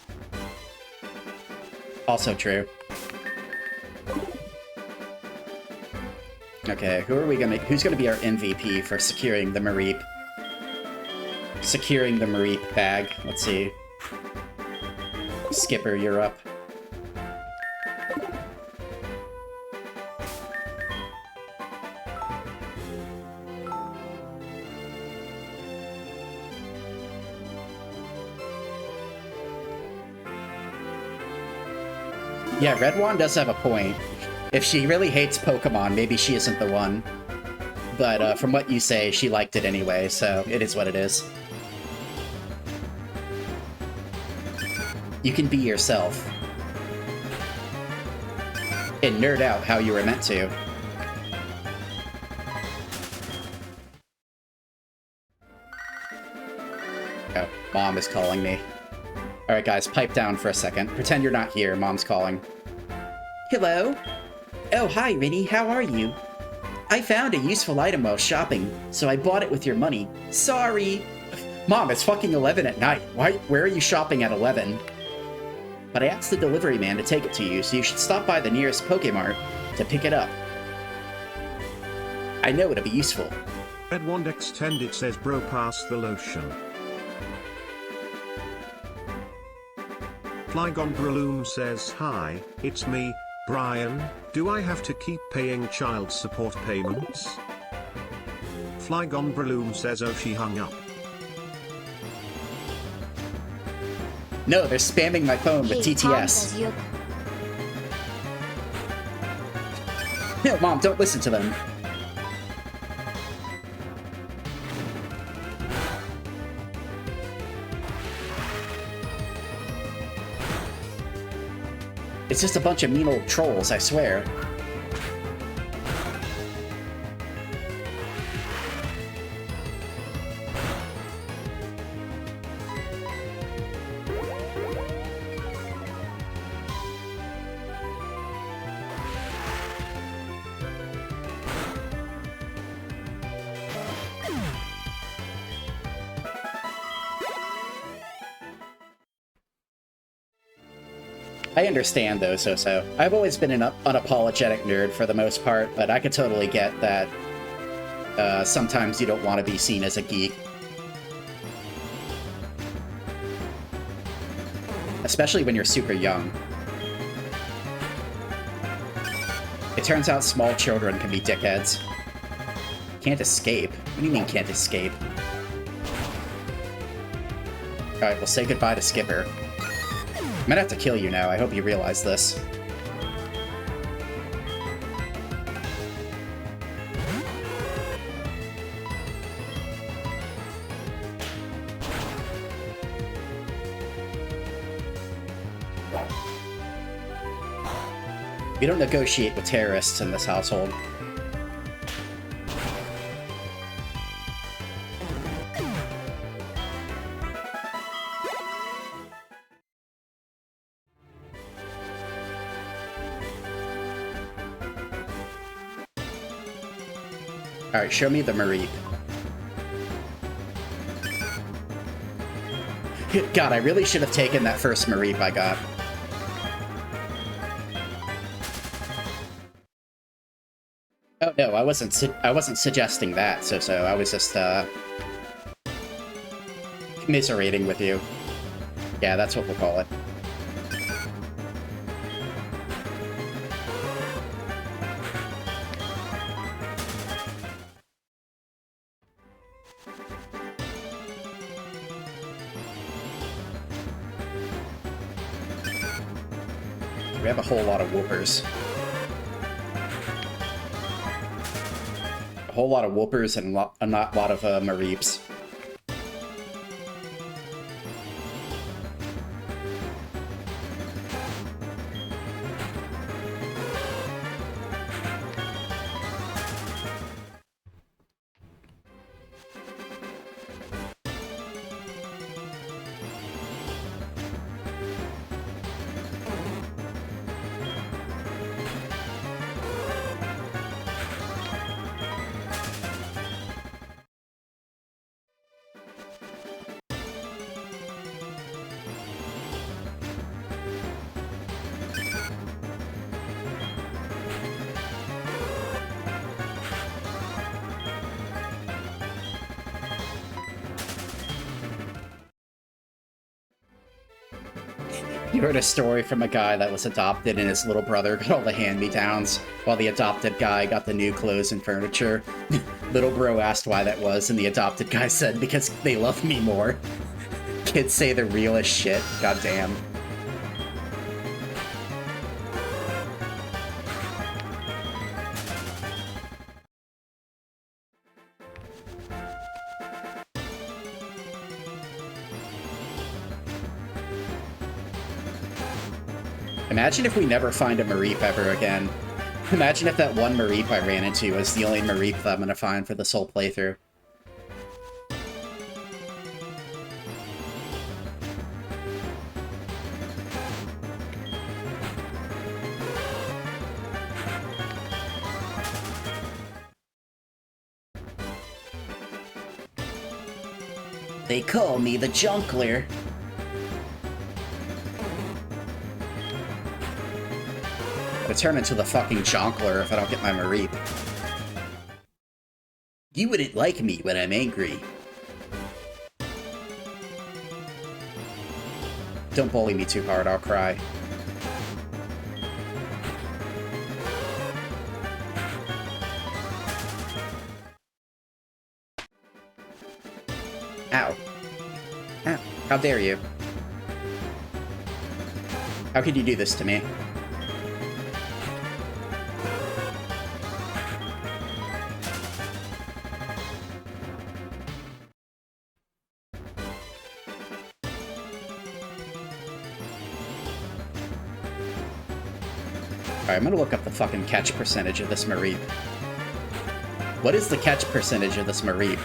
D: Also true. Okay, who's gonna be our MVP for securing the Mareep? Securing the Mareep bag. Let's see. Skipper, you're up. Yeah, Red Wand does have a point. If she really hates Pokemon, maybe she isn't the one. But from what you say, she liked it anyway, so it is what it is. You can be yourself. And nerd out how you were meant to. Oh, Mom is calling me. Alright guys, pipe down for a second. Pretend you're not here, Mom's calling. Hello? Oh, hi, Rinny, how are you? I found a useful item while shopping, so I bought it with your money. Sorry! Mom, it's fucking 11 at night. Where are you shopping at 11? But I asked the delivery man to take it to you, so you should stop by the nearest Pokemart to pick it up. I know it'll be useful.
E: Red Wand Extended says bro pass the lotion. Flygon Breloom says hi, it's me, Brian, do I have to keep paying child support payments? Flygon Breloom says oh she hung up.
D: No, they're spamming my phone with TTS. No, Mom, don't listen to them. It's just a bunch of mean old trolls, I swear. I understand, though, So. I've always been an unapologetic nerd for the most part, but I could totally get that sometimes you don't want to be seen as a geek. Especially when you're super young. It turns out small children can be dickheads. Can't escape? What do you mean can't escape? Alright, well say goodbye to Skipper. I'm gonna have to kill you now, I hope you realize this. We don't negotiate with terrorists in this household. Alright, show me the Mareep. God, I really should have taken that first Mareep I got. Oh no, I wasn't suggesting that, so I was just commiserating with you. Yeah, that's what we'll call it. We have a whole lot of whoopers. A whole lot of whoopers and a lot of Mareeps. You heard a story from a guy that was adopted and his little brother got all the hand-me-downs while the adopted guy got the new clothes and furniture. Little bro asked why that was, and the adopted guy said, because they love me more. Kids say the realest shit. Goddamn. Imagine if we never find a Mareep ever again. Imagine if that one Mareep I ran into was the only Mareep that I'm gonna find for this whole playthrough. They call me the Junkler. I turn into the fucking Jonkler if I don't get my Mareep. You wouldn't like me when I'm angry. Don't bully me too hard, I'll cry. Ow. Ow. How dare you? How could you do this to me? Alright, I'm gonna look up the fucking catch percentage of this Mareep. What is the catch percentage of this Mareep?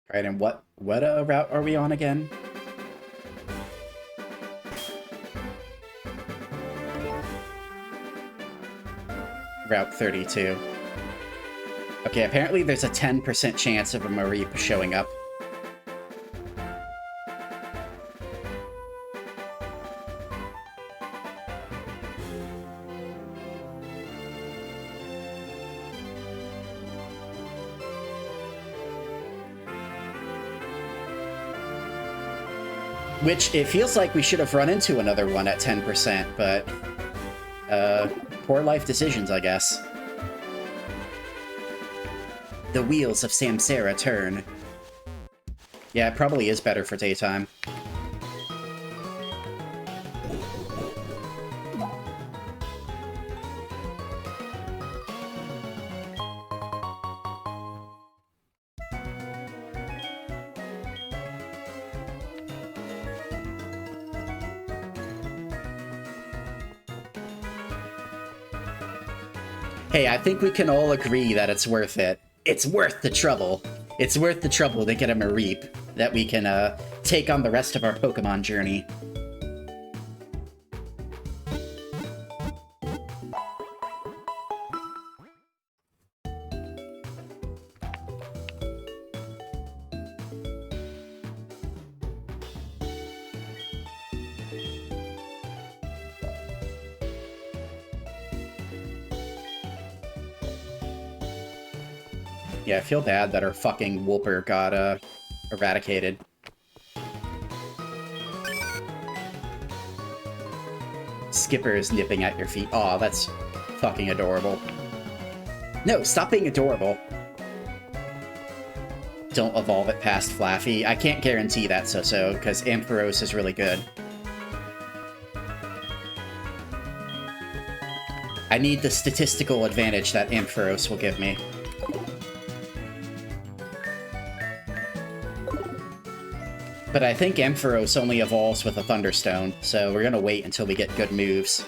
D: Alright, and what route are we on again? Route 32. Okay, apparently there's a 10% chance of a Mareep showing up. Which, it feels like we should have run into another one at 10%, but... poor life decisions, I guess. The wheels of Samsara turn. Yeah, it probably is better for daytime. Hey, I think we can all agree that it's worth it. It's worth the trouble. It's worth the trouble to get a Mareep that we can, take on the rest of our Pokemon journey. Yeah, I feel bad that our fucking Wooper got, eradicated. Skipper is nipping at your feet. Aw, that's fucking adorable. No, stop being adorable. Don't evolve it past Flaffy. I can't guarantee that, So, because Ampharos is really good. I need the statistical advantage that Ampharos will give me. But I think Ampharos only evolves with a Thunderstone, so we're gonna wait until we get good moves.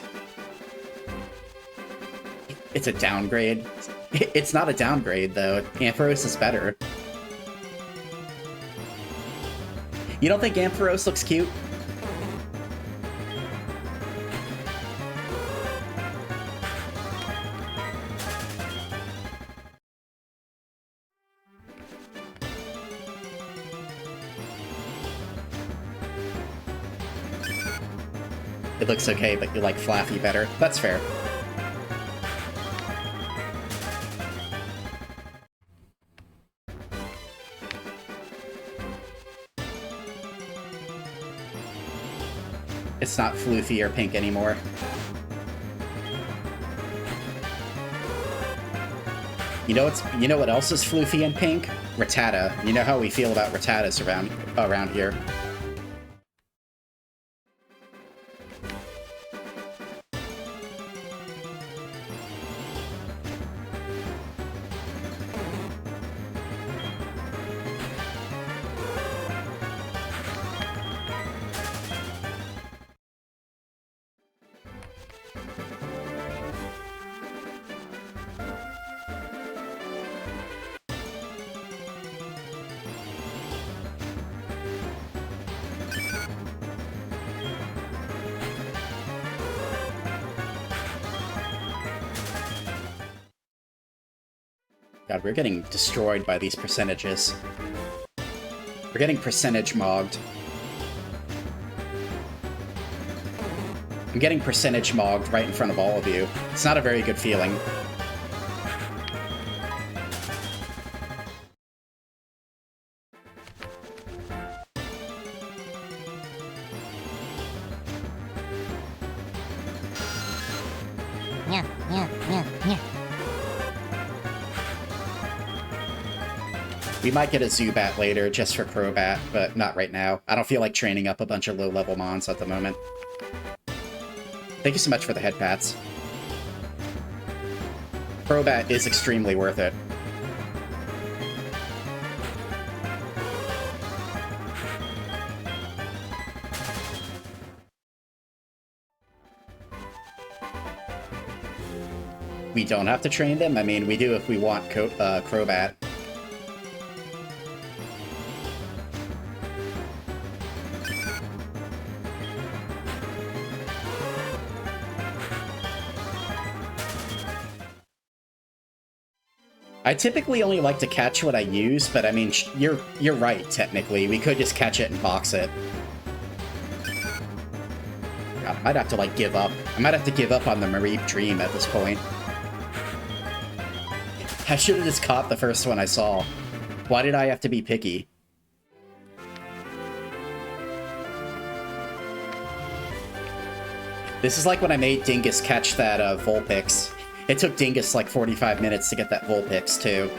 D: It's a downgrade. It's not a downgrade, though. Ampharos is better. You don't think Ampharos looks cute? It looks okay, but you like Flaffy better. That's fair. It's not Floofy or Pink anymore. You know what else is Floofy and Pink? Rattata. You know how we feel about Rattatas around here. God, we're getting destroyed by these percentages. We're getting percentage mogged. I'm getting percentage mogged right in front of all of you. It's not a very good feeling. We might get a Zubat later, just for Crobat, but not right now. I don't feel like training up a bunch of low-level mons at the moment. Thank you so much for the head pats. Crobat is extremely worth it. We don't have to train them? I mean, we do if we want Crobat. I typically only like to catch what I use, but I mean, you're right, technically. We could just catch it and box it. God, I might have to, like, give up. I might have to give up on the Mareep Dream at this point. I should have just caught the first one I saw. Why did I have to be picky? This is like when I made Dingus catch that Vulpix. It took Dingus like 45 minutes to get that Vulpix, too.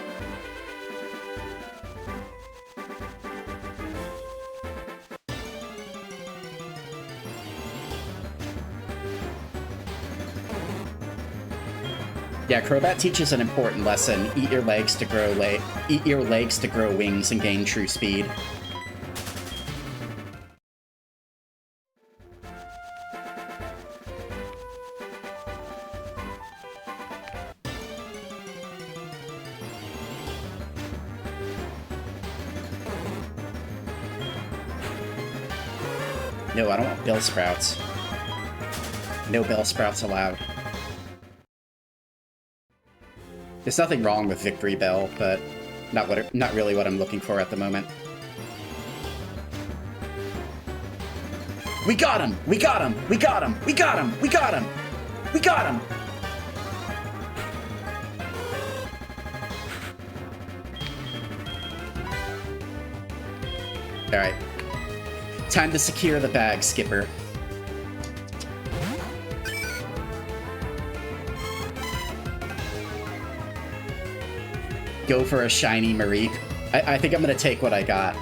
D: Yeah, Crobat teaches an important lesson. Eat your legs to grow wings and gain true speed. No, I don't want Bell Sprouts. No Bell Sprouts allowed. There's nothing wrong with Victory Bell, but not really what I'm looking for at the moment. We got him! We got him! We got him! We got him! We got him! We got him! Alright. Time to secure the bag, Skipper. Go for a shiny Mareep. I think I'm gonna take what I got.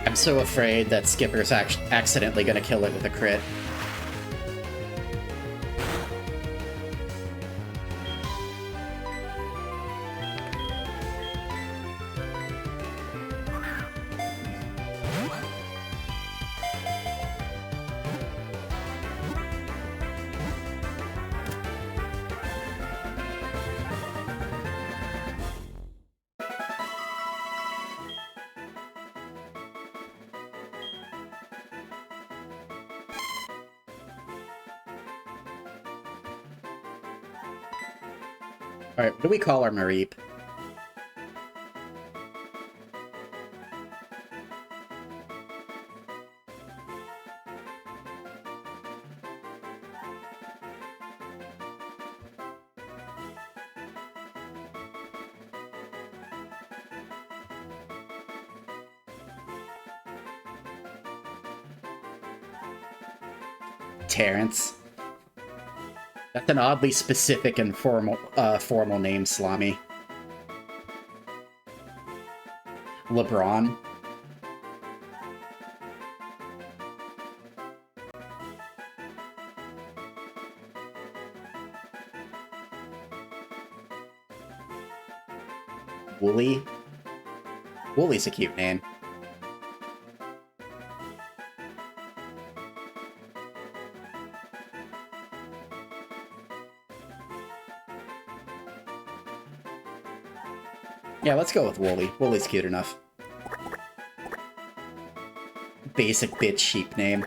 D: I'm so afraid that Skipper's accidentally gonna kill it with a crit. Alright, what do we call our Mareep? Terrence. That's an oddly specific and formal name, Salami. LeBron. Wooly. Wooly's a cute name. Yeah, let's go with Wooly. Wooly's cute enough. Basic bitch sheep name.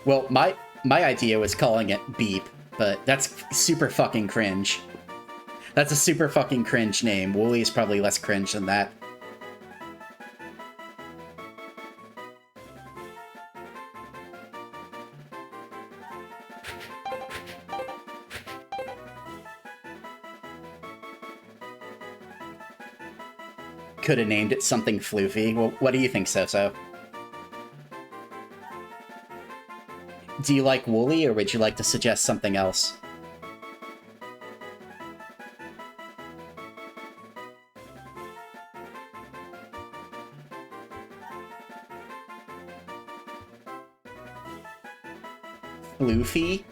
D: Well, my idea was calling it Beep, but that's super fucking cringe. That's a super fucking cringe name. Wooly is probably less cringe than that. Could have named it something floofy. Well, what do you think, Soso? Do you like Wooly, or would you like to suggest something else? Floofy?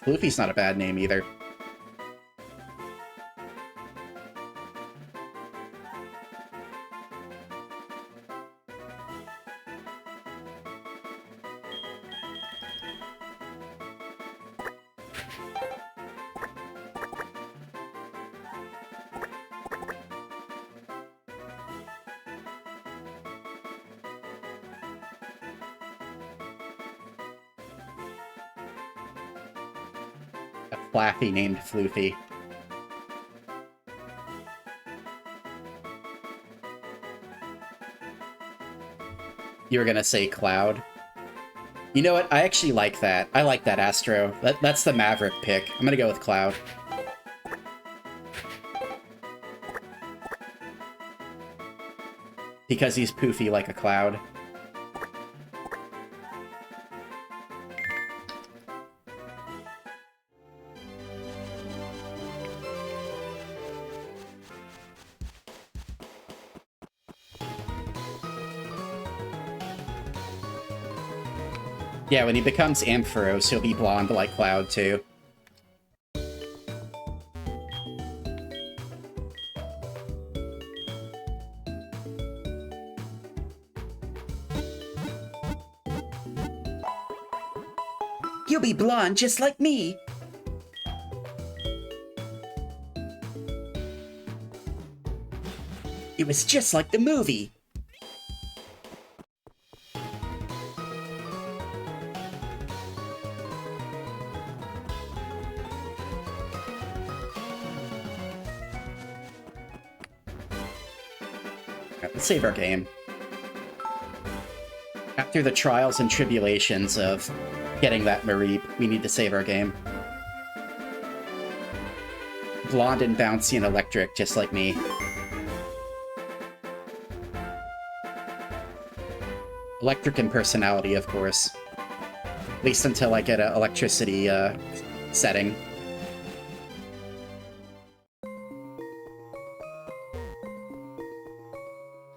D: Floofy's not a bad name either. Flaffy named Floofy. You were gonna say Cloud. You know what? I actually like that. I like that, Astro. That's the Maverick pick. I'm gonna go with Cloud. Because he's poofy like a cloud. Yeah, when he becomes Ampharos, he'll be blonde like Cloud, too.
C: You'll be blonde just like me. It was just like the movie.
D: Let's save our game. After the trials and tribulations of getting that Mareep, we need to save our game. Blonde and bouncy and electric, just like me. Electric and personality, of course. At least until I get an electricity setting.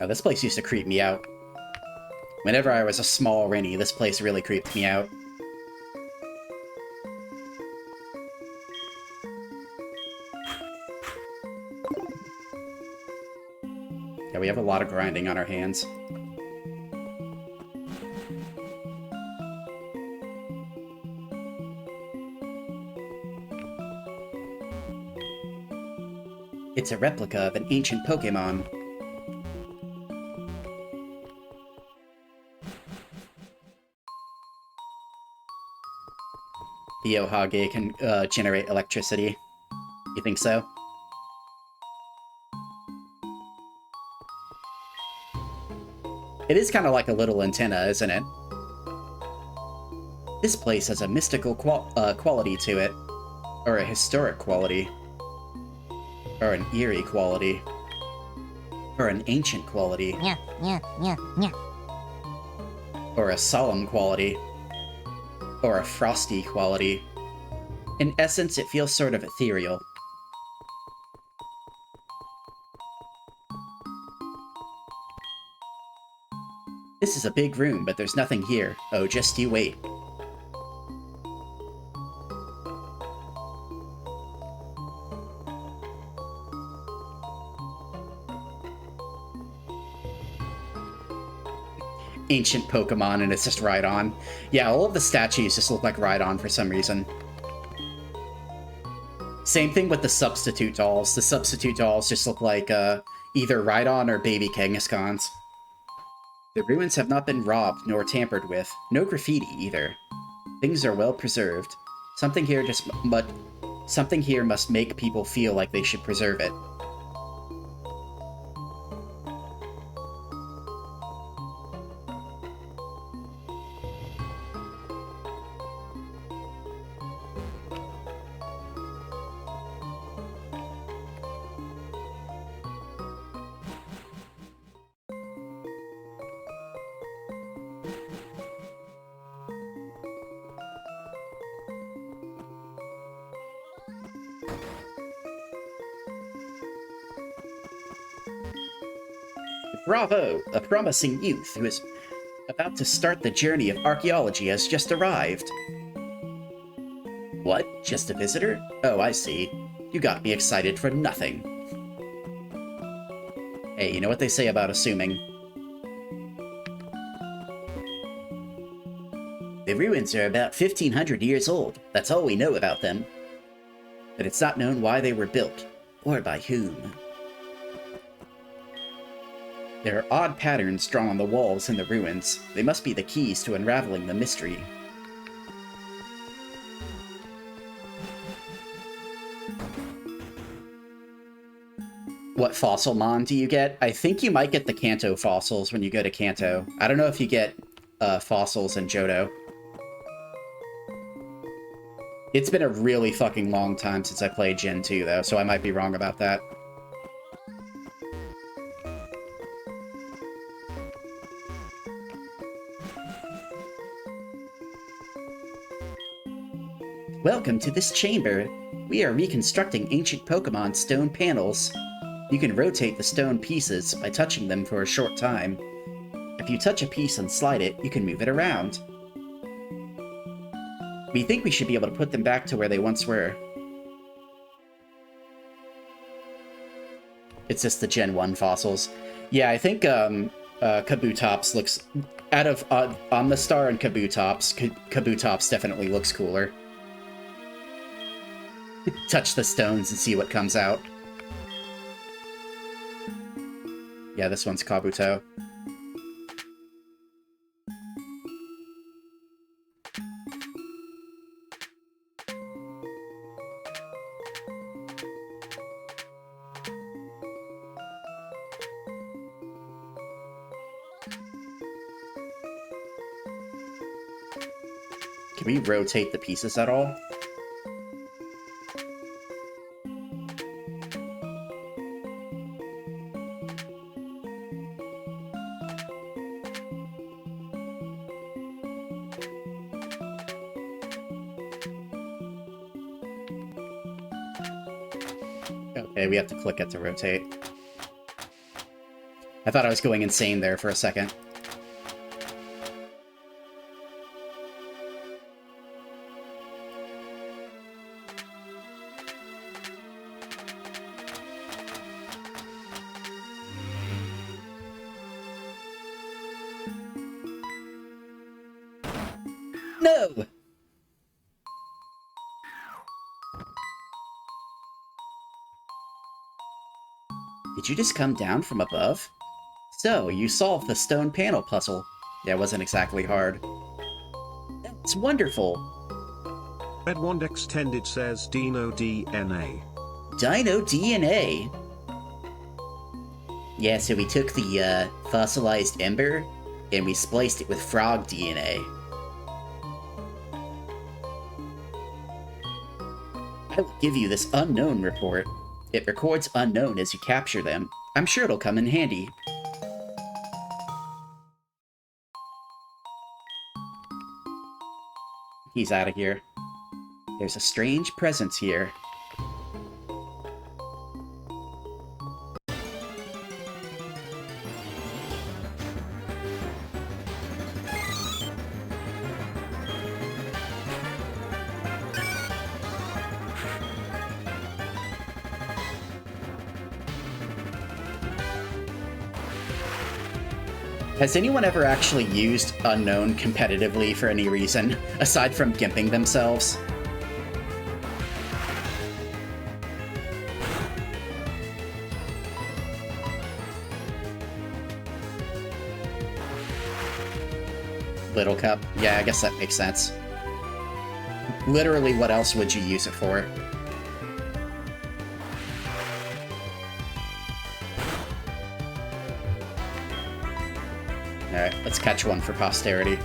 D: Oh, this place used to creep me out. Whenever I was a small Rinny, this place really creeped me out. Yeah, we have a lot of grinding on our hands. It's a replica of an ancient Pokemon. The Ohage can generate electricity. You think so? It is kind of like a little antenna, isn't it? This place has a mystical quality to it. Or a historic quality. Or an eerie quality. Or an ancient quality. Or a solemn quality. Or a frosty quality. In essence, it feels sort of ethereal. This is a big room, but there's nothing here. Oh, just you wait. Ancient Pokemon, and it's just Rhydon. Yeah, all of the statues just look like Rhydon for some reason. Same thing with the substitute dolls. The substitute dolls just look like either Rhydon or baby Kangaskhan's. The ruins have not been robbed nor tampered with. No graffiti either. Things are well preserved. Something here must make people feel like they should preserve it. Bravo! A promising youth who is about to start the journey of archaeology has just arrived. What? Just a visitor? Oh, I see. You got me excited for nothing. Hey, you know what they say about assuming? The ruins are about 1,500 years old. That's all we know about them. But it's not known why they were built, or by whom. There are odd patterns drawn on the walls in the ruins. They must be the keys to unraveling the mystery. What Fossilmon do you get? I think you might get the Kanto fossils when you go to Kanto. I don't know if you get fossils in Johto. It's been a really fucking long time since I played Gen 2, though, so I might be wrong about that. Welcome to this chamber. We are reconstructing ancient Pokemon stone panels. You can rotate the stone pieces by touching them for a short time. If you touch a piece and slide it, you can move it around. We think we should be able to put them back to where they once were. It's just the Gen 1 fossils. Yeah, I think Kabutops looks... Out of Omnistar and Kabutops definitely looks cooler. Touch the stones and see what comes out. Yeah, this one's Kabuto. Can we rotate the pieces at all? Okay, we have to click it to rotate. I thought I was going insane there for a second. No! Did you just come down from above? So, you solved the stone panel puzzle. Yeah, it wasn't exactly hard. That's wonderful!
E: Red Wand Extended says Dino DNA.
D: Dino DNA? Yeah, so we took the fossilized ember, and we spliced it with frog DNA. I will give you this unknown report. It records unknown as you capture them. I'm sure it'll come in handy. He's out of here. There's a strange presence here. Has anyone ever actually used Unknown competitively for any reason, aside from gimping themselves? Little Cup? Yeah, I guess that makes sense. Literally, what else would you use it for? Alright, let's catch one for posterity.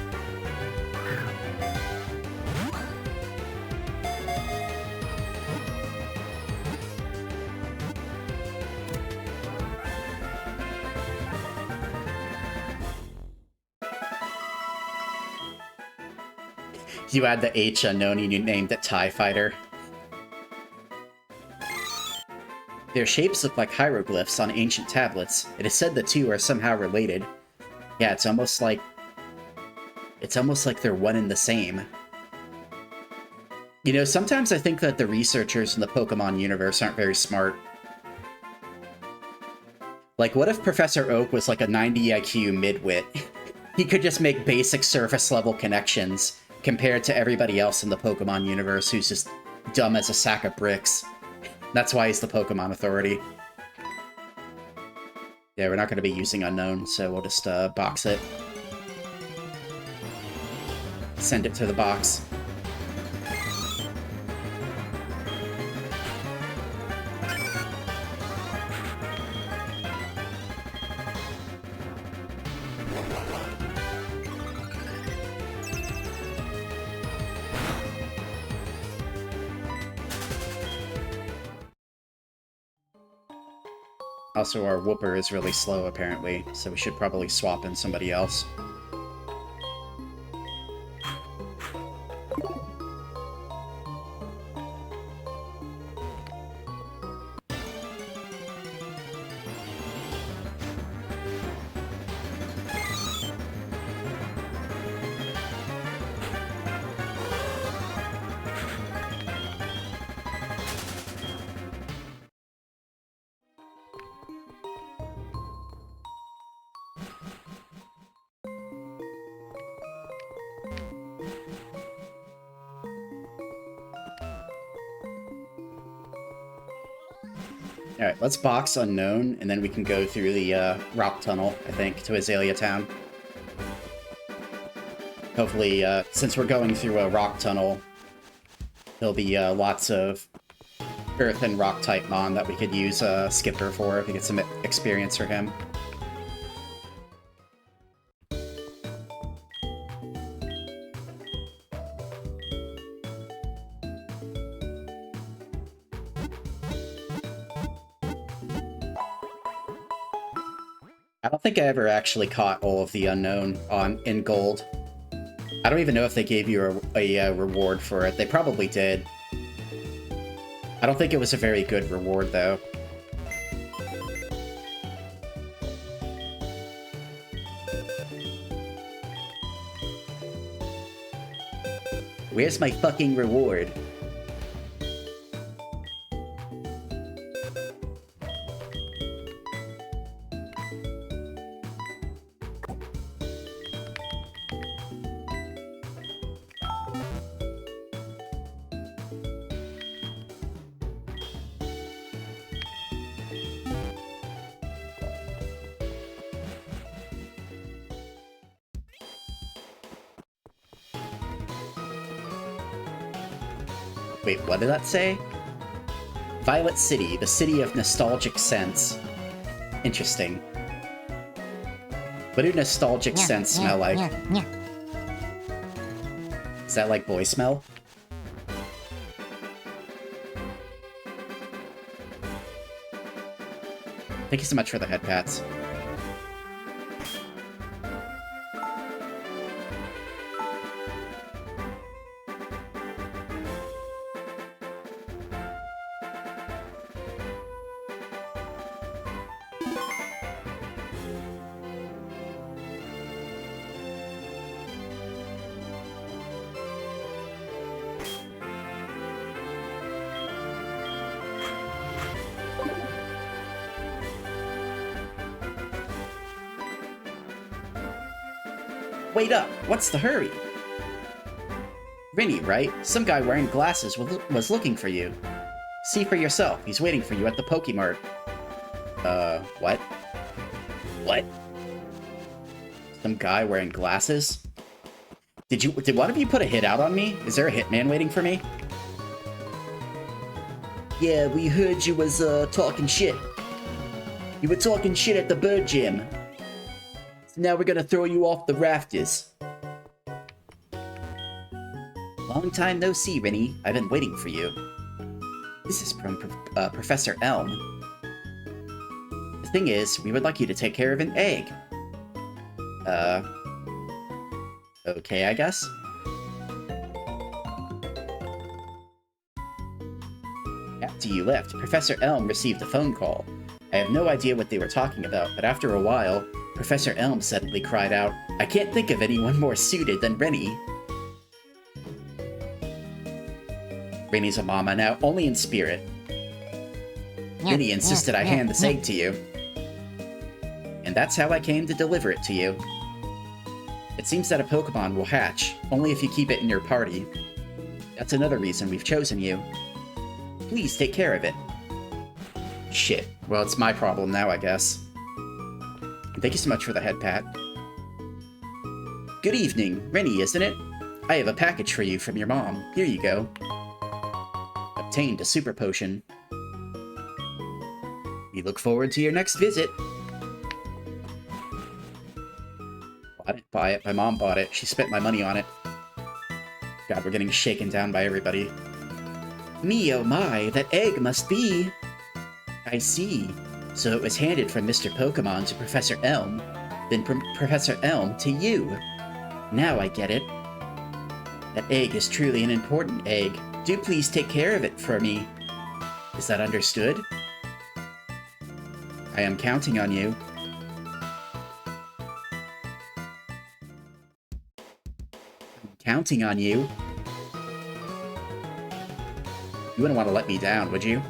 D: You add the H unknown and you named it TIE Fighter. Their shapes look like hieroglyphs on ancient tablets. It is said the two are somehow related. Yeah, it's almost like they're one and the same. You know, sometimes I think that the researchers in the Pokemon universe aren't very smart. Like, what if Professor Oak was like a 90 IQ midwit? He could just make basic surface level connections compared to everybody else in the Pokemon universe who's just dumb as a sack of bricks. That's why he's the Pokemon Authority. Yeah, we're not going to be using Unknown, so we'll just box it. Send it to the box. Also, our Whooper is really slow, apparently, so we should probably swap in somebody else. Alright, let's box Unknown, and then we can go through the rock tunnel, I think, to Azalea Town. Hopefully, since we're going through a rock tunnel, there'll be lots of earth and rock type mon that we could use Skipper for to get some experience for him. I don't think I ever actually caught all of the Unknown in Gold. I don't even know if they gave you a reward for it. They probably did. I don't think it was a very good reward, though. Where's my fucking reward? Wait, what did that say? Violet City, the city of nostalgic scents. Interesting. What do nostalgic scents smell like? Is that like boy smell? Thank you so much for the head pats. Wait up! What's the hurry? Rinny, right? Some guy wearing glasses was looking for you. See for yourself. He's waiting for you at the Pokemart. What? What? Some guy wearing glasses? Did one of you put a hit out on me? Is there a hitman waiting for me? Yeah, we heard you was, talking shit. You were talking shit at the bird gym. Now we're gonna throw you off the rafters. Long time no see, Rinny. I've been waiting for you. This is from Professor Elm. The thing is, we would like you to take care of an egg. Okay, I guess? After you left, Professor Elm received a phone call. I have no idea what they were talking about, but after a while, Professor Elm suddenly cried out, I can't think of anyone more suited than Rinny. Rinny's a mama now, only in spirit. Rinny insisted I hand this egg to you. And that's how I came to deliver it to you. It seems that a Pokemon will hatch, only if you keep it in your party. That's another reason we've chosen you. Please take care of it. Shit. Well, it's my problem now, I guess. Thank you so much for the head pat. Good evening. Rinny, isn't it? I have a package for you from your mom. Here you go. Obtained a super potion. We look forward to your next visit. Well, I didn't buy it. My mom bought it. She spent my money on it. God, we're getting shaken down by everybody. Me, oh my, that egg must be... I see. So it was handed from Mr. Pokemon to Professor Elm, then from Professor Elm to you. Now I get it. That egg is truly an important egg. Do please take care of it for me. Is that understood? I am counting on you. I'm counting on you. You wouldn't want to let me down, would you?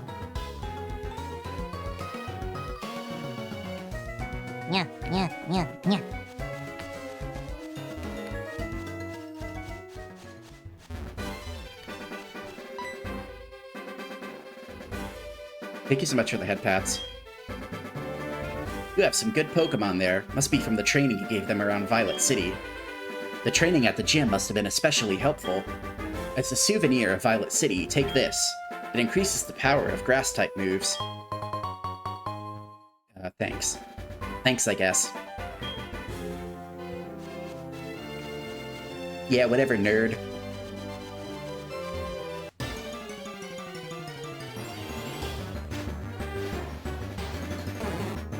F: Yeah, yeah, yeah, yeah.
D: Thank you so much for the head pats. You have some good Pokemon there. Must be from the training you gave them around Violet City. The training at the gym must have been especially helpful. As a souvenir of Violet City, take this. It increases the power of Grass-type moves. Thanks. Thanks, I guess. Yeah, whatever, nerd.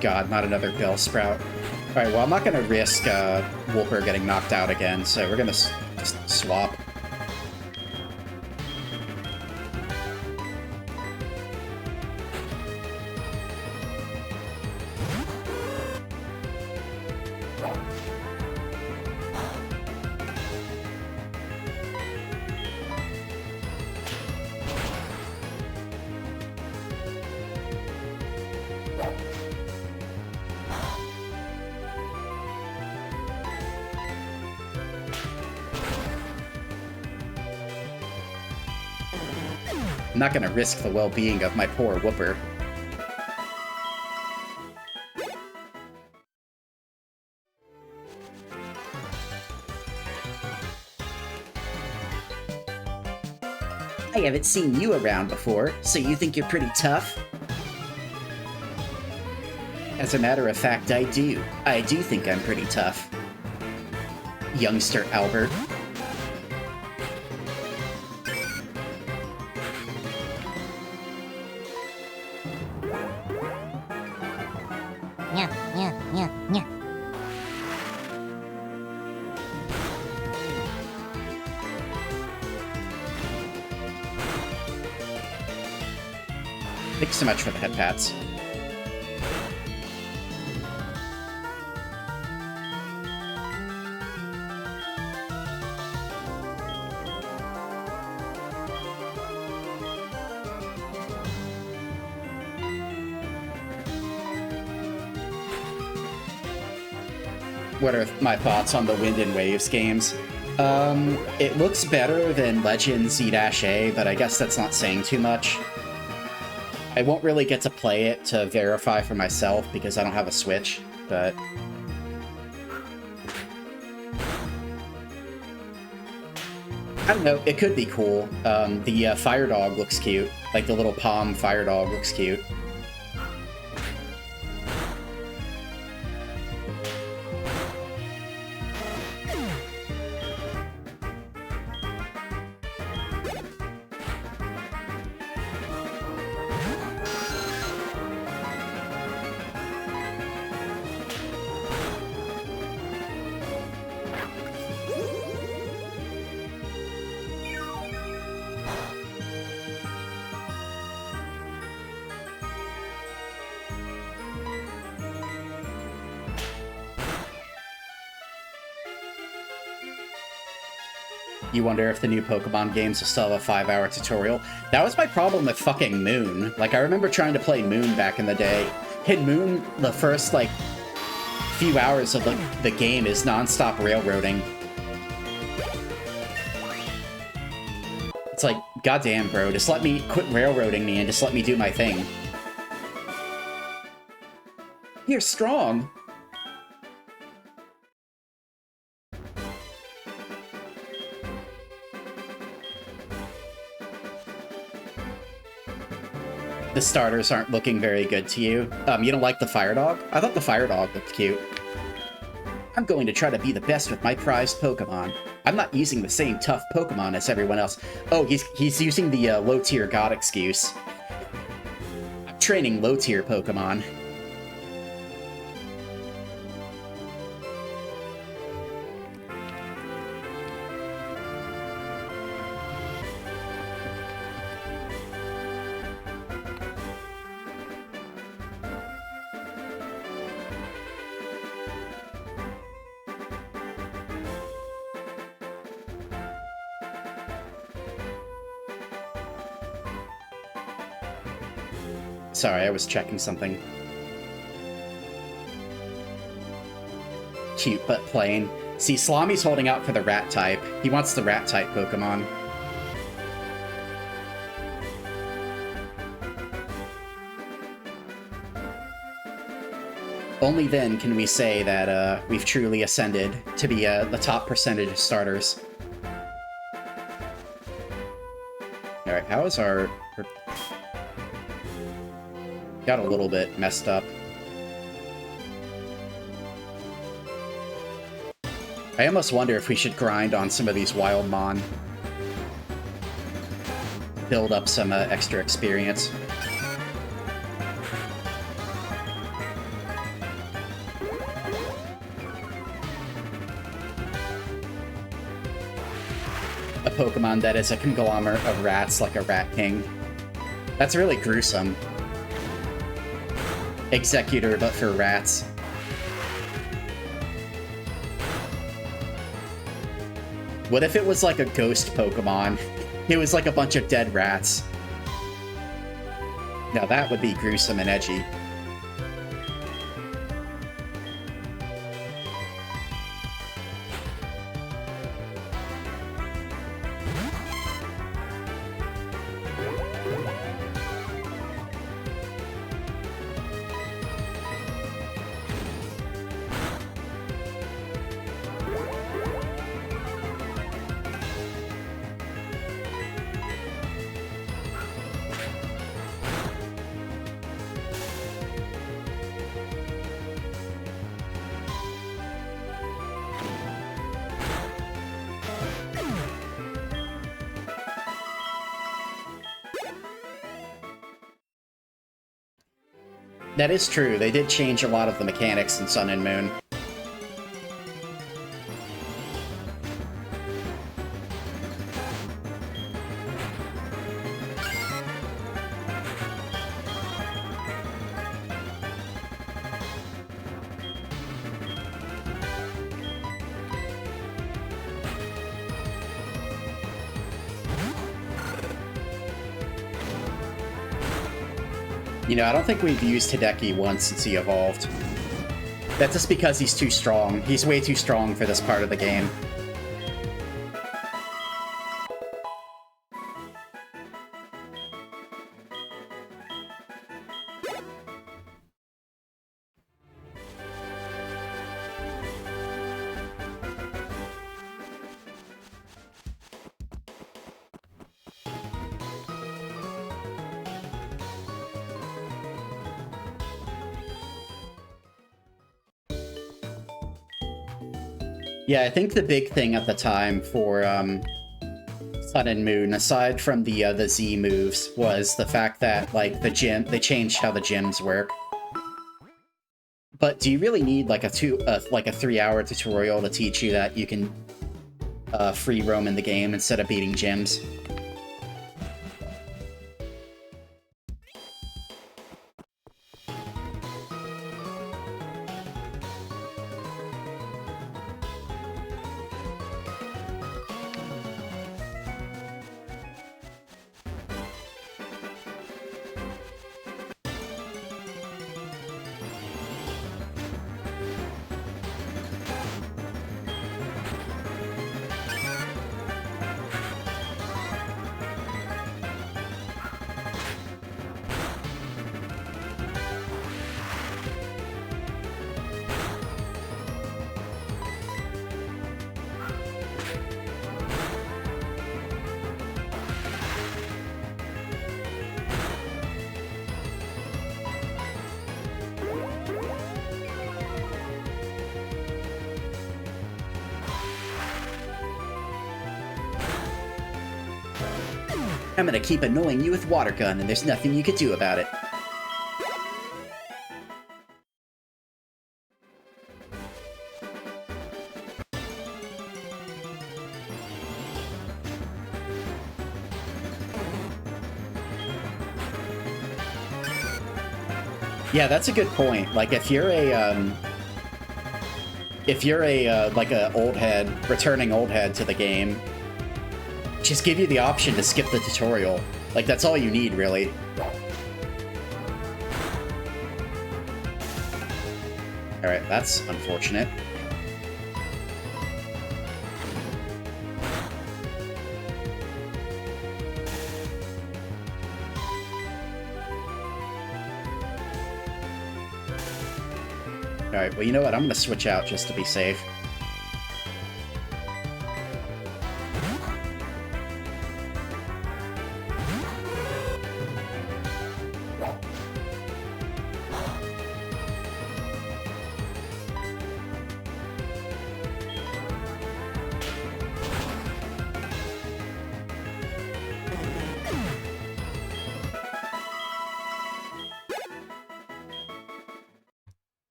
D: God, not another Bellsprout. Alright, well, I'm not gonna risk Wooper getting knocked out again, so we're gonna just swap. I'm not gonna risk the well-being of my poor Wooper. I haven't seen you around before, so you think you're pretty tough? As a matter of fact, I do. I do think I'm pretty tough. Youngster Albert.
F: Yeah, yeah, yeah, yeah.
D: Thanks so much for the head pats. What are my thoughts on the Wind and Waves games? It looks better than Legend Z-A, but I guess that's not saying too much. I won't really get to play it to verify for myself because I don't have a Switch, but... I don't know, it could be cool. The Fire Dog looks cute. Like the little Palm Fire Dog looks cute. You wonder if the new Pokemon games will still have a 5-hour tutorial. That was my problem with fucking Moon. Like, I remember trying to play Moon back in the day. In Moon, the first, like, few hours of the game is non-stop railroading. It's like, goddamn, bro, just let me quit railroading me and just let me do my thing. You're strong. The starters aren't looking very good to you. You don't like the Fire Dog? I thought the Fire Dog looked cute. I'm going to try to be the best with my prized Pokemon. I'm not using the same tough Pokemon as everyone else. Oh, he's using the low-tier God excuse. I'm training low-tier Pokemon. Sorry, I was checking something. Cute but plain. See, Slammy's holding out for the rat type. He wants the rat type Pokemon. Only then can we say that we've truly ascended to be the top percentage of starters. Alright, how is our... Got a little bit messed up. I almost wonder if we should grind on some of these wild mon. Build up some extra experience. A Pokemon that is a conglomerate of rats like a Rat King. That's really gruesome. Executor, but for rats. What if it was like a ghost Pokemon? It was like a bunch of dead rats. Now that would be gruesome and edgy. That is true, they did change a lot of the mechanics in Sun and Moon. You know, I don't think we've used Hideki once since he evolved. That's just because he's too strong. He's way too strong for this part of the game. Yeah, I think the big thing at the time for Sun and Moon, aside from the Z moves, was the fact that like they changed how the gyms work. But do you really need like a 3-hour tutorial to teach you that you can free roam in the game instead of beating gyms? I'm gonna keep annoying you with Water Gun, and there's nothing you can do about it. Yeah, that's a good point. Like, if you're a like a old head, returning old head to the game, just give you the option to skip the tutorial. Like, that's all you need, really. Alright, that's unfortunate. Alright, well, you know what? I'm gonna switch out just to be safe.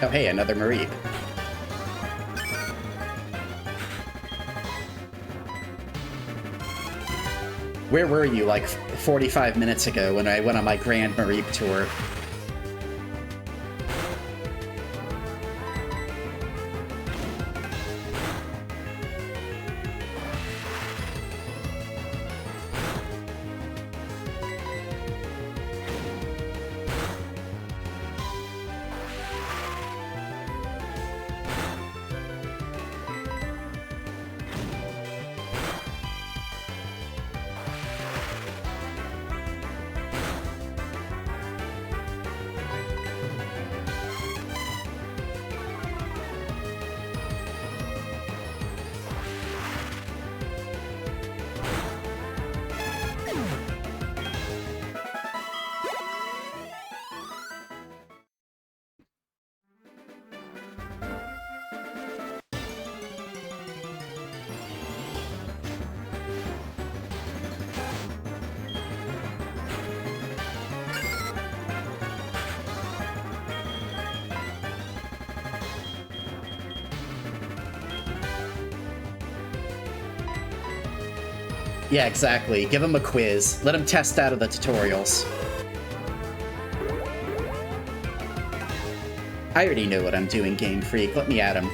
D: Oh, hey, another Mareep. Where were you, like, 45 minutes ago when I went on my Grand Mareep tour? Yeah, exactly. Give him a quiz. Let him test out of the tutorials. I already know what I'm doing, Game Freak. Let me at him.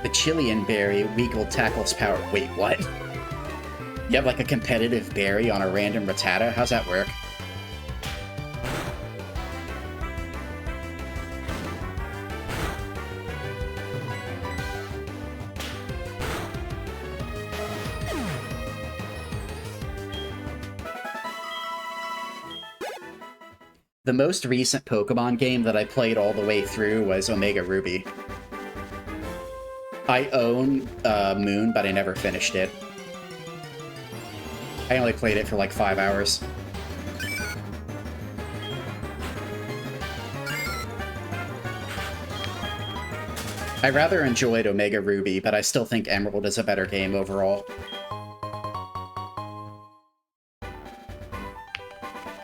D: The Chilean berry, Weagle tackles power. Wait, what? You have like a competitive berry on a random Rattata? How's that work? The most recent Pokemon game that I played all the way through was Omega Ruby. I own Moon, but I never finished it. I only played it for like 5 hours. I rather enjoyed Omega Ruby, but I still think Emerald is a better game overall.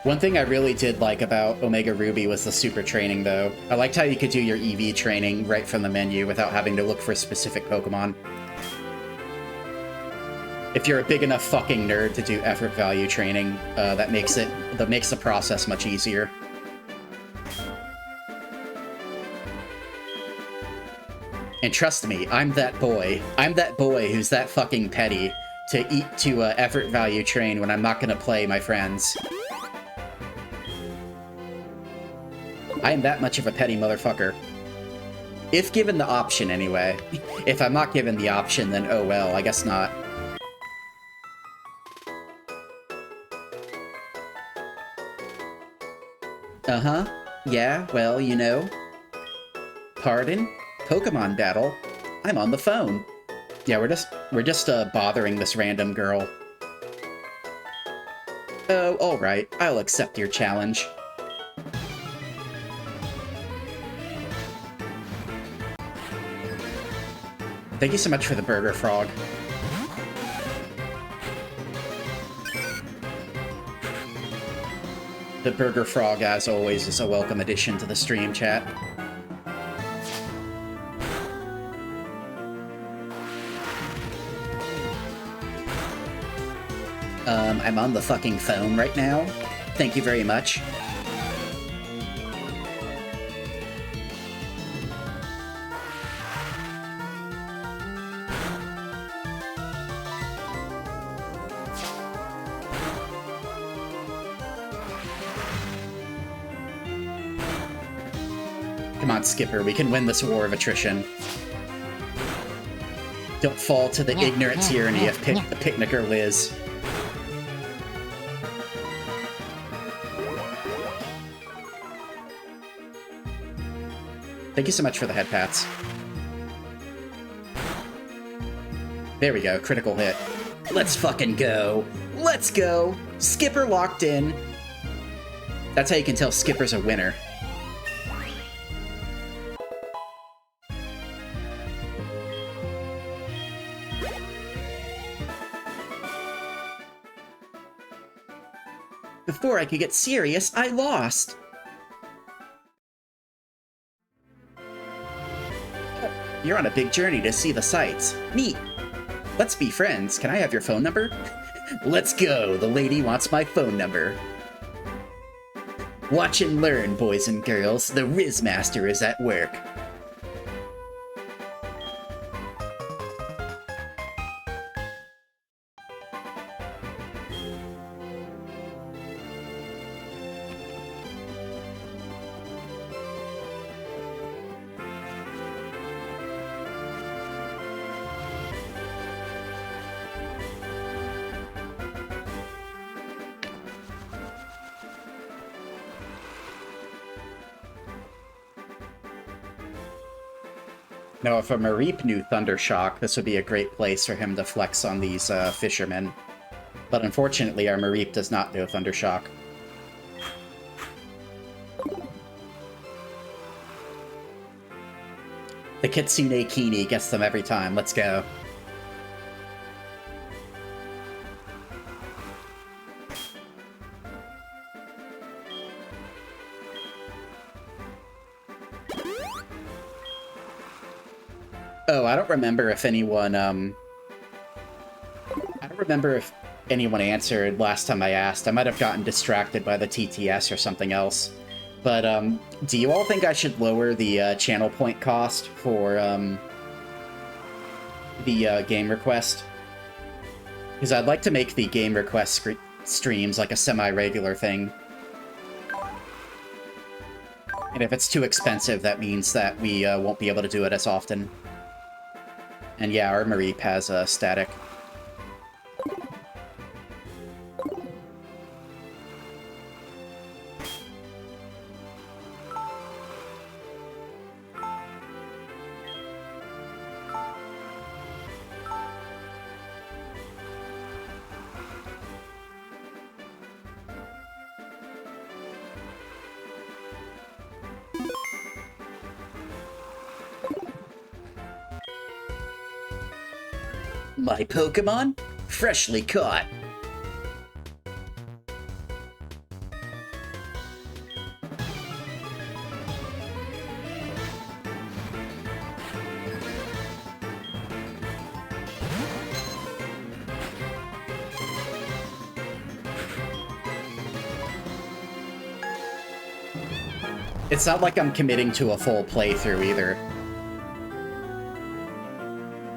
D: One thing I really did like about Omega Ruby was the super training, though. I liked how you could do your EV training right from the menu without having to look for specific Pokemon. If you're a big enough fucking nerd to do effort value training, that makes the process much easier. And trust me, I'm that boy. I'm that boy who's that fucking petty to effort value train when I'm not gonna play my friends. I am that much of a petty motherfucker. If given the option, anyway. If I'm not given the option, then oh well, I guess not. Uh-huh. Yeah, well, you know. Pardon? Pokemon battle? I'm on the phone. Yeah, we're just bothering this random girl. Oh, alright. I'll accept your challenge. Thank you so much for the Burger Frog. The Burger Frog, as always, is a welcome addition to the stream chat. I'm on the fucking phone right now. Thank you very much. Come on, Skipper, we can win this war of attrition. Don't fall to the ignorant tyranny of the picnicker Liz. Thank you so much for the head pats. There we go, critical hit. Let's fucking go. Let's go. Skipper locked in. That's how you can tell Skipper's a winner. Before I could get serious, I lost. You're on a big journey to see the sights. Neat. Let's be friends. Can I have your phone number? Let's go. The lady wants my phone number. Watch and learn, boys and girls. The Riz Master is at work. Now, if a Mareep knew Thundershock, this would be a great place for him to flex on these fishermen. But unfortunately, our Mareep does not know Thundershock. The Kitsune Kini gets them every time. Let's go. Oh, I don't remember if anyone, I don't remember if anyone answered last time I asked. I might have gotten distracted by the TTS or something else. But, do you all think I should lower the, channel point cost for, the, game request? Because I'd like to make the game request streams like a semi-regular thing. And if it's too expensive, that means that we, won't be able to do it as often. And yeah, our Mareep has a static. My Pokemon? Freshly caught. It's not like I'm committing to a full playthrough either.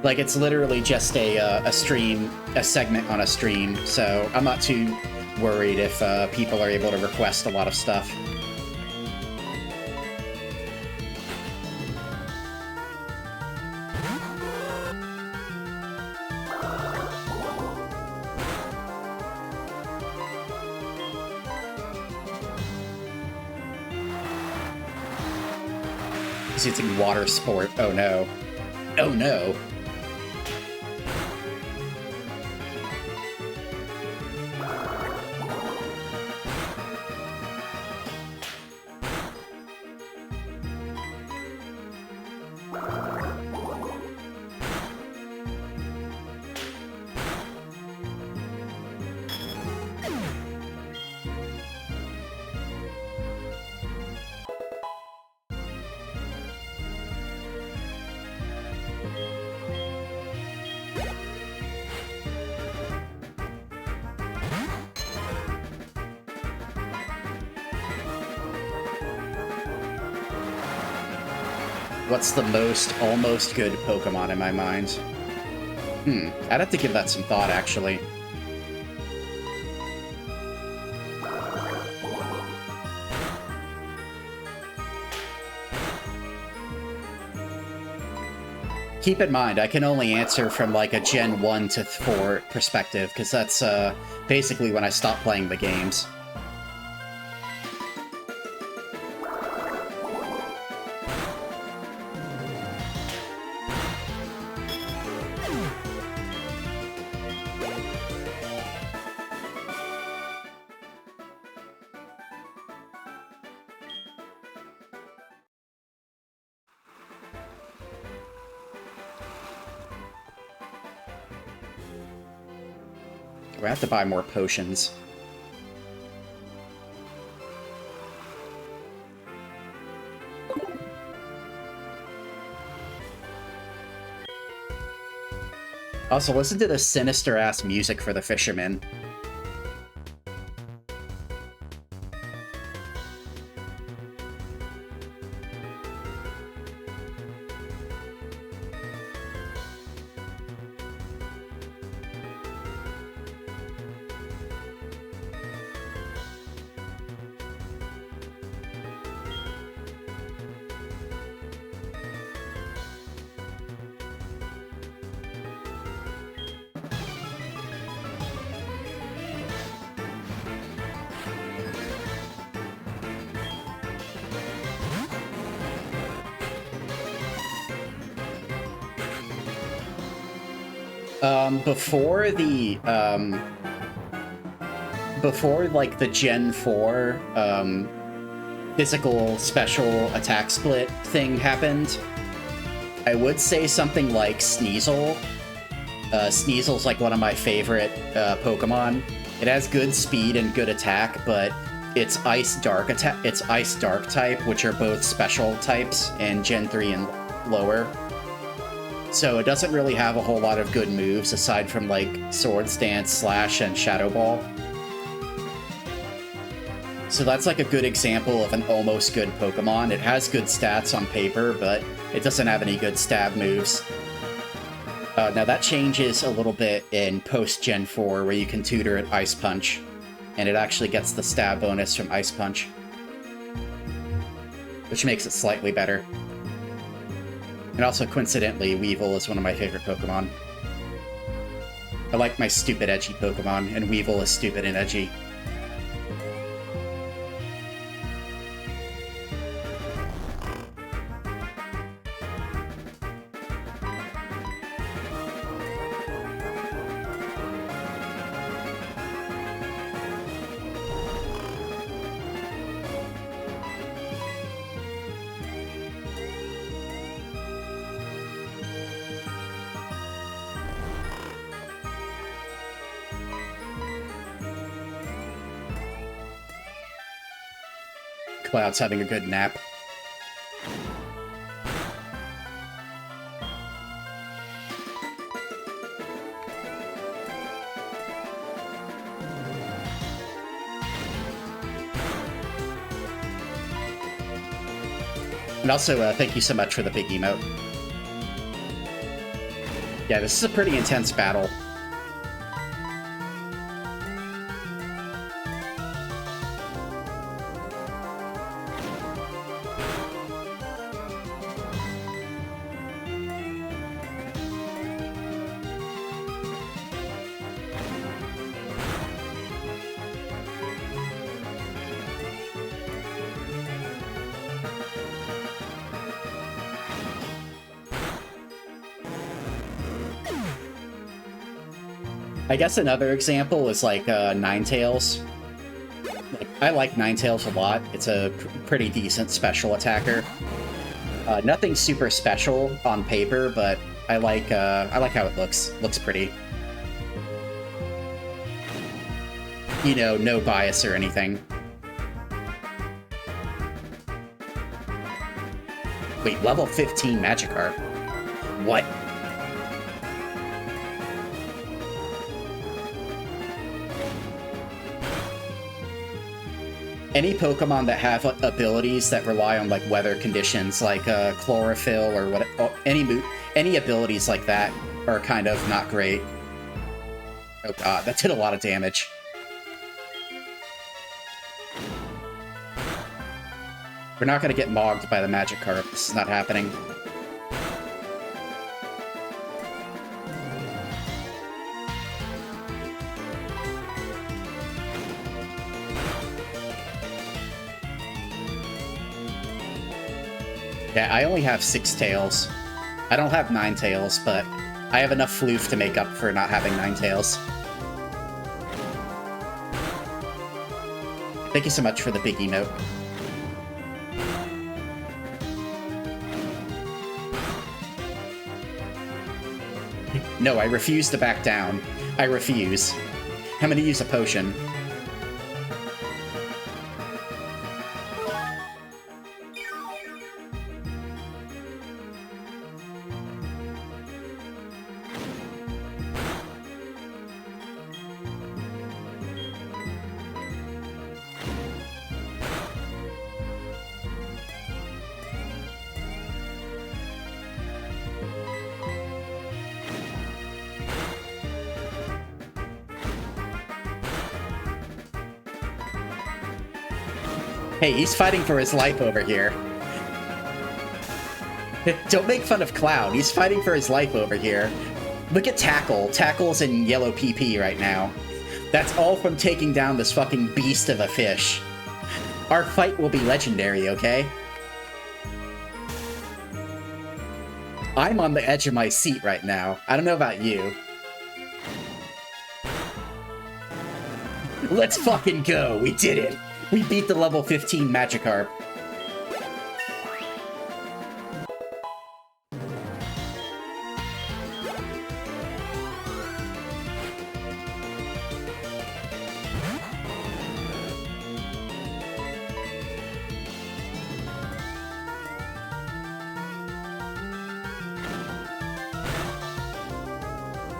D: Like, it's literally just a stream, a segment on a stream, so I'm not too worried if people are able to request a lot of stuff. He's using water sport. Oh no. Oh no. What's the most almost good Pokemon in my mind? I'd have to give that some thought, actually. Keep in mind, I can only answer from like a Gen 1 to 4 perspective, because that's basically when I stopped playing the games. We have to buy more potions. Also, listen to the sinister-ass music for the fishermen. Before like the Gen 4 physical special attack split thing happened, I would say something like Sneasel. Sneasel's like one of my favorite Pokemon. It has good speed and good attack, but it's Ice Dark type, which are both special types in Gen 3 and lower. So it doesn't really have a whole lot of good moves aside from like Swords Dance, Slash, and Shadow Ball. So that's like a good example of an almost good Pokemon. It has good stats on paper, but it doesn't have any good stab moves. Now that changes a little bit in post-Gen 4, where you can tutor it Ice Punch, and it actually gets the stab bonus from Ice Punch, which makes it slightly better. And also, coincidentally, Weevil is one of my favorite Pokemon. I like my stupid, edgy Pokemon, and Weevil is stupid and edgy. Cloud's having a good nap. And also, thank you so much for the big emote. Yeah, this is a pretty intense battle. I guess another example is like Ninetales. I like Ninetales a lot. It's a pretty decent special attacker. Nothing super special on paper, but I like how it looks. Looks pretty. You know, no bias or anything. Wait, level 15 Magikarp? What? Any Pokemon that have abilities that rely on like weather conditions, like chlorophyll or what, any abilities like that are kind of not great. Oh god, that did a lot of damage. We're not gonna get mogged by the Magikarp. This is not happening. Yeah, I only have 6 tails. I don't have 9 tails, but I have enough floof to make up for not having 9 tails. Thank you so much for the big emote. No, I refuse to back down. I refuse. I'm gonna use a potion. Hey, he's fighting for his life over here. Don't make fun of Cloud. He's fighting for his life over here. Look at Tackle. Tackle's in yellow PP right now. That's all from taking down this fucking beast of a fish. Our fight will be legendary, okay? I'm on the edge of my seat right now. I don't know about you. Let's fucking go. We did it. We beat the level 15 Magikarp.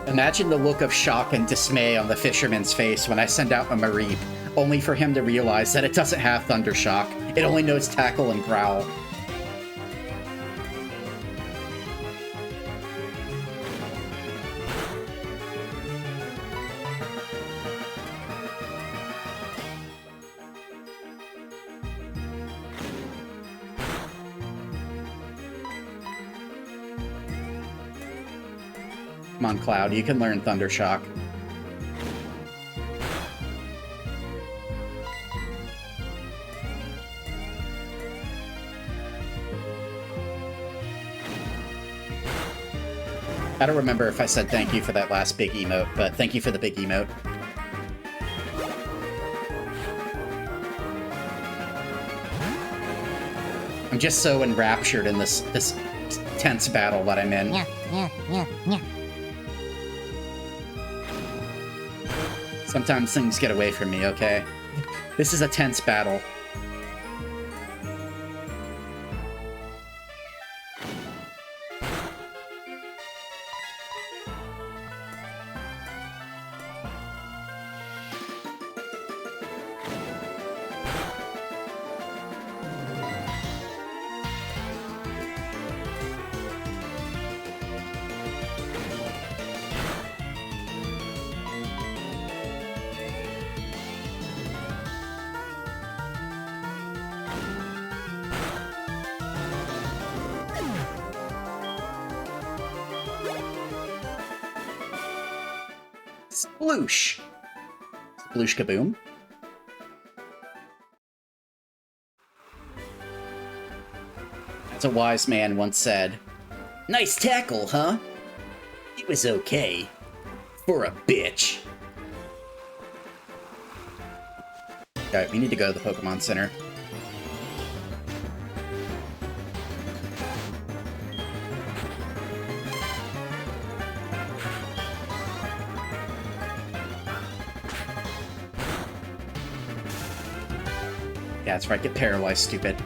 D: Imagine the look of shock and dismay on the fisherman's face when I send out a Mareep, only for him to realize that it doesn't have Thunder Shock. It only knows Tackle and Growl. Come on, Cloud, you can learn Thunder Shock. I don't remember if I said thank you for that last big emote, but thank you for the big emote. I'm just so enraptured in this tense battle that I'm in.
F: Yeah.
D: Sometimes things get away from me, okay? This is a tense battle. Sploosh! Sploosh kaboom. As a wise man once said, "Nice tackle, huh? It was okay. For a bitch." Alright, we need to go to the Pokemon Center. Yeah, that's right, get paralyzed, stupid.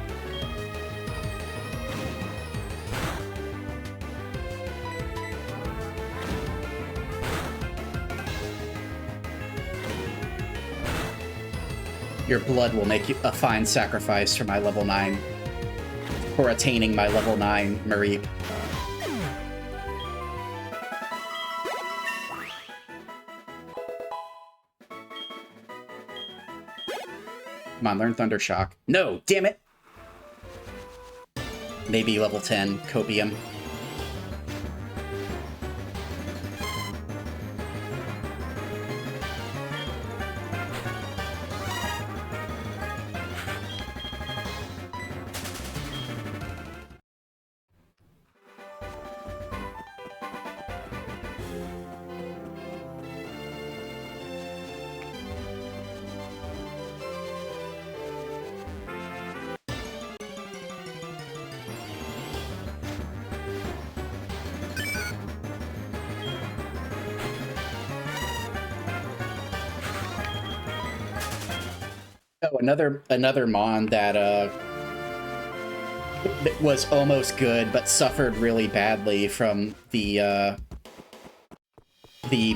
D: Your blood will make you a fine sacrifice for my level 9. For attaining my level 9 Mareep. Come on, learn Thunder Shock. No, damn it! Maybe level 10, Copium. Oh, another Mon that was almost good but suffered really badly from the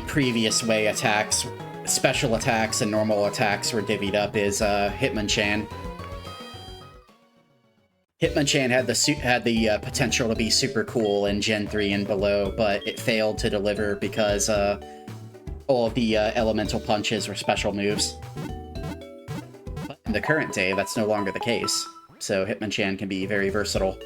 D: previous way attacks, special attacks and normal attacks were divvied up is Hitmonchan. Hitmonchan had the potential to be super cool in Gen 3 and below, but it failed to deliver because all of the elemental punches were special moves. But in the current day, that's no longer the case, so Hitmonchan can be very versatile.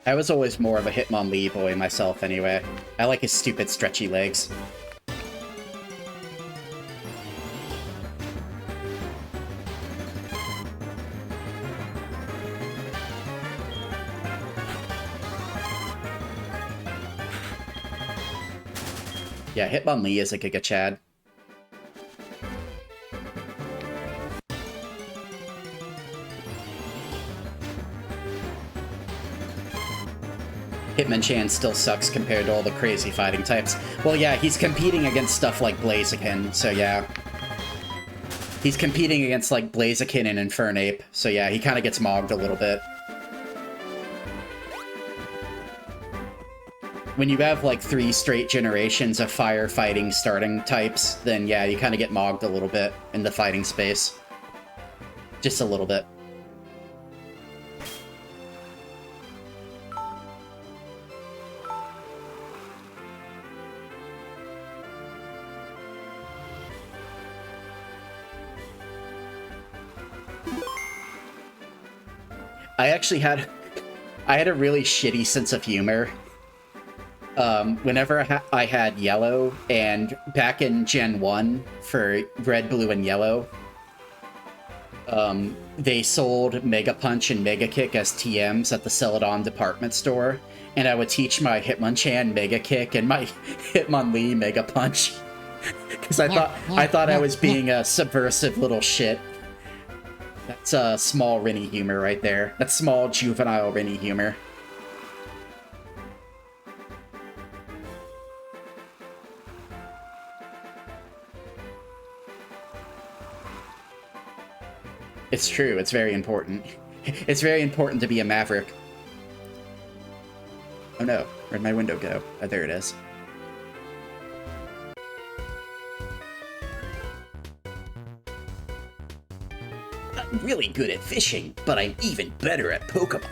D: I was always more of a Hitmonlee boy myself anyway. I like his stupid stretchy legs. Yeah, Hitmonlee is a Giga Chad. Hitmonchan still sucks compared to all the crazy fighting types. Well, yeah, he's competing against stuff like Blaziken, so yeah. He's competing against, like, Blaziken and Infernape, so yeah, he kind of gets mogged a little bit. When you have, like, 3 straight generations of firefighting starting types, then yeah, you kind of get mogged a little bit in the fighting space. Just a little bit. I actually had a really shitty sense of humor. Whenever I had yellow, and back in Gen 1 for red, blue, and yellow, they sold Mega Punch and Mega Kick as TMs at the Celadon department store, and I would teach my Hitmonchan Mega Kick and my Hitmonlee Mega Punch. Because I thought I was being a subversive little shit. That's small Rinny humor right there. That's small juvenile Rinny humor. It's true, it's very important. It's very important to be a maverick. Oh no, where'd my window go? Oh, there it is. I'm really good at fishing, but I'm even better at Pokemon.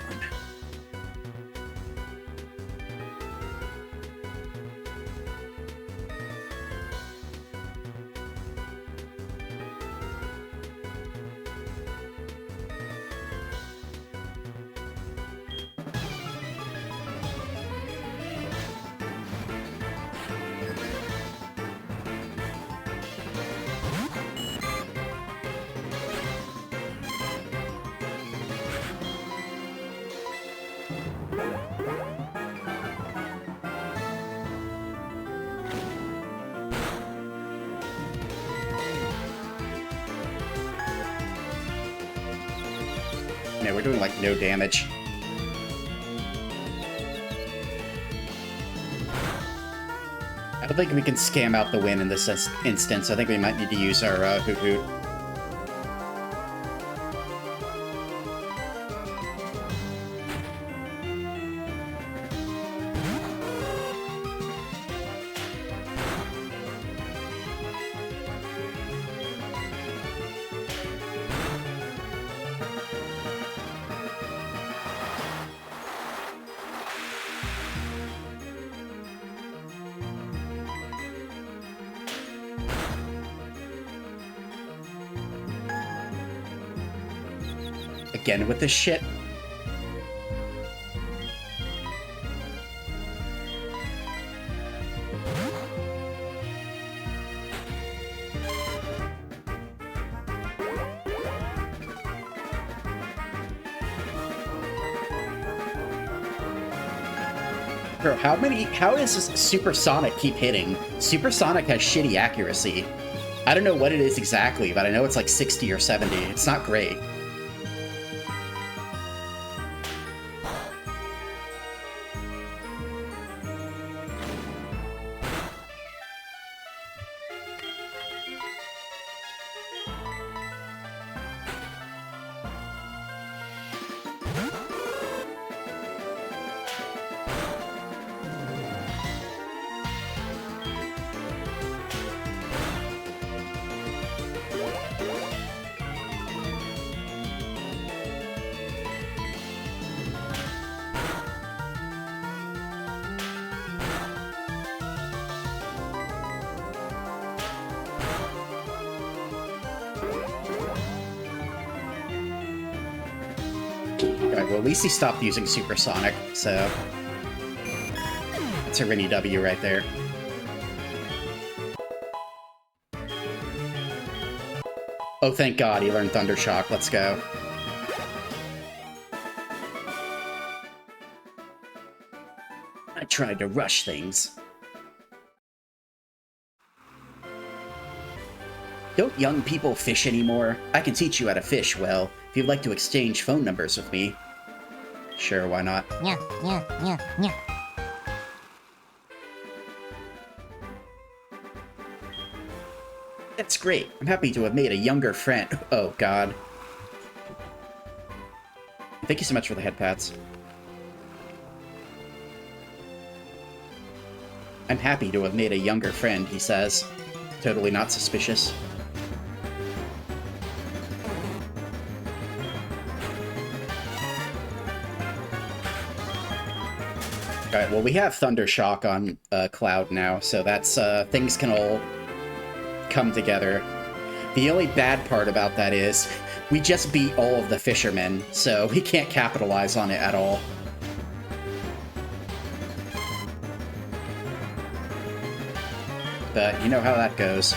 D: Yeah, we're doing like no damage. I don't think we can scam out the win in this instance. I think we might need to use our Hoot Hoot. Again with this shit. Bro, how does Supersonic keep hitting? Supersonic has shitty accuracy. I don't know what it is exactly, but I know it's like 60 or 70. It's not great. Alright, well at least he stopped using Supersonic, so... It's a Rinny W right there. Oh, thank God he learned Thundershock. Let's go. I tried to rush things. Don't young people fish anymore? I can teach you how to fish well, if you'd like to exchange phone numbers with me. Sure, why not?
F: Yeah, yeah, yeah, yeah.
D: That's great. I'm happy to have made a younger friend. Oh, God. Thank you so much for the head pats. I'm happy to have made a younger friend, he says. Totally not suspicious. Alright, well we have Thundershock on Cloud now, so that's, things can all come together. The only bad part about that is, we just beat all of the fishermen, so we can't capitalize on it at all. But you know how that goes.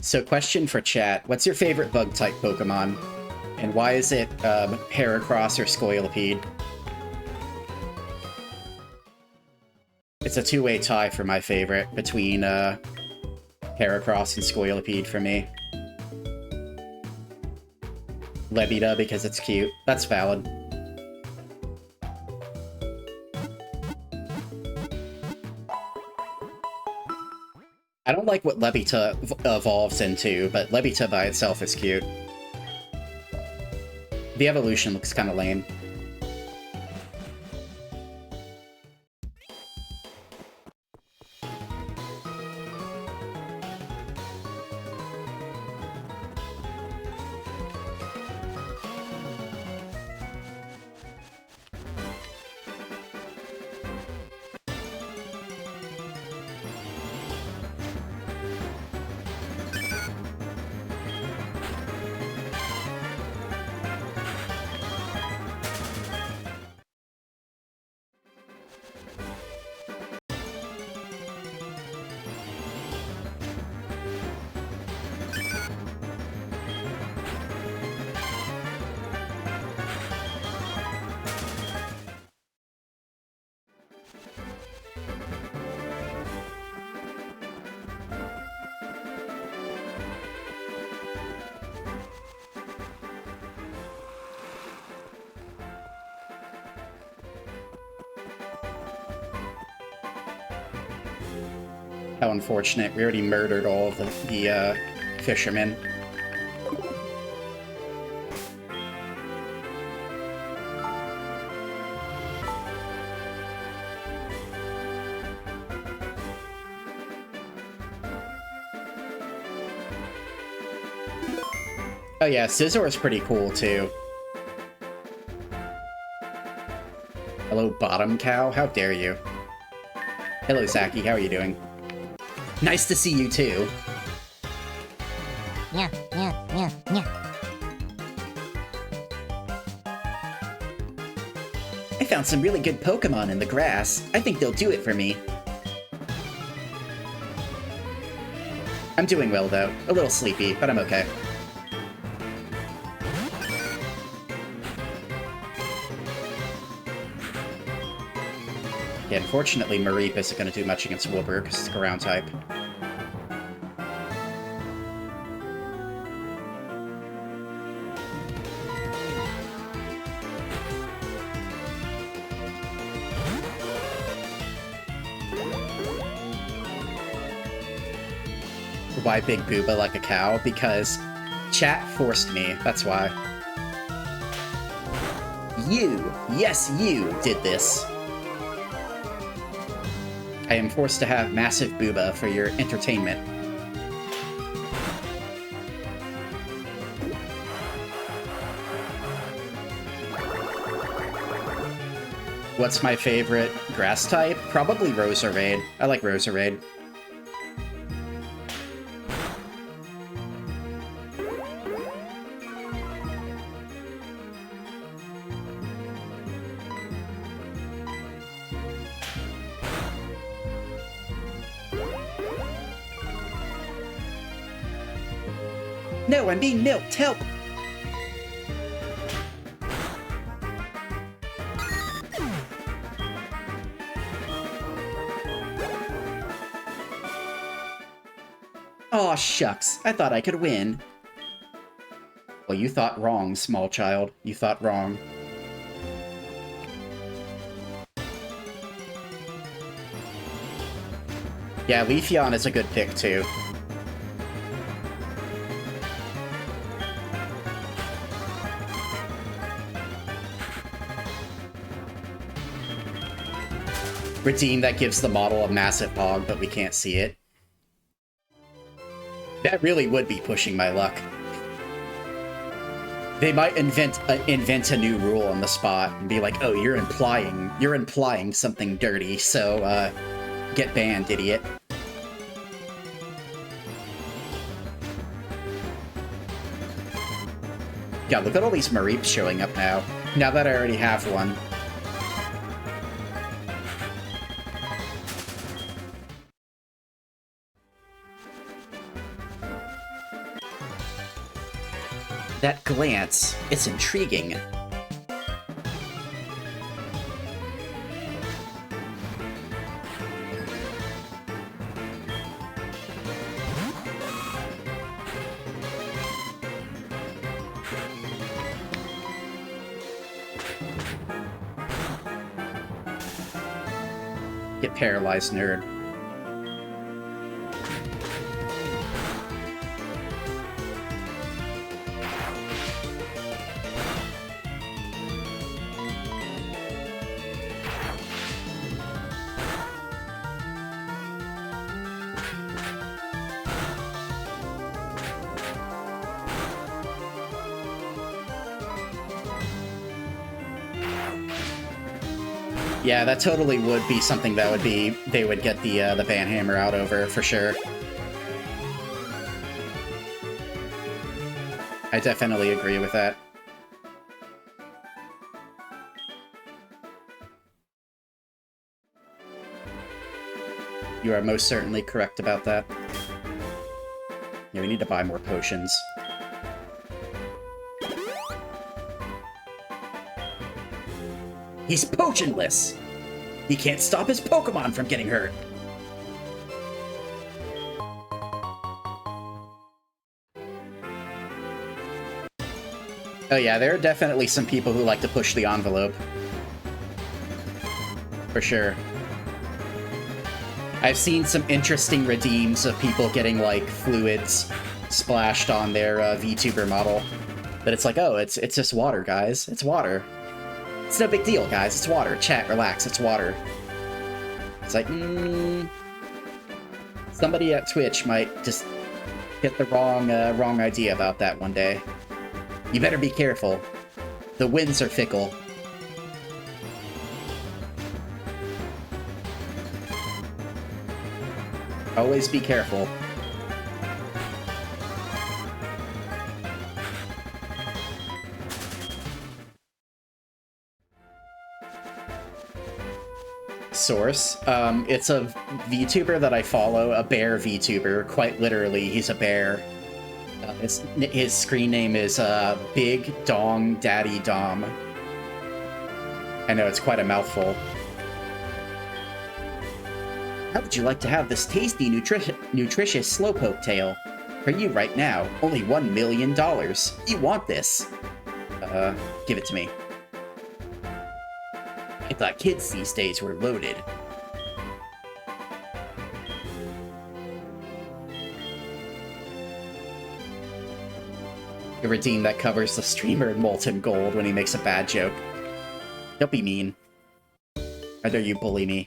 D: So question for chat, what's your favorite bug-type Pokemon? And why is it Heracross or Scoia'tape? It's a two-way tie for my favorite, between Heracross and Scoia'tape for me. Lebita because it's cute. That's valid. I don't like what Lebita evolves into, but Lebita by itself is cute. The evolution looks kind of lame. How unfortunate. We already murdered all of the fishermen. Oh yeah, Scizor is pretty cool too. Hello, Bottom Cow? How dare you? Hello, Zaki. How are you doing? Nice to see you too.
F: Yeah, yeah, yeah, yeah.
D: found some really good Pokemon in the grass. I think they'll do it for me. I'm doing well, though. A little sleepy, but I'm okay. Yeah, unfortunately, Mareep isn't going to do much against Wilbur, because it's a ground type. Why Big Booba like a cow? Because chat forced me, that's why. You, yes you, did this. I am forced to have massive booba for your entertainment. What's my favorite grass type? Probably Roserade. I like Roserade. No, I'm being milked! Help! Aw, shucks. I thought I could win. Well, you thought wrong, small child. You thought wrong. Yeah, Leafeon is a good pick, too. Redeem that gives the model a massive hog, but we can't see it. That really would be pushing my luck. They might invent a new rule on the spot and be like, "Oh, you're implying something dirty, so get banned, idiot." Yeah, look at all these Mareeps showing up now. Now that I already have one. That glance, it's intriguing. Get paralyzed, nerd. Yeah, that totally would be something that they would get the banhammer out over, for sure. I definitely agree with that. You are most certainly correct about that. Yeah, we need to buy more potions. He's potionless! He can't stop his Pokemon from getting hurt! Oh yeah, there are definitely some people who like to push the envelope. For sure. I've seen some interesting redeems of people getting, like, fluids splashed on their VTuber model. But it's like, oh, it's just water, guys. It's water. It's no big deal, guys. It's water. Chat, relax. It's water. It's like, somebody at Twitch might just get the wrong idea about that one day. You better be careful. The winds are fickle. Always be careful. source. It's a VTuber that I follow, a bear VTuber. Quite literally, he's a bear. His screen name is Big Dong Daddy Dom. I know, it's quite a mouthful. How would you like to have this tasty, nutritious slowpoke tail? For you right now, only $1 million. You want this? Give it to me. I thought kids these days were loaded. A redeem that covers the streamer in molten gold when he makes a bad joke. Don't be mean. Or dare you bully me.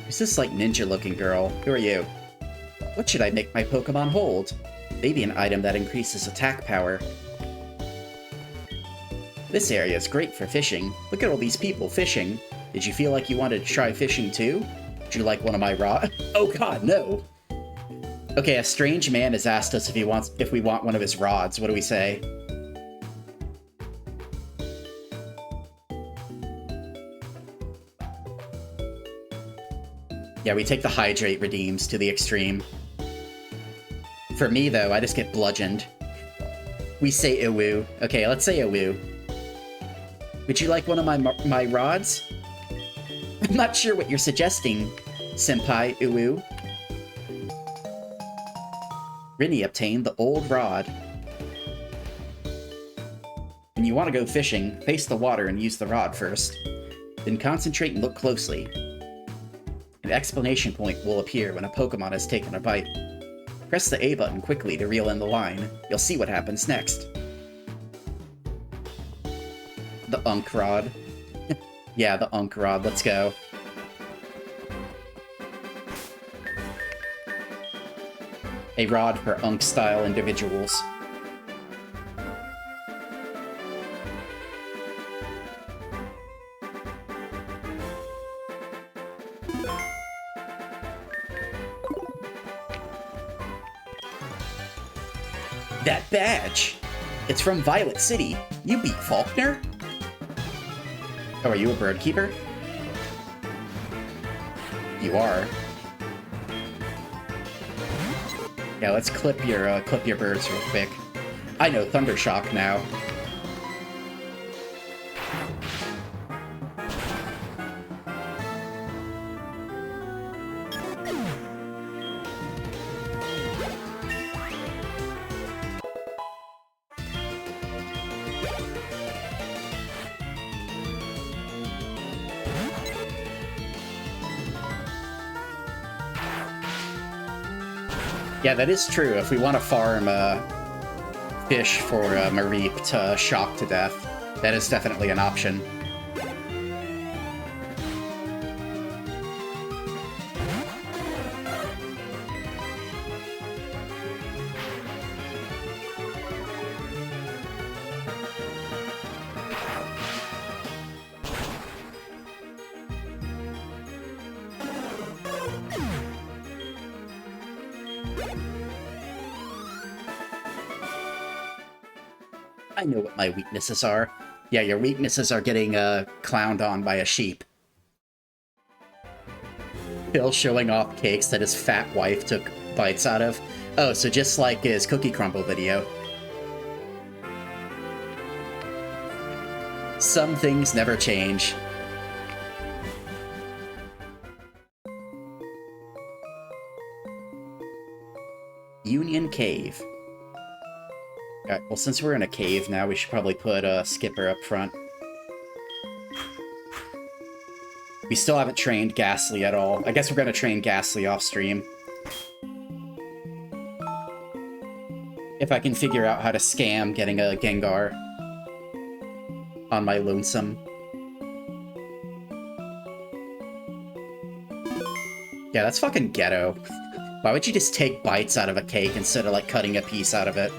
D: Who's this, like, ninja-looking girl? Who are you? What should I make my Pokemon hold? Maybe an item that increases attack power. This area is great for fishing. Look at all these people fishing. Did you feel like you wanted to try fishing too? Would you like one of my rods? Oh god, no! Okay, a strange man has asked us if we want one of his rods. What do we say? Yeah, we take the hydrate redeems to the extreme. For me, though, I just get bludgeoned. We say Iwoo. Okay, let's say Iwoo. Would you like one of my rods? I'm not sure what you're suggesting, Senpai Iwoo. Rinny obtained the old rod. When you want to go fishing, face the water and use the rod first. Then concentrate and look closely. An exclamation point will appear when a Pokemon has taken a bite. Press the A button quickly to reel in the line. You'll see what happens next. The Unk Rod. Yeah, the Unk Rod. Let's go. A rod for Unk-style individuals. That badge! It's from Violet City. You beat Faulkner? Oh, are you a bird keeper? You are. Yeah, let's clip your birds real quick. I know Thundershock now. Yeah, that is true. If we want to farm fish for Mareep to shock to death, that is definitely an option. I know what my weaknesses are. Yeah, your weaknesses are getting clowned on by a sheep. Phil showing off cakes that his fat wife took bites out of. Oh, so just like his cookie crumble video. Some things never change. Union Cave. Alright, well, since we're in a cave now, we should probably put Skipper up front. We still haven't trained Ghastly at all. I guess we're gonna train Ghastly off stream. If I can figure out how to scam getting a Gengar on my lonesome. Yeah, that's fucking ghetto. Why would you just take bites out of a cake instead of, like, cutting a piece out of it?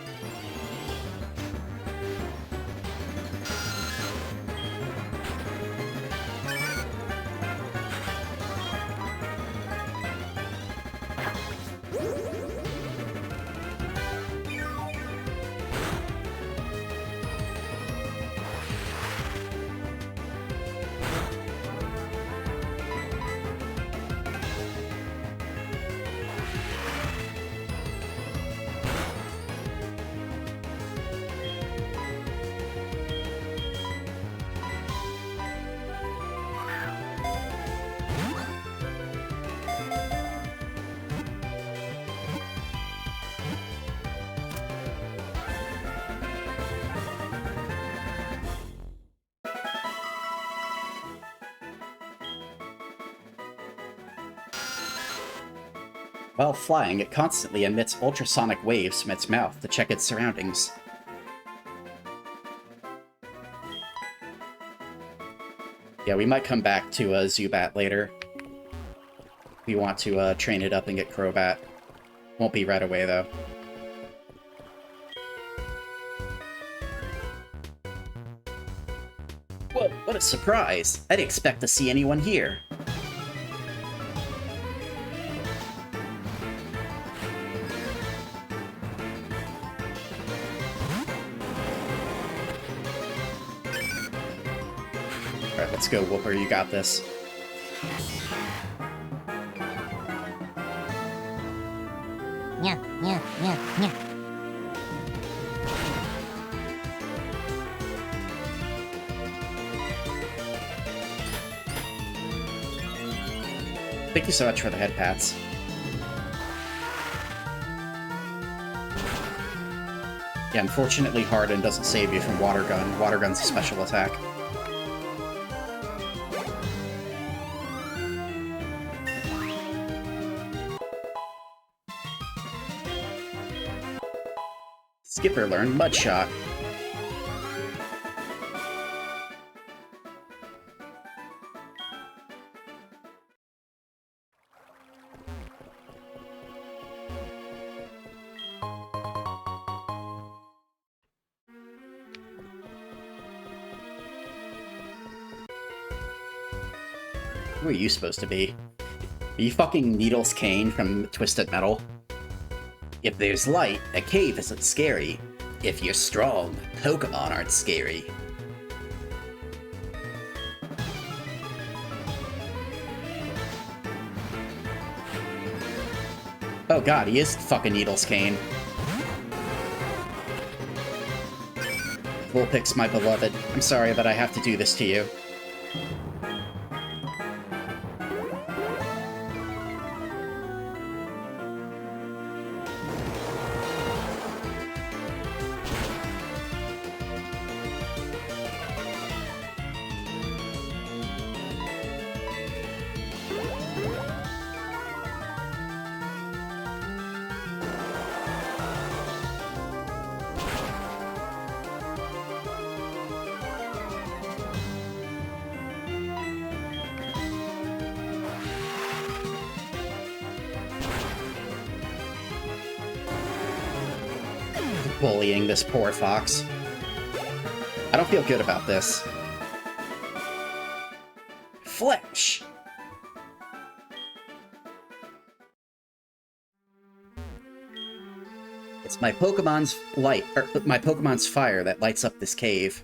D: While flying, it constantly emits ultrasonic waves from its mouth to check its surroundings. Yeah, we might come back to Zubat later. We want to train it up and get Crobat. Won't be right away, though. Whoa, what a surprise! I didn't expect to see anyone here. Alright, let's go, Whooper, you got this.
F: Yeah, yeah, yeah, yeah.
D: Thank you so much for the head pats. Yeah, unfortunately Harden doesn't save you from Water Gun. Water Gun's a special attack. Skipper learned Mud Shot. Who are you supposed to be? Are you fucking Needles Kane from Twisted Metal? If there's light, a cave isn't scary. If you're strong, Pokemon aren't scary. Oh god, he is fucking Needles Kane. Vulpix, my beloved. I'm sorry that I have to do this to you. Bullying this poor fox. I don't feel good about this. Flesh! It's my Pokemon's light, or my Pokemon's fire that lights up this cave.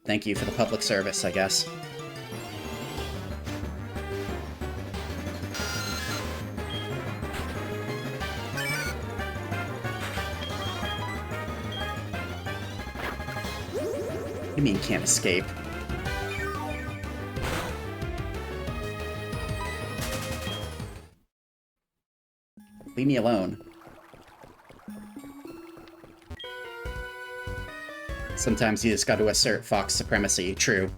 D: Thank you for the public service, I guess. What do you mean can't escape? Leave me alone. Sometimes you just gotta assert fox supremacy. True.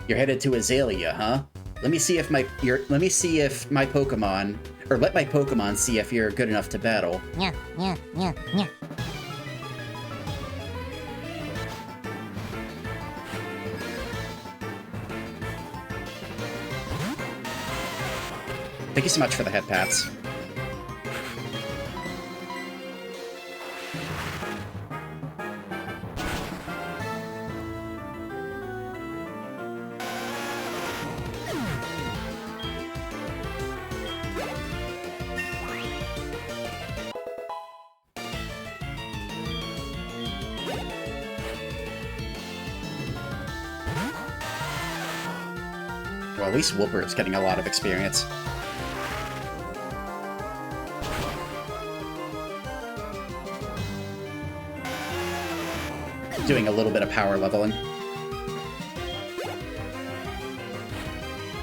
D: You're headed to Azalea, huh? Let me see if my Pokemon, or let my Pokemon see if you're good enough to battle.
F: Yeah, yeah, yeah, yeah.
D: Thank you so much for the head pats. Well, at least Whooper is getting a lot of experience. Doing a little bit of power leveling.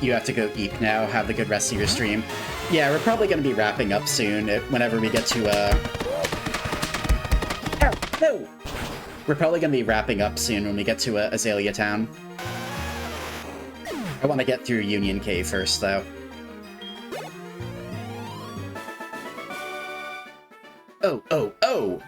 D: You have to go eat now. Have the good rest of your stream. Yeah, we're probably going to be wrapping up soon whenever we get to, Oh, no! We're probably going to be wrapping up soon when we get to Azalea Town. I want to get through Union Cave first, though. Oh, oh, oh!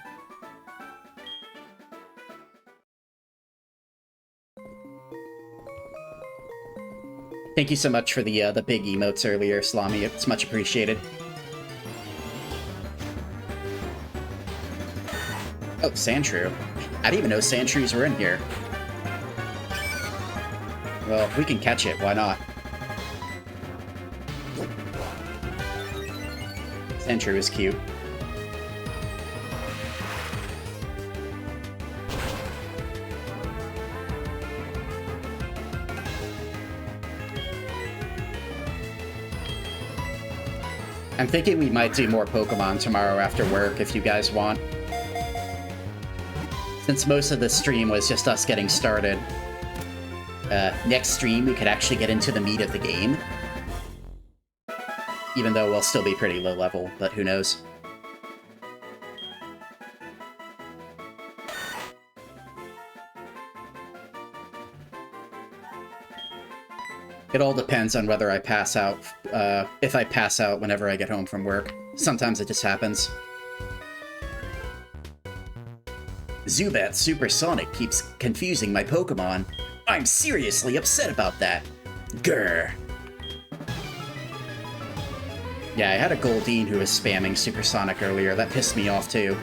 D: Thank you so much for the big emotes earlier, Salami. It's much appreciated. Oh, Sandshrew. I didn't even know Sandshrews were in here. Well, if we can catch it, why not? Sandshrew is cute. I'm thinking we might do more Pokemon tomorrow after work if you guys want. Since most of the stream was just us getting started. Next stream we could actually get into the meat of the game. Even though we'll still be pretty low level, but who knows. It all depends on whether I pass out, if I pass out whenever I get home from work. Sometimes it just happens. Zubat Supersonic keeps confusing my Pokemon. I'm seriously upset about that. Grr. Yeah, I had a Goldeen who was spamming Supersonic earlier. That pissed me off too.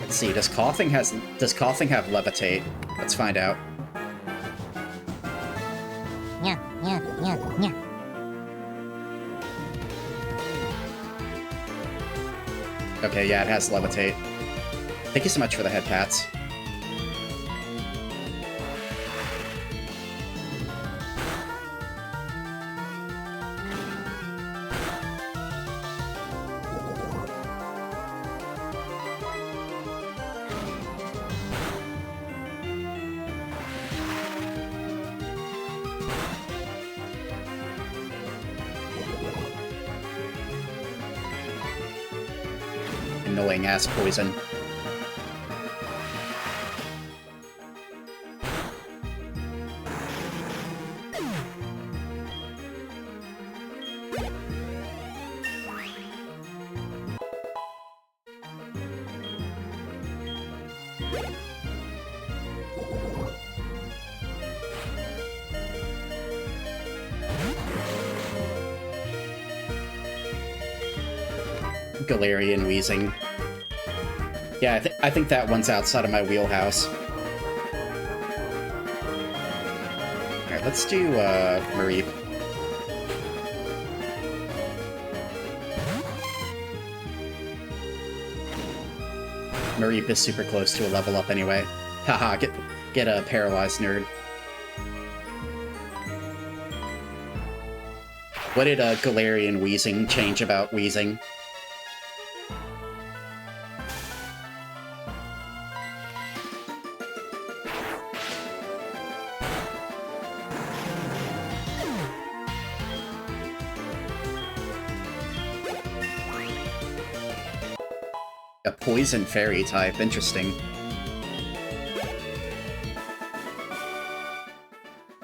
D: Let's see, does Coughing have Levitate? Let's find out.
F: Yeah, yeah, yeah, yeah.
D: Okay, yeah, it has Levitate. Thank you so much for the head pats. Annoying ass poison. Galarian Wheezing. Yeah, I think that one's outside of my wheelhouse. Alright, let's do, Mareep. Mareep is super close to a level up anyway. Haha, get a paralyzed nerd. What did Galarian Wheezing change about Wheezing? A poison fairy type, interesting.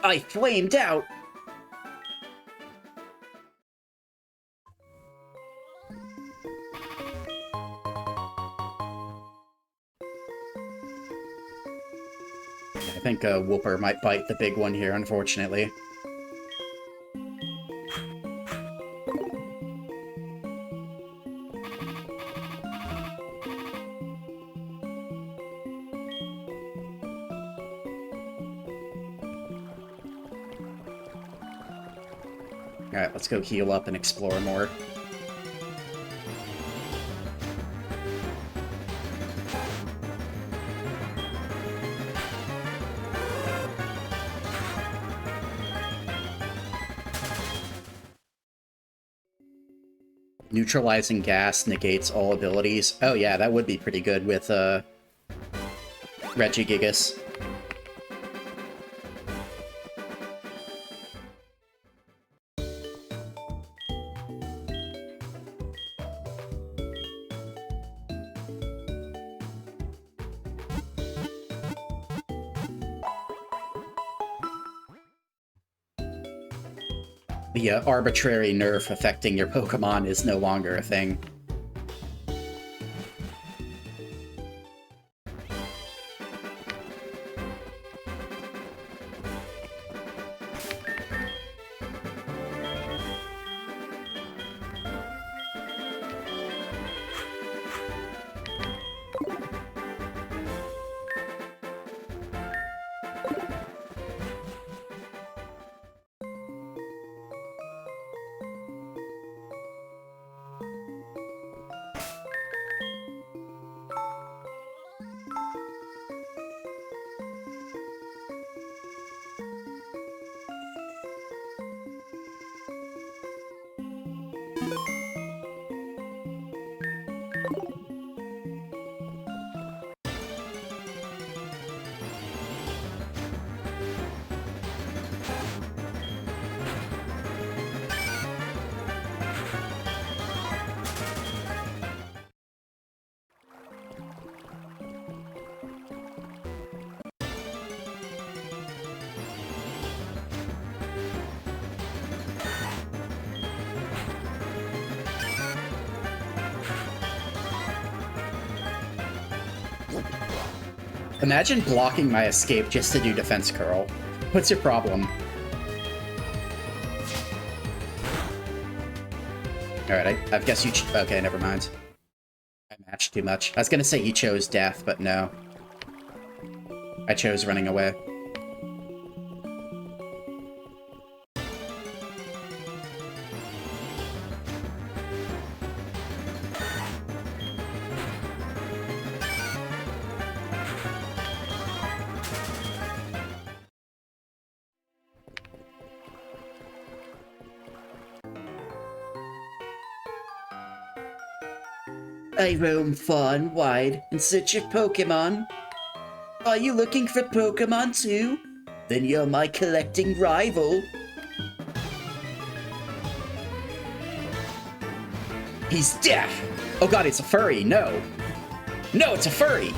D: I flamed out! I think Whooper might bite the big one here, unfortunately. Alright, let's go heal up and explore more. Neutralizing gas negates all abilities. Oh yeah, that would be pretty good with Regigigas. The arbitrary nerf affecting your Pokemon is no longer a thing. Imagine blocking my escape just to do defense curl. What's your problem? Alright, I guess you... okay, never mind. I matched too much. I was gonna say he chose death, but no. I chose running away. I roam far and wide in search of Pokemon. Are you looking for Pokemon too? Then you're my collecting rival. He's deaf! Oh god, it's a furry, no! No, it's a furry!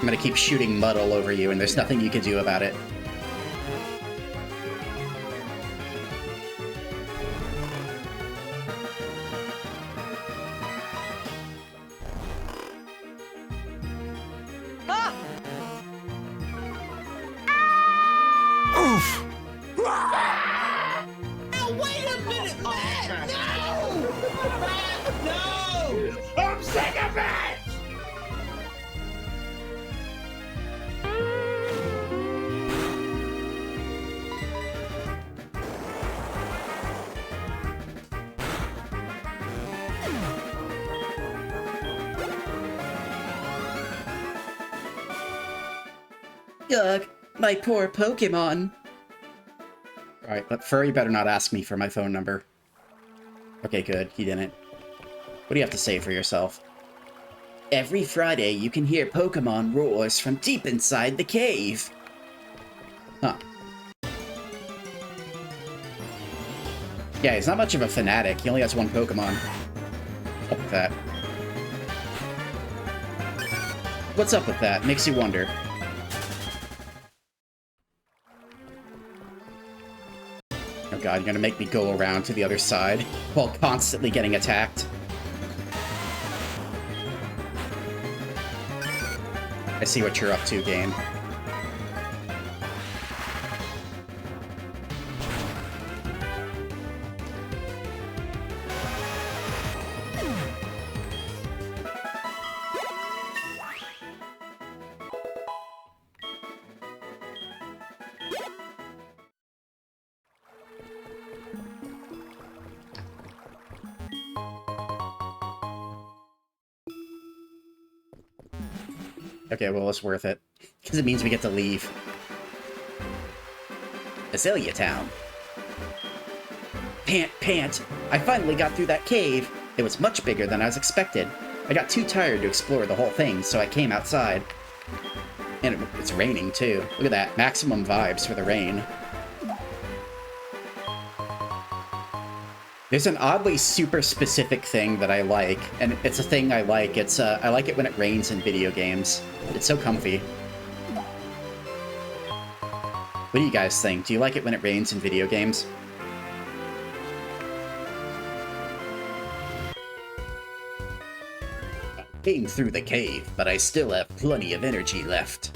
D: I'm gonna keep shooting mud all over you, and there's nothing you can do about it. Ugh, my poor Pokemon. Alright, but Furry better not ask me for my phone number. Okay, good, he didn't. What do you have to say for yourself? Every Friday, you can hear Pokemon roars from deep inside the cave. Huh. Yeah, he's not much of a fanatic. He only has one Pokemon. What's up with that? What's up with that? Makes you wonder. Oh god, you're gonna make me go around to the other side while constantly getting attacked. I see what you're up to, game. Okay, well, it's worth it. Because it means we get to leave. Azalea Town. Pant. I finally got through that cave. It was much bigger than I was expected. I got too tired to explore the whole thing, so I came outside. And it's raining, too. Look at that. Maximum vibes for the rain. There's an oddly super specific thing that I like, and it's a thing I like. It's, I like it when it rains in video games. It's so comfy. What do you guys think? Do you like it when it rains in video games? I came through the cave, but I still have plenty of energy left.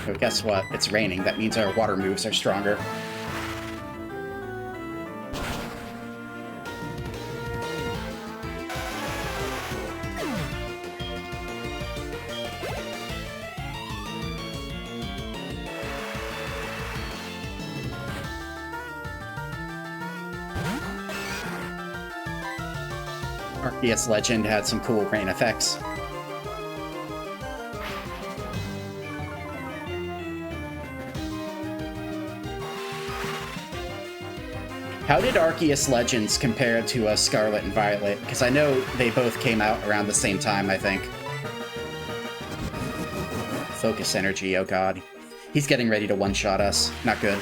D: So guess what? It's raining. That means our water moves are stronger. Arceus Legend had some cool rain effects. How did Arceus Legends compare to Scarlet and Violet? Because I know they both came out around the same time, I think. Focus energy, oh god. He's getting ready to one-shot us. Not good.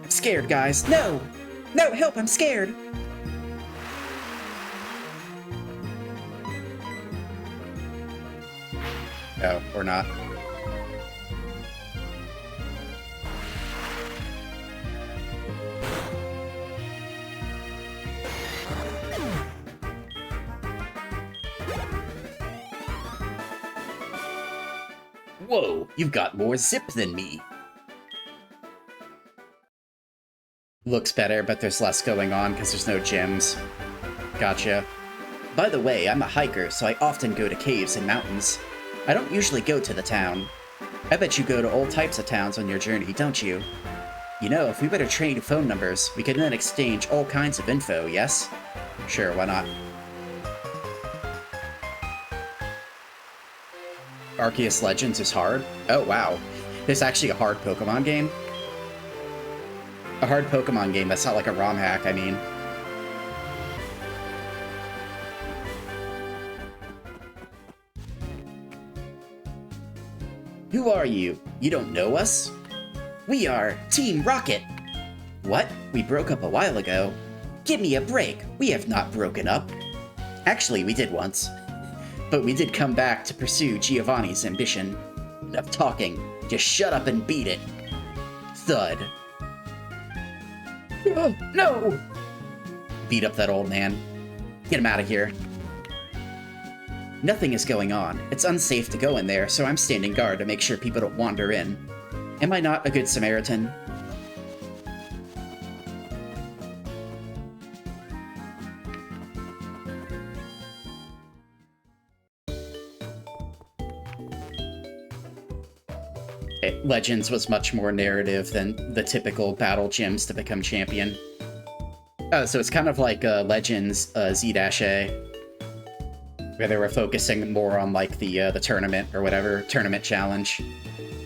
D: I'm scared, guys. No! No, help, I'm scared! Oh, or not. Whoa, you've got more zip than me. Looks better, but there's less going on because there's no gyms. Gotcha. By the way, I'm a hiker, so I often go to caves and mountains. I don't usually go to the town. I bet you go to all types of towns on your journey, don't you? You know, if we better trade phone numbers, we could then exchange all kinds of info, yes? Sure, why not? Arceus Legends is hard? Oh, wow. There's actually a hard Pokemon game? A hard Pokemon game that's not like a ROM hack, I mean. Who are you? You don't know us? We are Team Rocket! What? We broke up a while ago? Give me a break! We have not broken up. Actually, we did once. But we did come back to pursue Giovanni's ambition. Enough talking. Just shut up and beat it. Thud. Oh, no! Beat up that old man. Get him out of here. Nothing is going on. It's unsafe to go in there, so I'm standing guard to make sure people don't wander in. Am I not a good Samaritan? Legends was much more narrative than the typical battle gyms to become champion. Oh, so it's kind of like Legends Z-A, where they were focusing more on like the tournament or whatever, tournament challenge,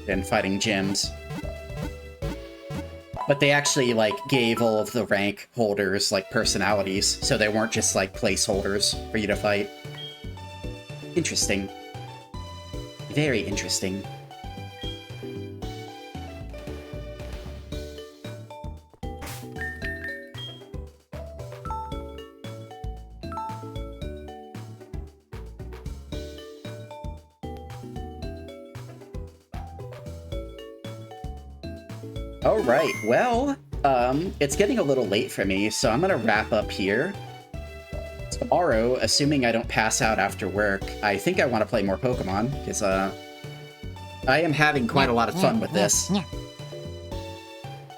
D: than fighting gyms. But they actually like gave all of the rank holders like personalities, so they weren't just like placeholders for you to fight. Interesting. Very interesting. Alright, well, it's getting a little late for me, so I'm gonna wrap up here. Tomorrow, assuming I don't pass out after work, I think I want to play more Pokemon, because, I am having quite a lot of fun with this.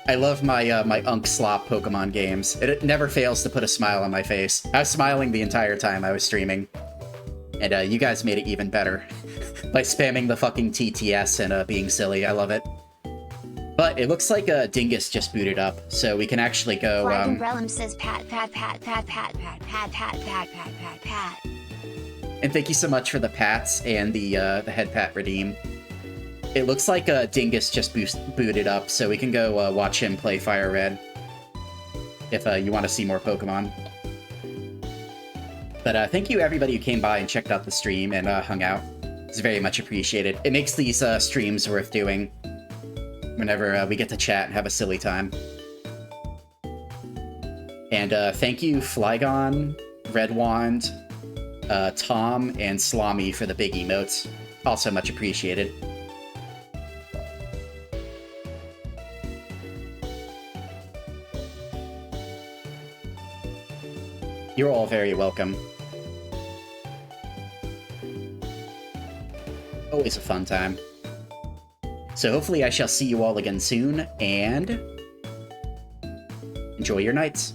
D: I love my, my Unk Slop Pokemon games. It never fails to put a smile on my face. I was smiling the entire time I was streaming. And, you guys made it even better. by spamming the fucking TTS and being silly. I love it. But it looks like Dingus just booted up, so we can actually go.
G: Flag Umbrellum says pat pat pat pat pat pat pat pat pat pat pat pat.
D: And thank you so much for the pats and the head pat redeem. It looks like Dingus just booted up, so we can go watch him play Fire Red. If you want to see more Pokemon. But thank you everybody who came by and checked out the stream and hung out. It's very much appreciated. It makes these streams worth doing whenever we get to chat and have a silly time. And thank you Flygon, Red Wand, Tom, and Slamy for the big emotes. Also much appreciated. You're all very welcome. Always a fun time. So hopefully I shall see you all again soon, and enjoy your nights.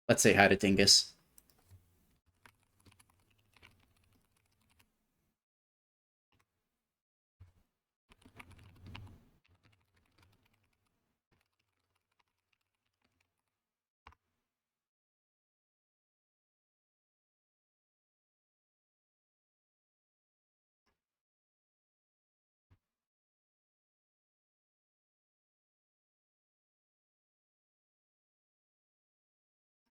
D: Let's say hi to Dingus.